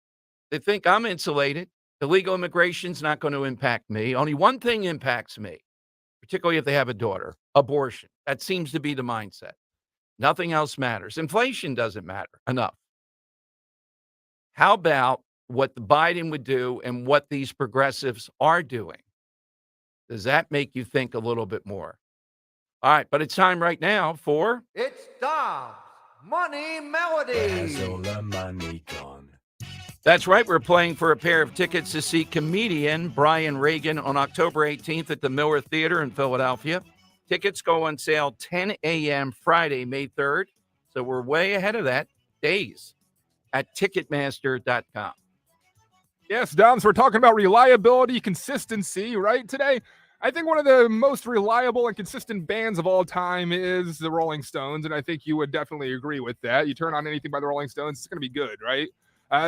they think I'm insulated. Illegal immigration's not going to impact me. Only one thing impacts me, particularly if they have a daughter: abortion. That seems to be the mindset. Nothing else matters. Inflation doesn't matter enough. How about what the Biden would do and what these progressives are doing? Does that make you think a little bit more? All right, but it's time right now for... It's Dom's Money Melody. That's right. We're playing for a pair of tickets to see comedian Brian Regan on October 18th at the Miller Theater in Philadelphia. Tickets go on sale 10 a.m. Friday, May 3rd. So we're way ahead of that. Days at Ticketmaster.com. Yes, Doms, we're talking about reliability, consistency, right? Today, I think one of the most reliable and consistent bands of all time is the Rolling Stones, and I think you would definitely agree with that. You turn on anything by the Rolling Stones, it's going to be good, right?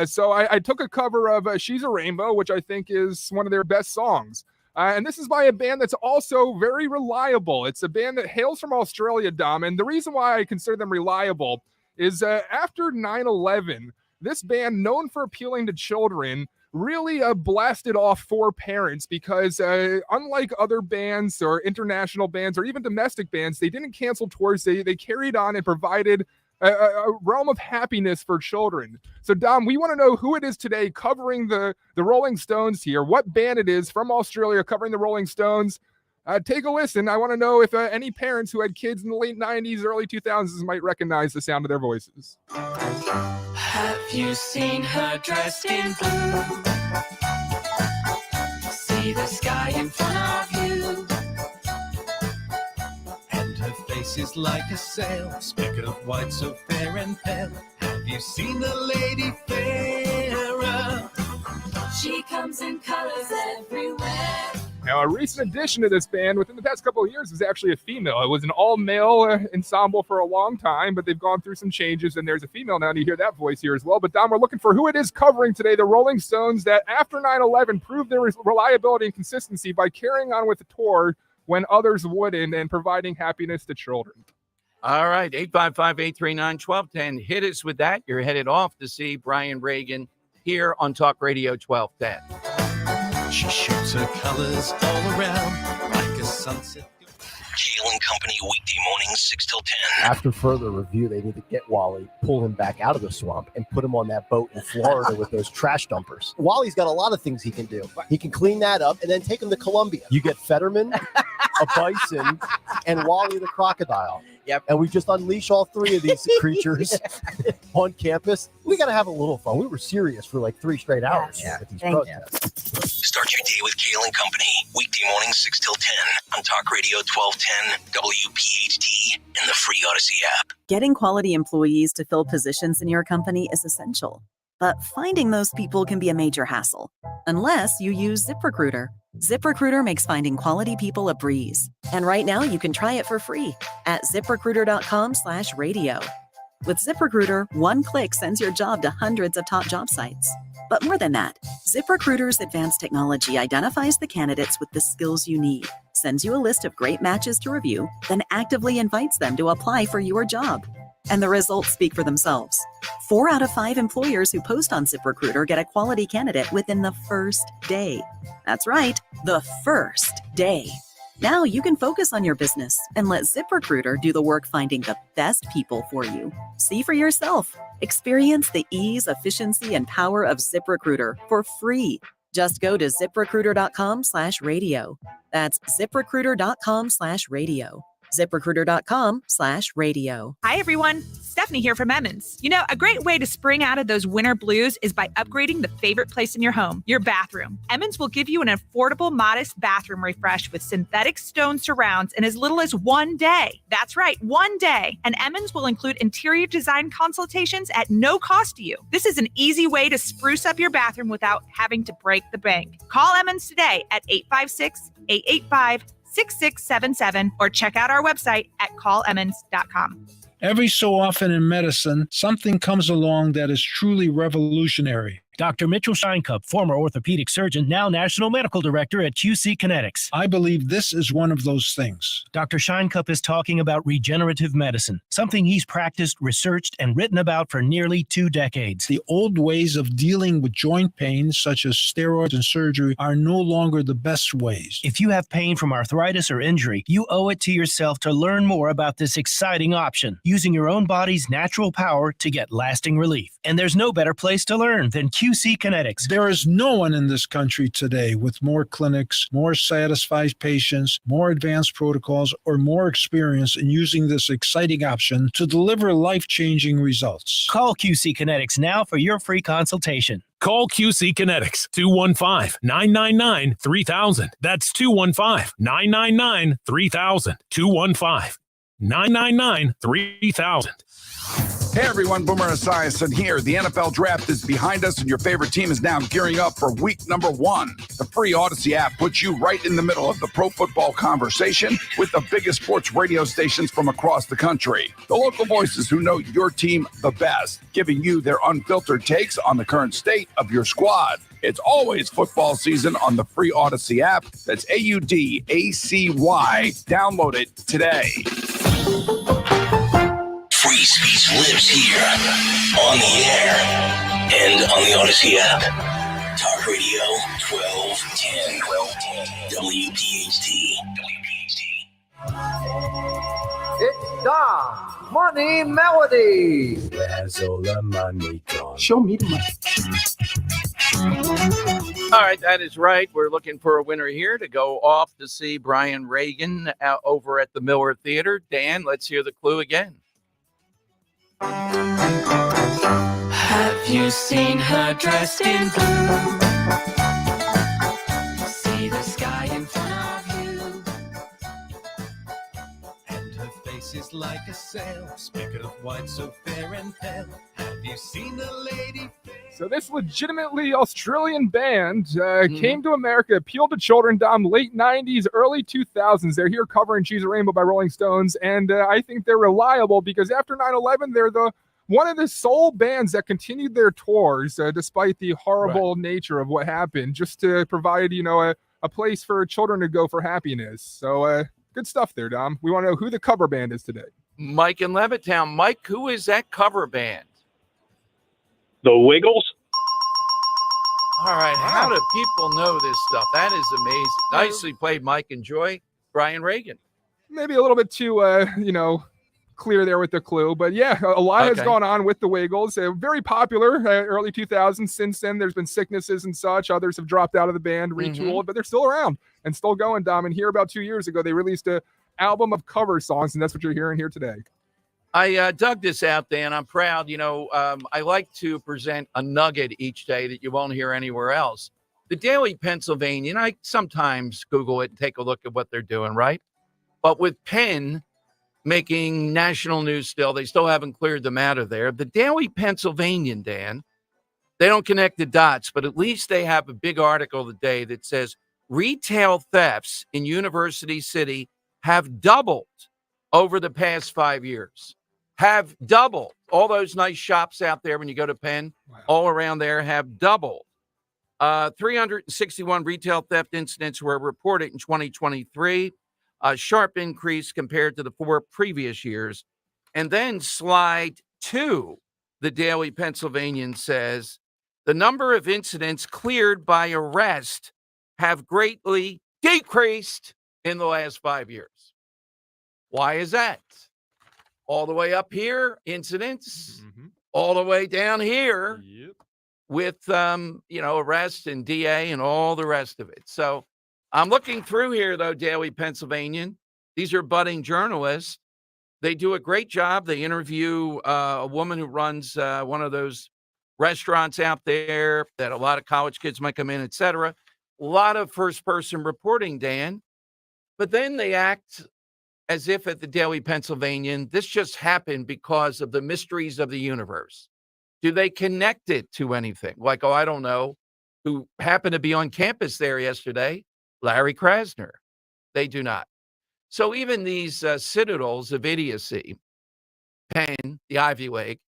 So I took a cover of She's a Rainbow, which I think is one of their best songs. And this is by a band that's also very reliable. It's a band that hails from Australia, Dom, and the reason why I consider them reliable is after 9/11, this band, known for appealing to children, really blasted off for parents because unlike other bands or international bands or even domestic bands, they didn't cancel tours. They carried on and provided a realm of happiness for children. So, Dom, we want to know who it is today covering the Rolling Stones here, what band it is from Australia covering the Rolling Stones. Take a listen. I want to know if any parents who had kids in the late 90s, early 2000s might recognize the sound of their voices. Have you seen her dressed in blue? See the sky in front of you. And her face is like a sail, speck of white so fair and pale. Have you seen the lady fairer? She comes in colors everywhere. Now, a recent addition to this band within the past couple of years was actually a female. It was an all-male ensemble for a long time, but they've gone through some changes, and there's a female now, and you hear that voice here as well. But, Dom, we're looking for who it is covering today, the Rolling Stones, that after 9/11 proved their reliability and consistency by carrying on with the tour when others wouldn't and providing happiness to children. All right, 855-839-1210. Hit us with that. You're headed off to see Brian Regan here on Talk Radio 1210. She shoots her colors all around like a sunset. Kale and Company, weekday mornings, 6 till 10. After further review, they need to get Wally, pull him back out of the swamp, and put him on that boat in Florida with those trash dumpers. Wally's got a lot of things he can do. He can clean that up and then take him to Colombia. You get Fetterman, a bison, and Wally the crocodile. Yep. And we just unleash all three of these creatures on campus. We got to have a little fun. We were serious for like 3 straight hours with these protests. Start your day with Kale and Company, weekday mornings, 6 till 10 on Talk Radio 1210, WPHT, in the free Odyssey app. Getting quality employees to fill positions in your company is essential, but finding those people can be a major hassle, unless you use ZipRecruiter. ZipRecruiter makes finding quality people a breeze. And right now you can try it for free at ziprecruiter.com/radio. With ZipRecruiter, one click sends your job to hundreds of top job sites. But more than that, ZipRecruiter's advanced technology identifies the candidates with the skills you need, sends you a list of great matches to review, then actively invites them to apply for your job. And the results speak for themselves. 4 out of 5 employers who post on ZipRecruiter get a quality candidate within the first day. That's right, the first day. Now you can focus on your business and let ZipRecruiter do the work finding the best people for you. See for yourself. Experience the ease, efficiency, and power of ZipRecruiter for free. Just go to ziprecruiter.com/radio. That's ziprecruiter.com/radio. ZipRecruiter.com/radio. Hi, everyone. Stephanie here from Emmons. You know, a great way to spring out of those winter blues is by upgrading the favorite place in your home, your bathroom. Emmons will give you an affordable, modest bathroom refresh with synthetic stone surrounds in as little as 1 day. That's right, 1 day. And Emmons will include interior design consultations at no cost to you. This is an easy way to spruce up your bathroom without having to break the bank. Call Emmons today at 856-885-6677 or check out our website at callemmons.com. Every so often in medicine, something comes along that is truly revolutionary. Dr. Mitchell Scheinkup, former orthopedic surgeon, now National Medical Director at QC Kinetics. I believe this is one of those things. Dr. Scheinkup is talking about regenerative medicine, something he's practiced, researched, and written about for nearly 2 decades. The old ways of dealing with joint pain, such as steroids and surgery, are no longer the best ways. If you have pain from arthritis or injury, you owe it to yourself to learn more about this exciting option, using your own body's natural power to get lasting relief. And there's no better place to learn than QC Kinetics. There is no one in this country today with more clinics, more satisfied patients, more advanced protocols, or more experience in using this exciting option to deliver life-changing results. Call QC Kinetics now for your free consultation. Call QC Kinetics, 215-999-3000. That's 215-999-3000. 215-999-3000. Hey everyone, Boomer Esiason here. The NFL draft is behind us and your favorite team is now gearing up for week number 1. The free Odyssey app puts you right in the middle of the pro football conversation with the biggest sports radio stations from across the country. The local voices who know your team the best, giving you their unfiltered takes on the current state of your squad. It's always football season on the free Odyssey app. That's AUDACY. Download it today. Free speech lives here, on the air, and on the Odyssey app. Talk Radio 1210. WPHT. It's the Money Melody. Show me the money. All right, that is right. We're looking for a winner here to go off to see Brian Regan out over at the Miller Theater. Dan, let's hear the clue again. Have you seen her dressed in blue? See the sky in front of you, and her face is like a sail, speck of white so fair and pale. Have you seen the lady? So this legitimately Australian band came to America, appealed to children, Dom, late 90s, early 2000s. They're here covering She's a Rainbow by Rolling Stones, and I think they're reliable because after 9/11, they're one of the sole bands that continued their tours despite the horrible nature of what happened, just to provide, a place for children to go for happiness. So good stuff there, Dom. We want to know who the cover band is today. Mike in Levittown. Mike, who is that cover band? The Wiggles. All right. How do people know this stuff? That is amazing. Nicely played, Mike. Enjoy Brian Regan. Maybe a little bit too, clear there with the clue. But yeah, a lot has gone on with the Wiggles. Very popular early 2000s. Since then, there's been sicknesses and such. Others have dropped out of the band, retooled, but they're still around and still going, Dom. And here about 2 years ago, they released an album of cover songs, and that's what you're hearing here today. I dug this out, Dan. I'm proud. I like to present a nugget each day that you won't hear anywhere else. The Daily Pennsylvanian, I sometimes Google it and take a look at what they're doing, right? But with Penn, making national news still. They still haven't cleared them out of there. The Daily Pennsylvanian, Dan, they don't connect the dots, but at least they have a big article today that says retail thefts in University City have doubled over the past 5 years. Have doubled. All those nice shops out there when you go to Penn, all around there have doubled. 361 retail theft incidents were reported in 2023, a sharp increase compared to the 4 previous years. And then slide 2, the Daily Pennsylvanian says, the number of incidents cleared by arrest have greatly decreased in the last 5 years. Why is that? All the way up here, incidents, all the way down here with, arrest and DA and all the rest of it. So I'm looking through here, though, Daily Pennsylvanian. These are budding journalists. They do a great job. They interview a woman who runs one of those restaurants out there that a lot of college kids might come in, et cetera. A lot of first-person reporting, Dan. But then they act as if at the Daily Pennsylvanian, this just happened because of the mysteries of the universe. Do they connect it to anything? Like, I don't know, who happened to be on campus there yesterday, Larry Krasner. They do not. So even these citadels of idiocy, Penn, the Ivy League,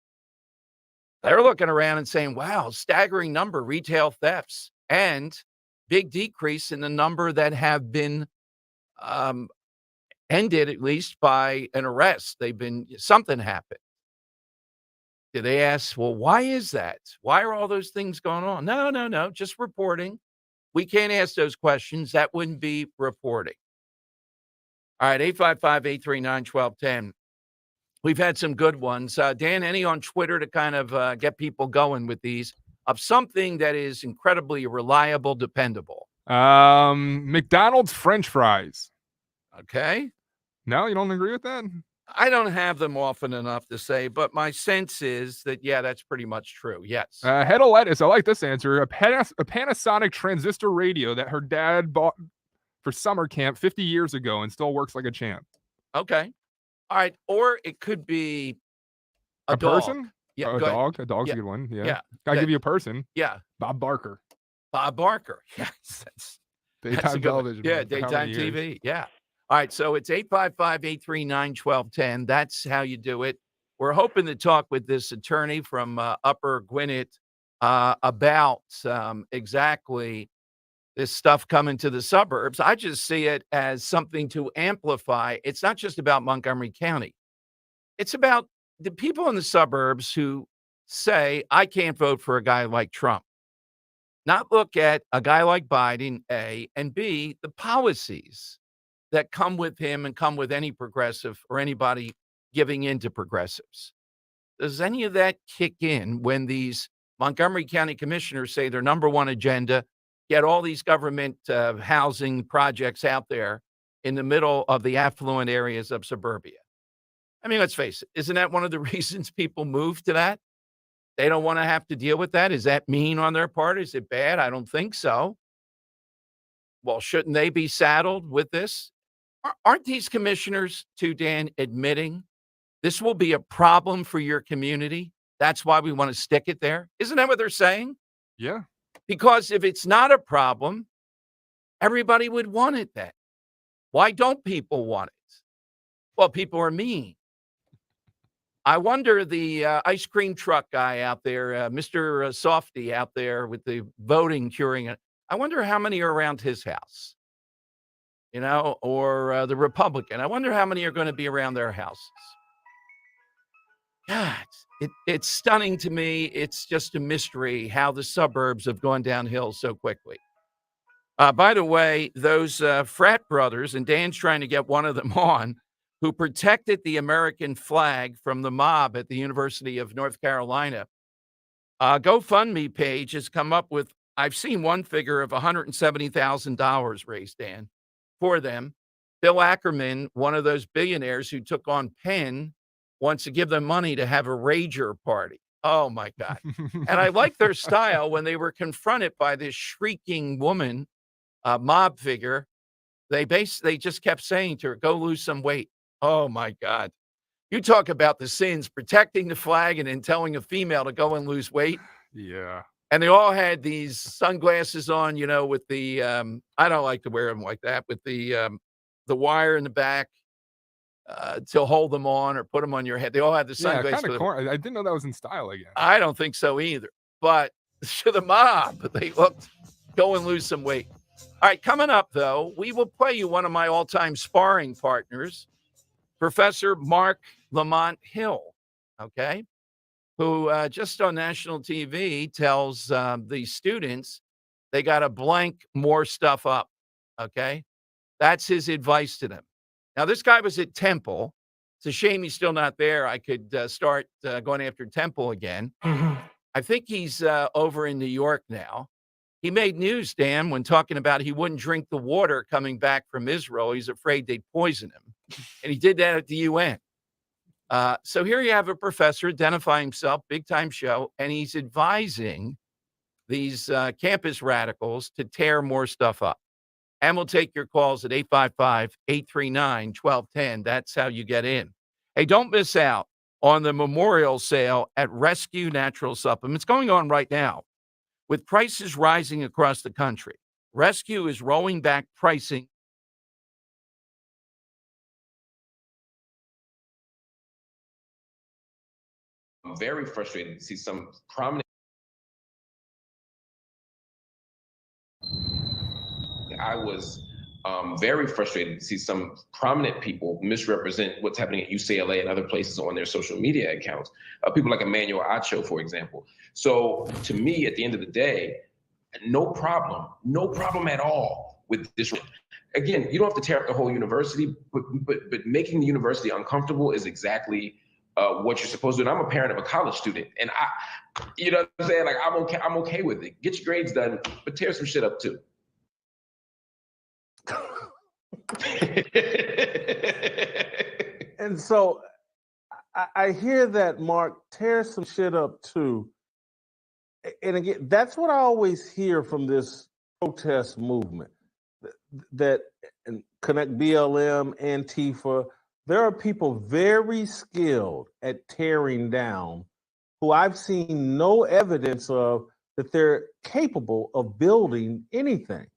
they're looking around and saying, wow, staggering number of retail thefts and big decrease in the number that have been ended at least by an arrest. Something happened. Did they ask, well, why is that? Why are all those things going on? No, just reporting. We can't ask those questions. That wouldn't be reporting. All right, 855-839-1210. We've had some good ones. Dan, any on Twitter to kind of get people going with these of something that is incredibly reliable, dependable? McDonald's French fries. Okay. No, you don't agree with that? I don't have them often enough to say, but my sense is that, yeah, that's pretty much true. Yes. Head of lettuce. I like this answer. A Panasonic transistor radio that her dad bought for summer camp 50 years ago and still works like a champ. Okay. All right. Or it could be a dog. Person? Yeah. A dog. A dog's a good one. Yeah. Gotta give you a person. Yeah. Bob Barker. Bob Barker. Yes. That's daytime television. Yeah. Daytime TV. Yeah. All right. So it's 855-839-1210. That's how you do it. We're hoping to talk with this attorney from Upper Gwinnett about exactly this stuff coming to the suburbs. I just see it as something to amplify. It's not just about Montgomery County. It's about the people in the suburbs who say, I can't vote for a guy like Trump. Not look at a guy like Biden, A, and B, the policies that come with him and come with any progressive or anybody giving in to progressives. Does any of that kick in when these Montgomery County commissioners say their number one agenda, get all these government housing projects out there in the middle of the affluent areas of suburbia? I mean, let's face it. Isn't that one of the reasons people move to that? They don't want to have to deal with that. Is that mean on their part? Is it bad? I don't think so. Well, shouldn't they be saddled with this? Aren't these commissioners, too, Dan, admitting this will be a problem for your community? That's why we want to stick it there. Isn't that what they're saying? Yeah. Because if it's not a problem, everybody would want it then. Why don't people want it? Well, people are mean. I wonder the ice cream truck guy out there, Mr. Softy out there with the voting curing it. I wonder how many are around his house, or the Republican. I wonder how many are going to be around their houses. God, it's stunning to me. It's just a mystery how the suburbs have gone downhill so quickly. By the way, those frat brothers, and Dan's trying to get one of them on, who protected the American flag from the mob at the University of North Carolina. GoFundMe page has come up with, I've seen one figure of $170,000 raised, Dan, for them. Bill Ackerman, one of those billionaires who took on Penn, wants to give them money to have a rager party. Oh, my God. And I like their style when they were confronted by this shrieking woman, mob figure. They just kept saying to her, go lose some weight. Oh, my God. You talk about the sins, protecting the flag and then telling a female to go and lose weight. Yeah. And they all had these sunglasses on, with the, I don't like to wear them like that, with the wire in the back to hold them on or put them on your head. They all had the Yeah, sunglasses. kind of corny. I didn't know that was in style again. I don't think so either. But to the mob, they looked, go and lose some weight. All right, coming up, though, we will play you one of my all-time sparring partners, Professor Mark Lamont Hill, okay, who just on national TV tells the students they got to blank more stuff up, okay? That's his advice to them. Now, this guy was at Temple. It's a shame he's still not there. I could start going after Temple again. I think he's over in New York now. He made news, Dan, when talking about he wouldn't drink the water coming back from Israel. He's afraid they'd poison him. And he did that at the UN. So here you have a professor identifying himself, big-time show, and he's advising these campus radicals to tear more stuff up. And we'll take your calls at 855-839-1210. That's how you get in. Hey, don't miss out on the memorial sale at Rescue Natural Supplements going on right now. With prices rising across the country, Rescue is rolling back pricing. I'm very frustrated to see some prominent. I was very frustrated to see some prominent people misrepresent what's happening at UCLA and other places on their social media accounts. People like Emmanuel Acho, for example. So to me, at the end of the day, no problem at all with this. Again, you don't have to tear up the whole university, but making the university uncomfortable is exactly what you're supposed to do. And I'm a parent of a college student, and you know what I'm saying? Like, I'm okay with it. Get your grades done, but tear some shit up too. And so I hear that, Mark, tear some shit up too. And again, that's what I always hear from this protest movement, that and connect BLM, Antifa. There are people very skilled at tearing down who I've seen no evidence of that they're capable of building anything.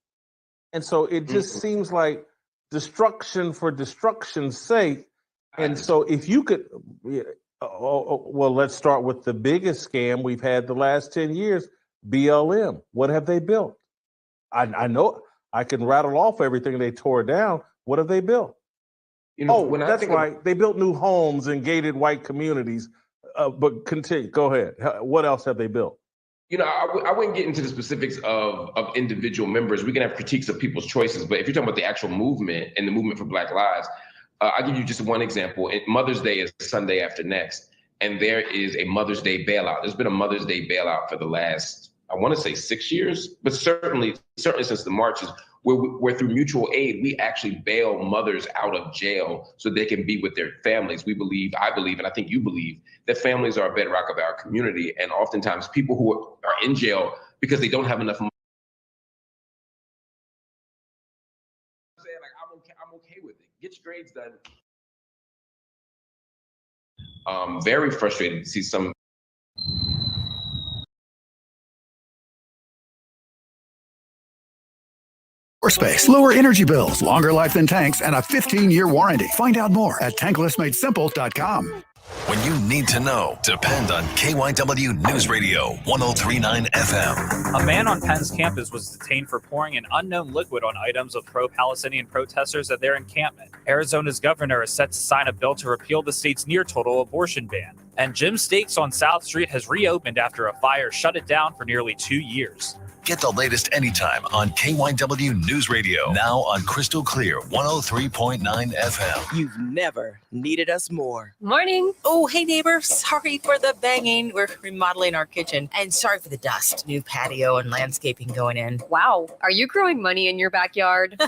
And so it just seems like destruction for destruction's sake. And so if you could, well, let's start with the biggest scam we've had the last 10 years, BLM. What have they built? I know I can rattle off everything they tore down. What have they built? That's right. They built new homes in gated white communities. But continue. Go ahead. What else have they built? I wouldn't get into the specifics of individual members. We can have critiques of people's choices, but if you're talking about the actual movement and the movement for Black Lives, I'll give you just one example. Mother's Day is Sunday after next, and there is a Mother's Day bailout. There's been a Mother's Day bailout for the last, I want to say 6 years, but certainly since the marches, where through mutual aid, we actually bail mothers out of jail so they can be with their families. I believe, and I think you believe, that families are a bedrock of our community. And oftentimes people who are in jail because they don't have enough money. I'm okay with it. Get your grades done. Very frustrated to see some. Space, lower energy bills, longer life than tanks, and a 15-year warranty. Find out more at tanklessmadesimple.com. When you need to know, depend on KYW News Radio 103.9 FM. A man on Penn's campus was detained for pouring an unknown liquid on items of pro-Palestinian protesters at their encampment. Arizona's governor is set to sign a bill to repeal the state's near-total abortion ban. And Jim's Steaks on South Street has reopened after a fire shut it down for nearly 2 years. Get the latest anytime on KYW News Radio. Now on Crystal Clear 103.9 FM. You've never needed us more. Morning. Oh, hey, neighbor. Sorry for the banging. We're remodeling our kitchen. And sorry for the dust. New patio and landscaping going in. Wow. Are you growing money in your backyard?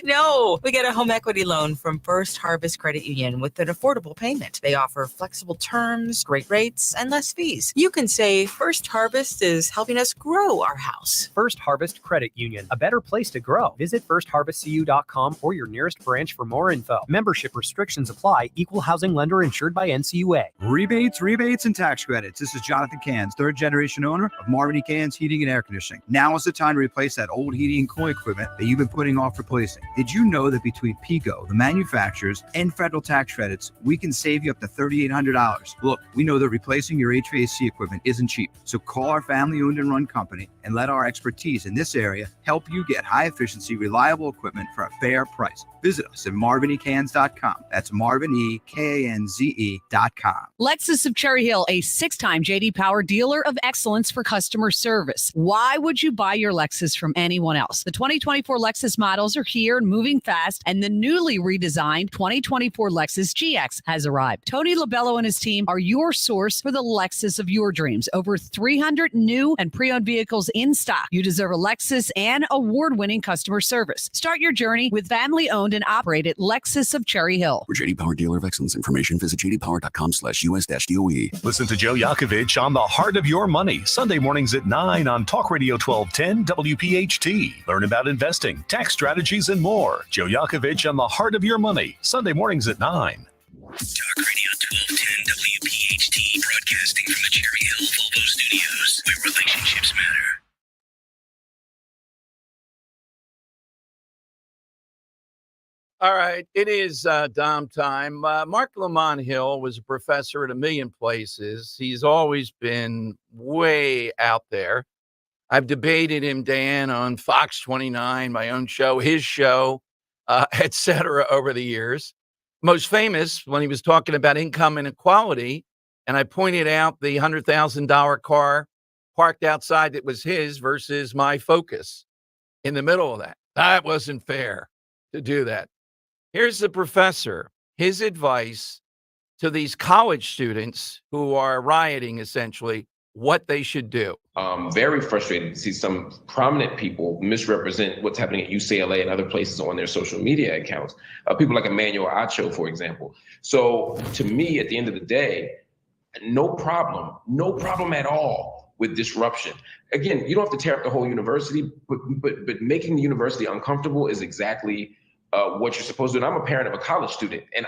No. We get a home equity loan from First Harvest Credit Union with an affordable payment. They offer flexible terms, great rates, and less fees. You can say First Harvest is helping us grow our house. choice. First Harvest Credit Union, a better place to grow. Visit firstharvestcu.com or your nearest branch for more info. Membership restrictions apply. Equal housing lender insured by NCUA. Rebates, and tax credits. This is Jonathan Cans, third generation owner of Marvin E. Cans Heating and Air Conditioning. Now is the time to replace that old heating and cooling equipment that you've been putting off replacing. Did you know that between PICO, the manufacturers, and federal tax credits, we can save you up to $3,800? Look, we know that replacing your HVAC equipment isn't cheap. So call our family-owned and run company and let our expertise in this area help you get high-efficiency, reliable equipment for a fair price. Visit us at marvinecans.com. That's marvinecans.com. Lexus of Cherry Hill, a 6-time J.D. Power dealer of excellence for customer service. Why would you buy your Lexus from anyone else? The 2024 Lexus models are here and moving fast, and the newly redesigned 2024 Lexus GX has arrived. Tony Labello and his team are your source for the Lexus of your dreams. Over 300 new and pre-owned vehicles in stock. You deserve a Lexus and award-winning customer service. Start your journey with family-owned and operated Lexus of Cherry Hill. For J.D. Power dealer of excellence information, visit jdpower.com/US-DOE. Listen to Joe Yakovich on The Heart of Your Money, Sunday mornings at 9 on Talk Radio 1210 WPHT. Learn about investing, tax strategies, and more. Joe Yakovich on The Heart of Your Money, Sunday mornings at 9. Talk Radio 1210 WPHT, broadcasting from the Cherry Hill Volvo Studios, where relationships matter. All right, it is Dom time. Mark Lamont Hill was a professor at a million places. He's always been way out there. I've debated him, Dan, on Fox 29, my own show, his show, et cetera, over the years. Most famous when he was talking about income inequality, and I pointed out the $100,000 car parked outside that was his versus my Focus in the middle of that. That wasn't fair to do that. Here's the professor, his advice to these college students who are rioting, essentially, what they should do. Very frustrated to see some prominent people misrepresent what's happening at UCLA and other places on their social media accounts. People like Emmanuel Acho, for example. So to me, at the end of the day, no problem at all with disruption. Again, you don't have to tear up the whole university, but making the university uncomfortable is exactly what you're supposed to do. And I'm a parent of a college student, and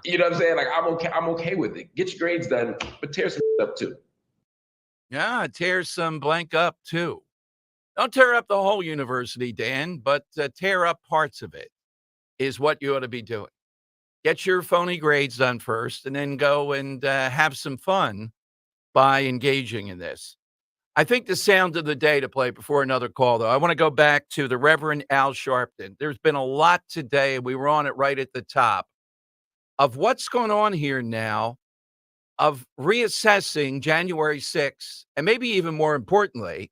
you know what I'm saying? Like, I'm okay with it. Get your grades done, but tear some up too. Yeah, tear some blank up too. Don't tear up the whole university, Dan, but tear up parts of it is what you ought to be doing. Get your phony grades done first, and then go and have some fun by engaging in this. I think the sound of the day to play before another call, though, I want to go back to the Reverend Al Sharpton. There's been a lot today, and we were on it right at the top, of what's going on here now, of reassessing January 6th, and maybe even more importantly,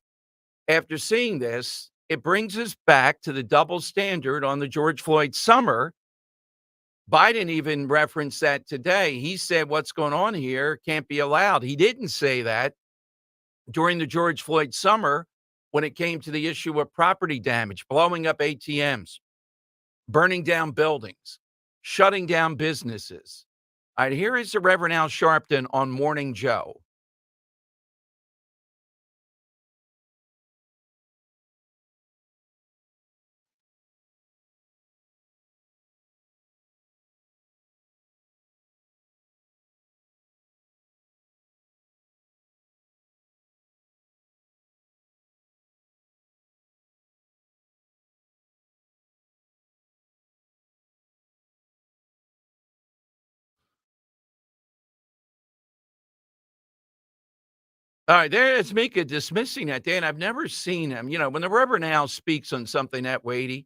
after seeing this, it brings us back to the double standard on the George Floyd summer. Biden even referenced that today. He said what's going on here can't be allowed. He didn't say that during the George Floyd summer when it came to the issue of property damage, blowing up ATMs, burning down buildings, shutting down businesses. All right, here is the Reverend Al Sharpton on Morning Joe. All right, there's Mika dismissing that, Dan. I've never seen him. You know, when the Reverend Al speaks on something that weighty,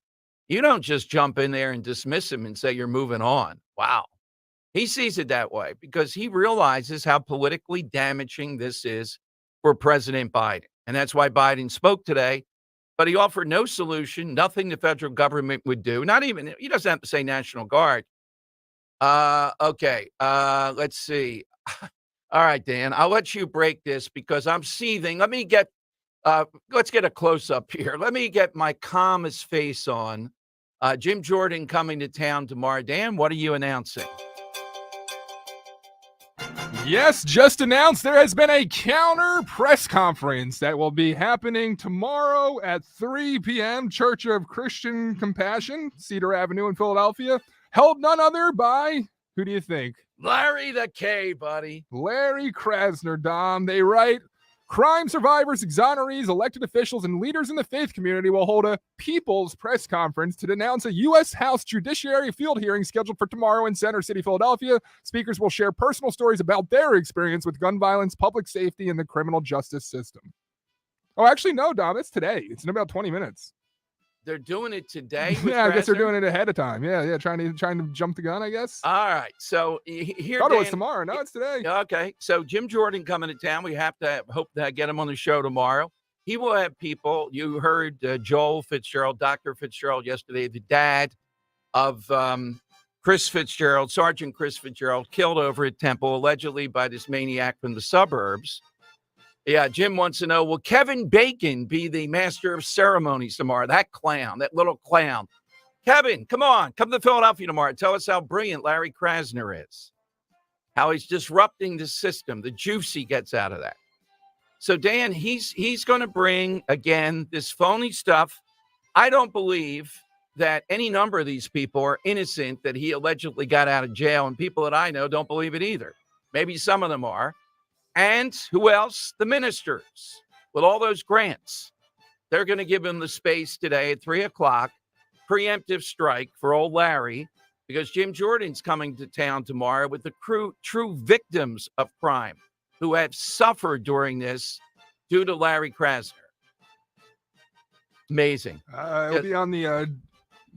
you don't just jump in there and dismiss him and say you're moving on. Wow. He sees it that way because he realizes how politically damaging this is for President Biden. And that's why Biden spoke today, but he offered no solution, nothing the federal government would do. Not even, he doesn't have to say National Guard. Okay, let's see. All right, Dan, I'll let you break this because I'm seething. Let me get, let's get a close-up here. Let me get my calmest face on. Jim Jordan coming to town tomorrow. Dan, what are you announcing? Yes, just announced there has been a counter press conference that will be happening tomorrow at 3 p.m. Church of Christian Compassion, Cedar Avenue in Philadelphia, held none other by, who do you think? Larry the K, buddy. Larry Krasner, Dom. They write, crime survivors, exonerees, elected officials, and leaders in the faith community will hold a people's press conference to denounce a U.S. House Judiciary field hearing scheduled for tomorrow in Center City, Philadelphia. Speakers will share personal stories about their experience with gun violence, public safety, and the criminal justice system. Oh, actually, no, Dom. It's today. It's in about 20 minutes. They're doing it today. With Yeah, I guess they're Krasner? doing it ahead of time. Yeah, trying to jump the gun, I guess. All right. So here, Thought it was Dan- tomorrow. No, it's today. Okay. So Jim Jordan coming to town. We have to hope to get him on the show tomorrow. He will have people. You heard Joel Fitzgerald, Dr. Fitzgerald yesterday, the dad of Chris Fitzgerald, Sergeant Chris Fitzgerald, killed over at Temple, allegedly by this maniac from the suburbs. Yeah, Jim wants to know, will Kevin Bacon be the master of ceremonies tomorrow? That clown, that little clown. Kevin, come on. Come to Philadelphia tomorrow. Tell us how brilliant Larry Krasner is, how he's disrupting the system, the juice he gets out of that. So, Dan, he's going to bring, again, this phony stuff. I don't believe that any number of these people are innocent, that he allegedly got out of jail, and people that I know don't believe it either. Maybe some of them are. And who else? The ministers with all those grants. They're going to give him the space today at 3 o'clock, preemptive strike for old Larry, because Jim Jordan's coming to town tomorrow with the true victims of crime who have suffered during this due to Larry Krasner. Amazing. It'll be on the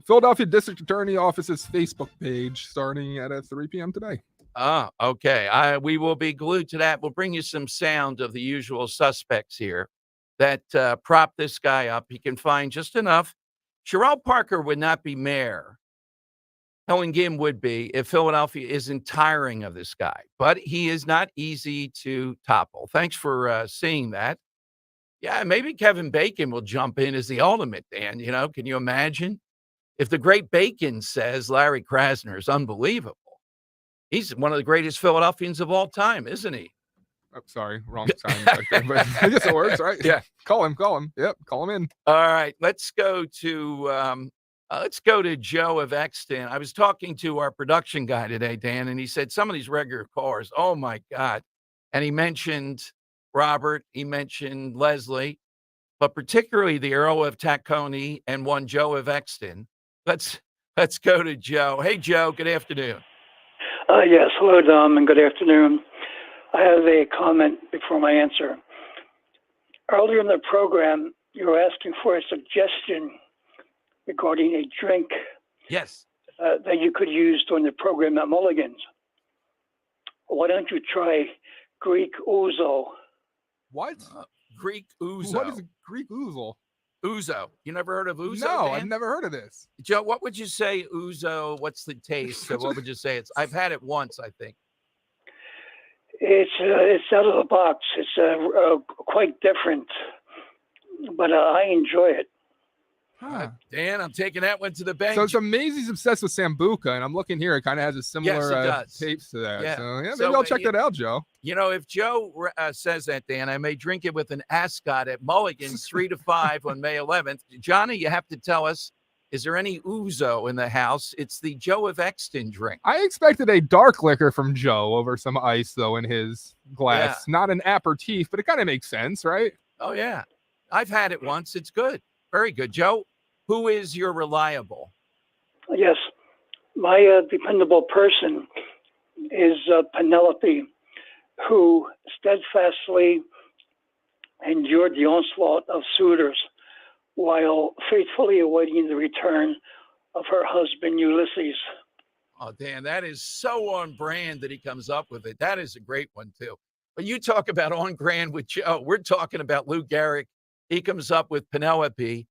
Philadelphia District Attorney Office's Facebook page starting at 3 p.m. today. Oh, okay. We will be glued to that. We'll bring you some sound of the usual suspects here that prop this guy up. He can find just enough. Sherelle Parker would not be mayor. Helen Gim would be if Philadelphia isn't tiring of this guy. But he is not easy to topple. Thanks for seeing that. Yeah, maybe Kevin Bacon will jump in as the ultimate, Dan. You know, can you imagine? If the great Bacon says Larry Krasner is unbelievable. He's one of the greatest Philadelphians of all time, isn't he? Oh, sorry, wrong sign back there, but I guess it works, right? Yeah, call him. Yep, call him in. All right, let's go to Joe of Exton. I was talking to our production guy today, Dan, and he said some of these regular callers, oh my God. And he mentioned Robert, he mentioned Leslie, but particularly the Earl of Tacony and one Joe of Exton. Let's go to Joe. Hey, Joe, good afternoon. Yes, hello, Dom, and good afternoon. I have a comment before my answer. Earlier in the program, you were asking for a suggestion regarding a drink yes, that you could use during the program at Mulligan's. Why don't you try Greek ouzo? What? Greek ouzo. What is a Greek ouzo? Ouzo. You never heard of ouzo? No, Dan? I've never heard of this. Joe, what would you say ouzo? What's the taste? So what would you say? I've had it once, I think. It's out of the box. It's quite different, but I enjoy it. Dan, I'm taking that one to the bank. So it's amazing he's obsessed with Sambuca, and I'm looking here. It kind of has a similar tapes to that. Yeah. So maybe So, I'll check that out, Joe. You know, if Joe says that, Dan, I may drink it with an ascot at Mulligan's 3 to 5 on May 11th. Johnny, you have to tell us, is there any ouzo in the house? It's the Joe of Exton drink. I expected a dark liquor from Joe over some ice, though, in his glass. Not an aperitif, but it kind of makes sense, right? Oh, yeah. I've had it once. It's good. Very good. Joe, who is your reliable? Yes, my dependable person is Penelope, who steadfastly endured the onslaught of suitors while faithfully awaiting the return of her husband, Ulysses. Oh, Dan, that is so on brand that he comes up with it. That is a great one, too. But you talk about on brand with Joe. We're talking about Lou Gehrig. He comes up with Penelope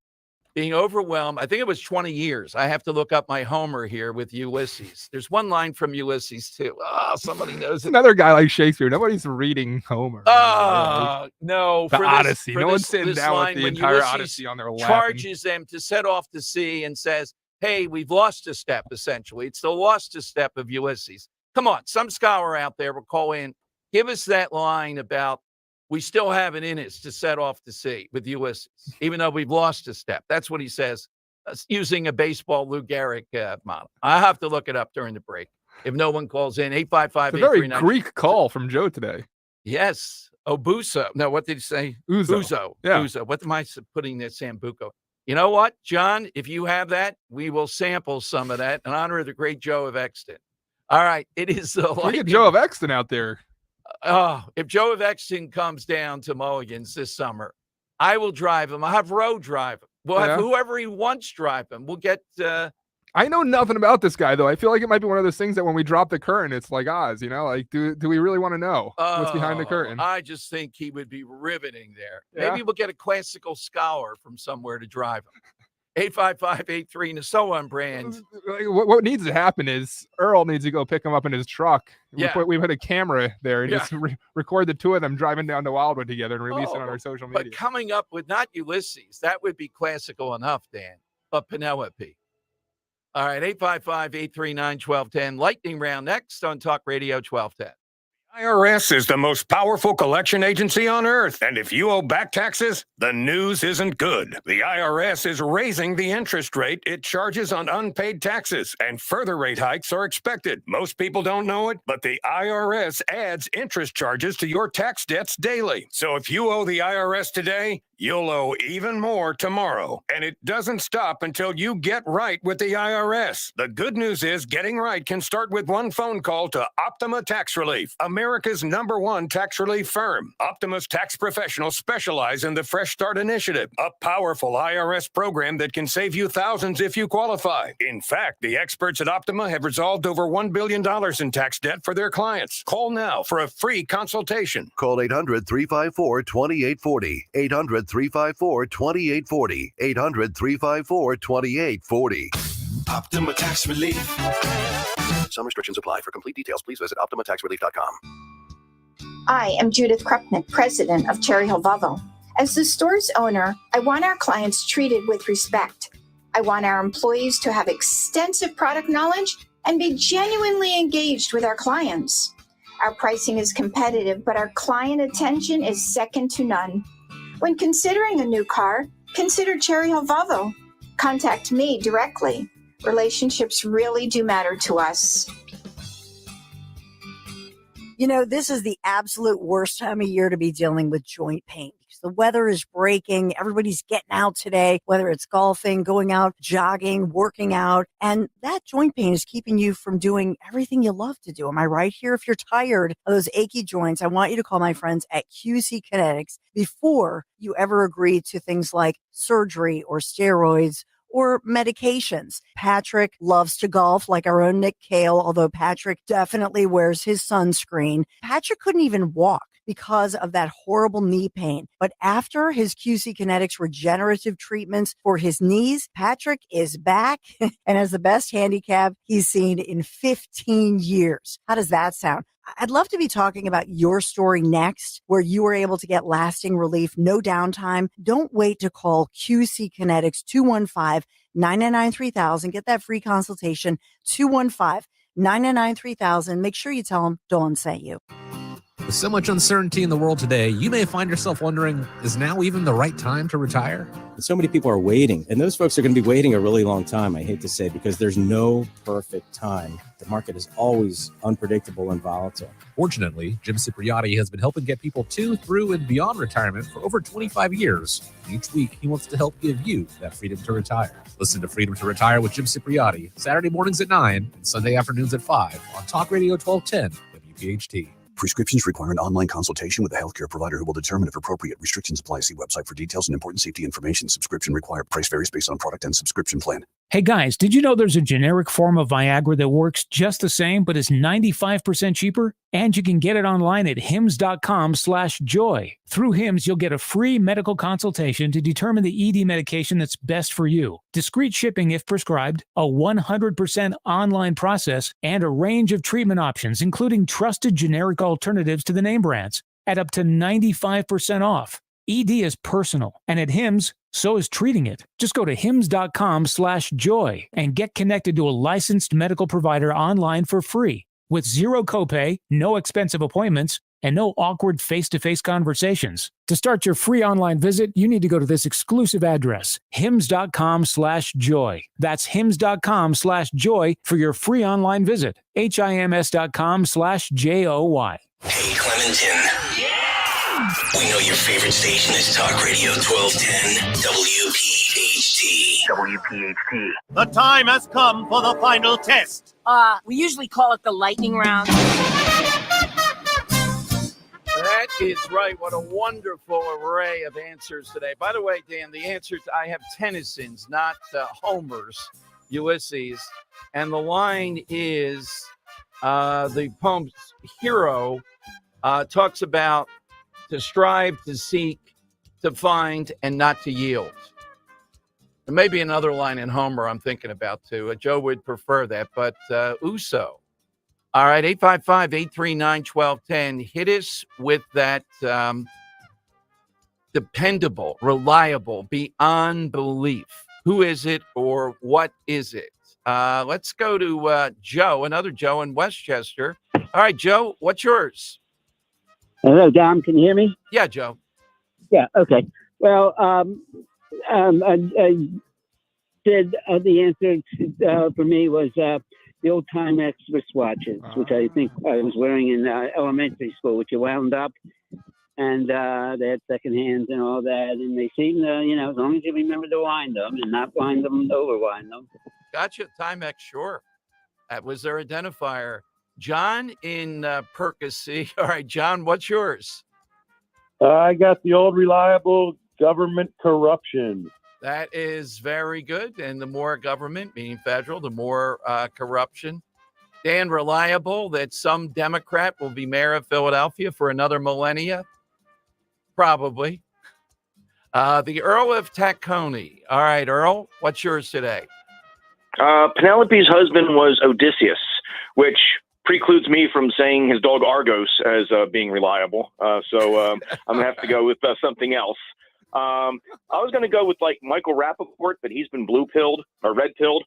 being overwhelmed. I think it was 20 years. I have to look up my Homer here with Ulysses. There's one line from Ulysses, too. Oh, somebody knows it. Another guy like Shakespeare. Nobody's reading Homer. Oh, no. The Odyssey. No one's sitting sitting down with the entire Ulysses Odyssey on their lap. Charges them to set off to sea and says, hey, we've lost a step, essentially. It's the lost a step of Ulysses. Come on. Some scholar out there will call in. Give us that line about we still have it in us to set off to sea with Ulysses, even though we've lost a step. That's what he says, using a baseball Lou Gehrig model. I have to look it up during the break. If no one calls in, 855. It's a very Greek call from Joe today. Yes. Obuso. No, what did he say? Uzo. Yeah. Uzo. What am I putting there, Sambuco? You know what, John? If you have that, we will sample some of that in honor of the great Joe of Exton. All right. It is the Look at Joe of Exton out there. If Joe of Exton comes down to Mulligan's this summer, I will drive him. I'll have Roe drive him. We'll have whoever he wants drive him. We'll get I know nothing about this guy, though. I feel like it might be one of those things that when we drop the curtain, it's like Oz, you know? Like, do we really want to know what's behind the curtain? I just think he would be riveting there. Yeah. Maybe we'll get a classical scholar from somewhere to drive him. 855-83 and so on brand. What needs to happen is Earl needs to go pick him up in his truck. Yeah. We put a camera there and just record the two of them driving down to Wildwood together and release it on our social media. But coming up with not Ulysses, that would be classical enough, Dan, but Penelope. All right, 855-839-1210. Lightning round next on Talk Radio 1210. IRS is the most powerful collection agency on earth, and if you owe back taxes, the news isn't good. The IRS is raising the interest rate it charges on unpaid taxes, and further rate hikes are expected. Most people don't know it, but the IRS adds interest charges to your tax debts daily. So if you owe the IRS today, you'll owe even more tomorrow. And it doesn't stop until you get right with the IRS. The good news is getting right can start with one phone call to Optima Tax Relief, America's #1 tax relief firm. Optima's tax professionals specialize in the Fresh Start Initiative, a powerful IRS program that can save you thousands if you qualify. In fact, the experts at Optima have resolved over $1 billion in tax debt for their clients. Call now for a free consultation. Call 800-354-2840. 800-354-2840. 800-354-2840. Optima Tax Relief. Some restrictions apply. For complete details, please visit OptimaTaxRelief.com. I am Judith Krupnick, president of Cherry Hill Volvo. As the store's owner, I want our clients treated with respect. I want our employees to have extensive product knowledge and be genuinely engaged with our clients. Our pricing is competitive, but our client attention is second to none. When considering a new car, consider Cherry Hill Volvo. Contact me directly. Relationships really do matter to us. You know, this is the absolute worst time of year to be dealing with joint pain. The weather is breaking. Everybody's getting out today, whether it's golfing, going out, jogging, working out. And that joint pain is keeping you from doing everything you love to do. Am I right here? If you're tired of those achy joints, I want you to call my friends at QC Kinetics before you ever agree to things like surgery or steroids or medications. Patrick loves to golf like our own Nick Cale, although Patrick definitely wears his sunscreen. Patrick couldn't even walk because of that horrible knee pain. But after his QC Kinetics regenerative treatments for his knees, Patrick is back and has the best handicap he's seen in 15 years. How does that sound? I'd love to be talking about your story next, where you were able to get lasting relief, no downtime. Don't wait to call QC Kinetics 215-999-3000. Get that free consultation, 215-999-3000. Make sure you tell them Dawn sent you. With so much uncertainty in the world today, you may find yourself wondering, is now even the right time to retire? So many people are waiting, and those folks are going to be waiting a really long time, I hate to say, because there's no perfect time. The market is always unpredictable and volatile. Fortunately, Jim Cipriotti has been helping get people to, through, and beyond retirement for over 25 years. Each week, he wants to help give you that freedom to retire. Listen to Freedom to Retire with Jim Cipriotti, Saturday mornings at 9 and Sunday afternoons at 5 on Talk Radio 1210 WPHT. Prescriptions require an online consultation with a healthcare provider who will determine if appropriate. Restrictions apply. See website for details and important safety information. Subscription required. Price varies based on product and subscription plan. Hey guys, did you know there's a generic form of Viagra that works just the same but is 95% cheaper? And you can get it online at hims.com/joy. Through Hims, you'll get a free medical consultation to determine the ED medication that's best for you. Discreet shipping if prescribed, a 100% online process, and a range of treatment options, including trusted generic alternatives to the name brands, at up to 95% off. ED is personal, and at Hims, so is treating it. Just go to hims.com/joy and get connected to a licensed medical provider online for free. With zero copay, no expensive appointments, and no awkward face-to-face conversations. To start your free online visit, you need to go to this exclusive address, hims.com/joy. That's hims.com/joy for your free online visit. HIMS.com/JOY. Hey, Clementon. We know your favorite station is Talk Radio 1210 WPHT. WPHT. The time has come for the final test. We usually call it the lightning round. That is right. What a wonderful array of answers today. By the way, Dan, the answers, I have Tennyson's, not Homer's, Ulysses. And the line is the poem's hero talks about to strive, to seek, to find, and not to yield. There may be another line in Homer I'm thinking about, too. Joe would prefer that, but Uso. All right, 855-839-1210. Hit us with that dependable, reliable, beyond belief. Who is it or what is it? Let's go to Joe, another Joe in Westchester. All right, Joe, what's yours? Hello, Dom. Can you hear me? Yeah, Joe. Yeah. Okay. Well, I said the answer for me was the old Timex wristwatches, which I think I was wearing in elementary school, which you wound up, and they had second hands and all that, and they seem to, as long as you remember to wind them and not wind them, overwind them. Gotcha. Timex, sure. That was their identifier. John in Percy. All right, John, what's yours? I got the old reliable government corruption. That is very good. And the more government, meaning federal, the more corruption. Dan, reliable that some Democrat will be mayor of Philadelphia for another millennia? Probably. The Earl of Tacony. All right, Earl, what's yours today? Penelope's husband was Odysseus, which precludes me from saying his dog Argos as being reliable. So I'm going to have to go with something else. I was going to go with like Michael Rappaport, but he's been blue-pilled or red-pilled.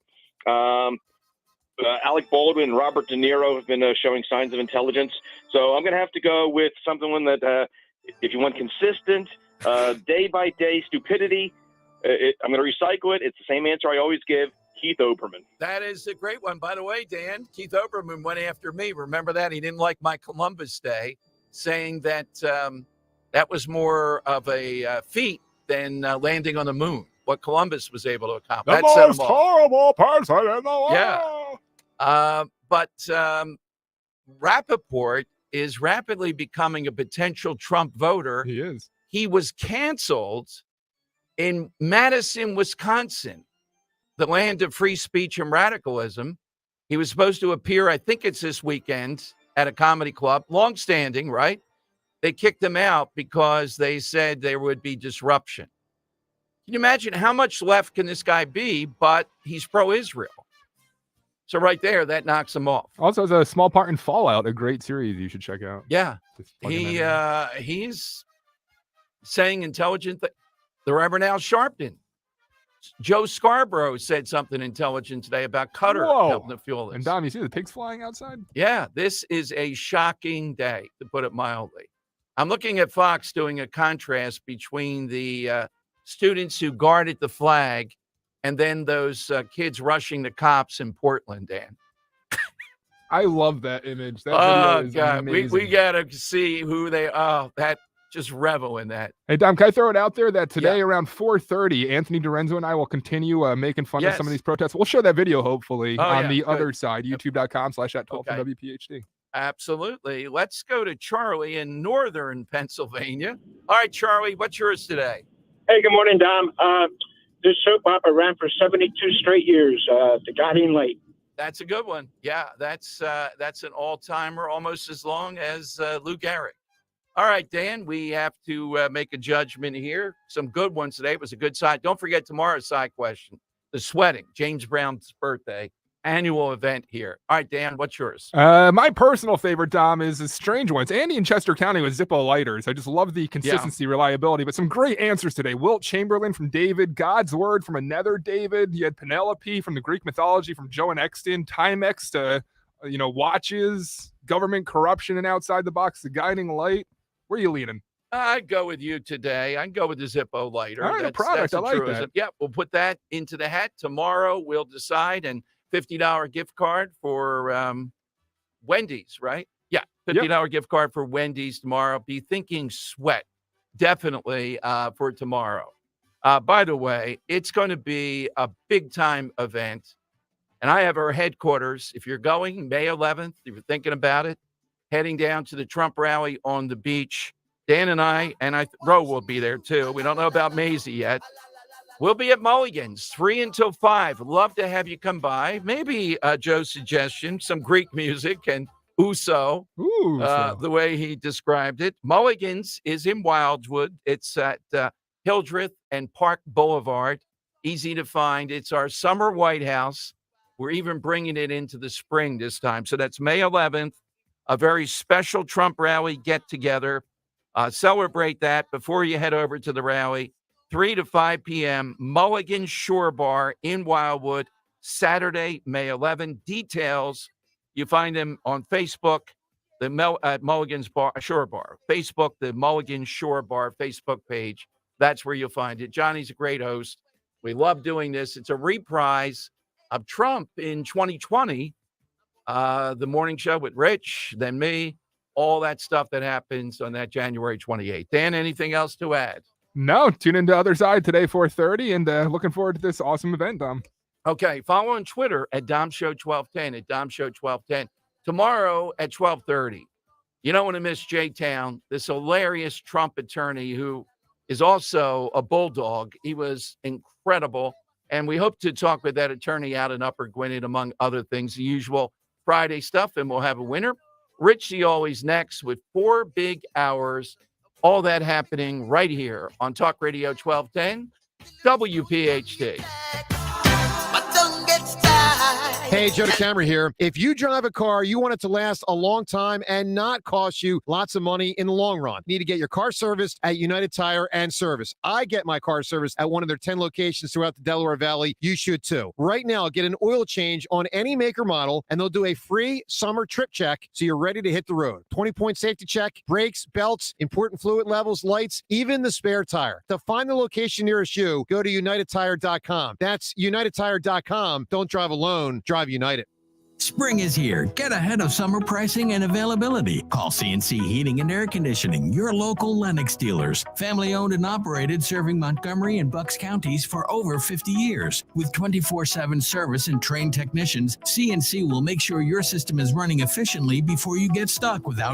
Alec Baldwin and Robert De Niro have been showing signs of intelligence. So I'm going to have to go with something that, if you want consistent, day-by-day stupidity, I'm going to recycle it. It's the same answer I always give. Keith Olbermann. That is a great one. By the way, Dan, Keith Olbermann went after me. Remember that? He didn't like my Columbus Day, saying that that was more of a feat than landing on the moon, what Columbus was able to accomplish. The most horrible person in the world. Yeah. But Rappaport is rapidly becoming a potential Trump voter. He is. He was canceled in Madison, Wisconsin, the land of free speech and radicalism. He was supposed to appear, I think it's this weekend, at a comedy club, longstanding, right? They kicked him out because they said there would be disruption. Can you imagine how much left can this guy be? But he's pro-Israel. So right there, that knocks him off. Also has a small part in Fallout, a great series you should check out. Yeah. He's saying intelligent things. The Reverend Al Sharpton. Joe Scarborough said something intelligent today about Qatar helping to fuel this. And Dom, you see the pigs flying outside? Yeah, this is a shocking day, to put it mildly. I'm looking at Fox doing a contrast between the students who guarded the flag and then those kids rushing the cops in Portland, Dan. I love that image. That video is amazing. We got to see who they are. That just revel in that. Hey, Dom, can I throw it out there that today around 4:30, Anthony Dorenzo and I will continue making fun of some of these protests. We'll show that video, hopefully, on the other side, youtube.com/@12WPHT. Absolutely. Let's go to Charlie in northern Pennsylvania. All right, Charlie, what's yours today? Hey, good morning, Dom. This soap opera ran for 72 straight years. The Guardian Lake. That's a good one. Yeah, that's an all-timer, almost as long as Lou Gehrig. All right, Dan, we have to make a judgment here. Some good ones today. It was a good side. Don't forget tomorrow's side question, the sweating, James Brown's birthday, annual event here. All right, Dan, what's yours? My personal favorite, Dom, is a strange one. It's Andy in Chester County with Zippo lighters. I just love the consistency, reliability, but some great answers today. Wilt Chamberlain from David, God's Word from another David. You had Penelope from the Greek mythology from Joe and Exton, Timex to watches, government corruption, and outside the box, the guiding light. Where are you leaning? I'd go with you today. I'd go with the Zippo lighter. All right, a product. I like truism. that. Yeah, we'll put that into the hat tomorrow. We'll decide. And $50 gift card for Wendy's, right? Yeah, $50 gift card for Wendy's tomorrow. Be thinking sweat, definitely, for tomorrow. By the way, it's going to be a big-time event. And I have our headquarters. If you're going May 11th, if you're thinking about it, heading down to the Trump rally on the beach, Dan and I Ro will be there too. We don't know about Maisie yet. We'll be at Mulligan's 3 until 5. Love to have you come by. Maybe Joe's suggestion, some Greek music and Uso, the way he described it. Mulligan's is in Wildwood. It's at Hildreth and Park Boulevard. Easy to find. It's our summer White House. We're even bringing it into the spring this time. So that's May 11th, a very special Trump rally get-together. Celebrate that before you head over to the rally. 3 to 5 p.m., Mulligan Shore Bar in Wildwood, Saturday, May 11. Details, you find them on Facebook, at Mulligan's Shore Bar. Facebook, the Mulligan Shore Bar Facebook page. That's where you'll find it. Johnny's a great host. We love doing this. It's a reprise of Trump in 2020, the morning show with Rich, then me, all that stuff that happens on that January 28th. Dan, anything else to add? No, tune into Other Side today, 4:30, and looking forward to this awesome event, Dom. Okay, follow on Twitter at DomShow1210, at DomShow1210. Tomorrow at 12:30. You don't want to miss J-Town, this hilarious Trump attorney who is also a bulldog. He was incredible, and we hope to talk with that attorney out in Upper Gwinnett, among other things, the usual Friday stuff, and we'll have a winner. Richie always next with 4 big hours. All that happening right here on Talk Radio 1210, WPHT. Hey, Joe DeCamera here. If you drive a car, you want it to last a long time and not cost you lots of money in the long run. You need to get your car serviced at United Tire and Service. I get my car serviced at one of their 10 locations throughout the Delaware Valley. You should too. Right now, get an oil change on any make or model, and they'll do a free summer trip check so you're ready to hit the road. 20-point safety check, brakes, belts, important fluid levels, lights, even the spare tire. To find the location nearest you, go to UnitedTire.com. That's UnitedTire.com. Don't drive alone. Drive United. Spring is here. Get ahead of summer pricing and availability. Call CNC Heating and Air Conditioning, your local Lennox dealers. Family owned and operated, serving Montgomery and Bucks counties for over 50 years. With 24/7 service and trained technicians, CNC will make sure your system is running efficiently before you get stuck without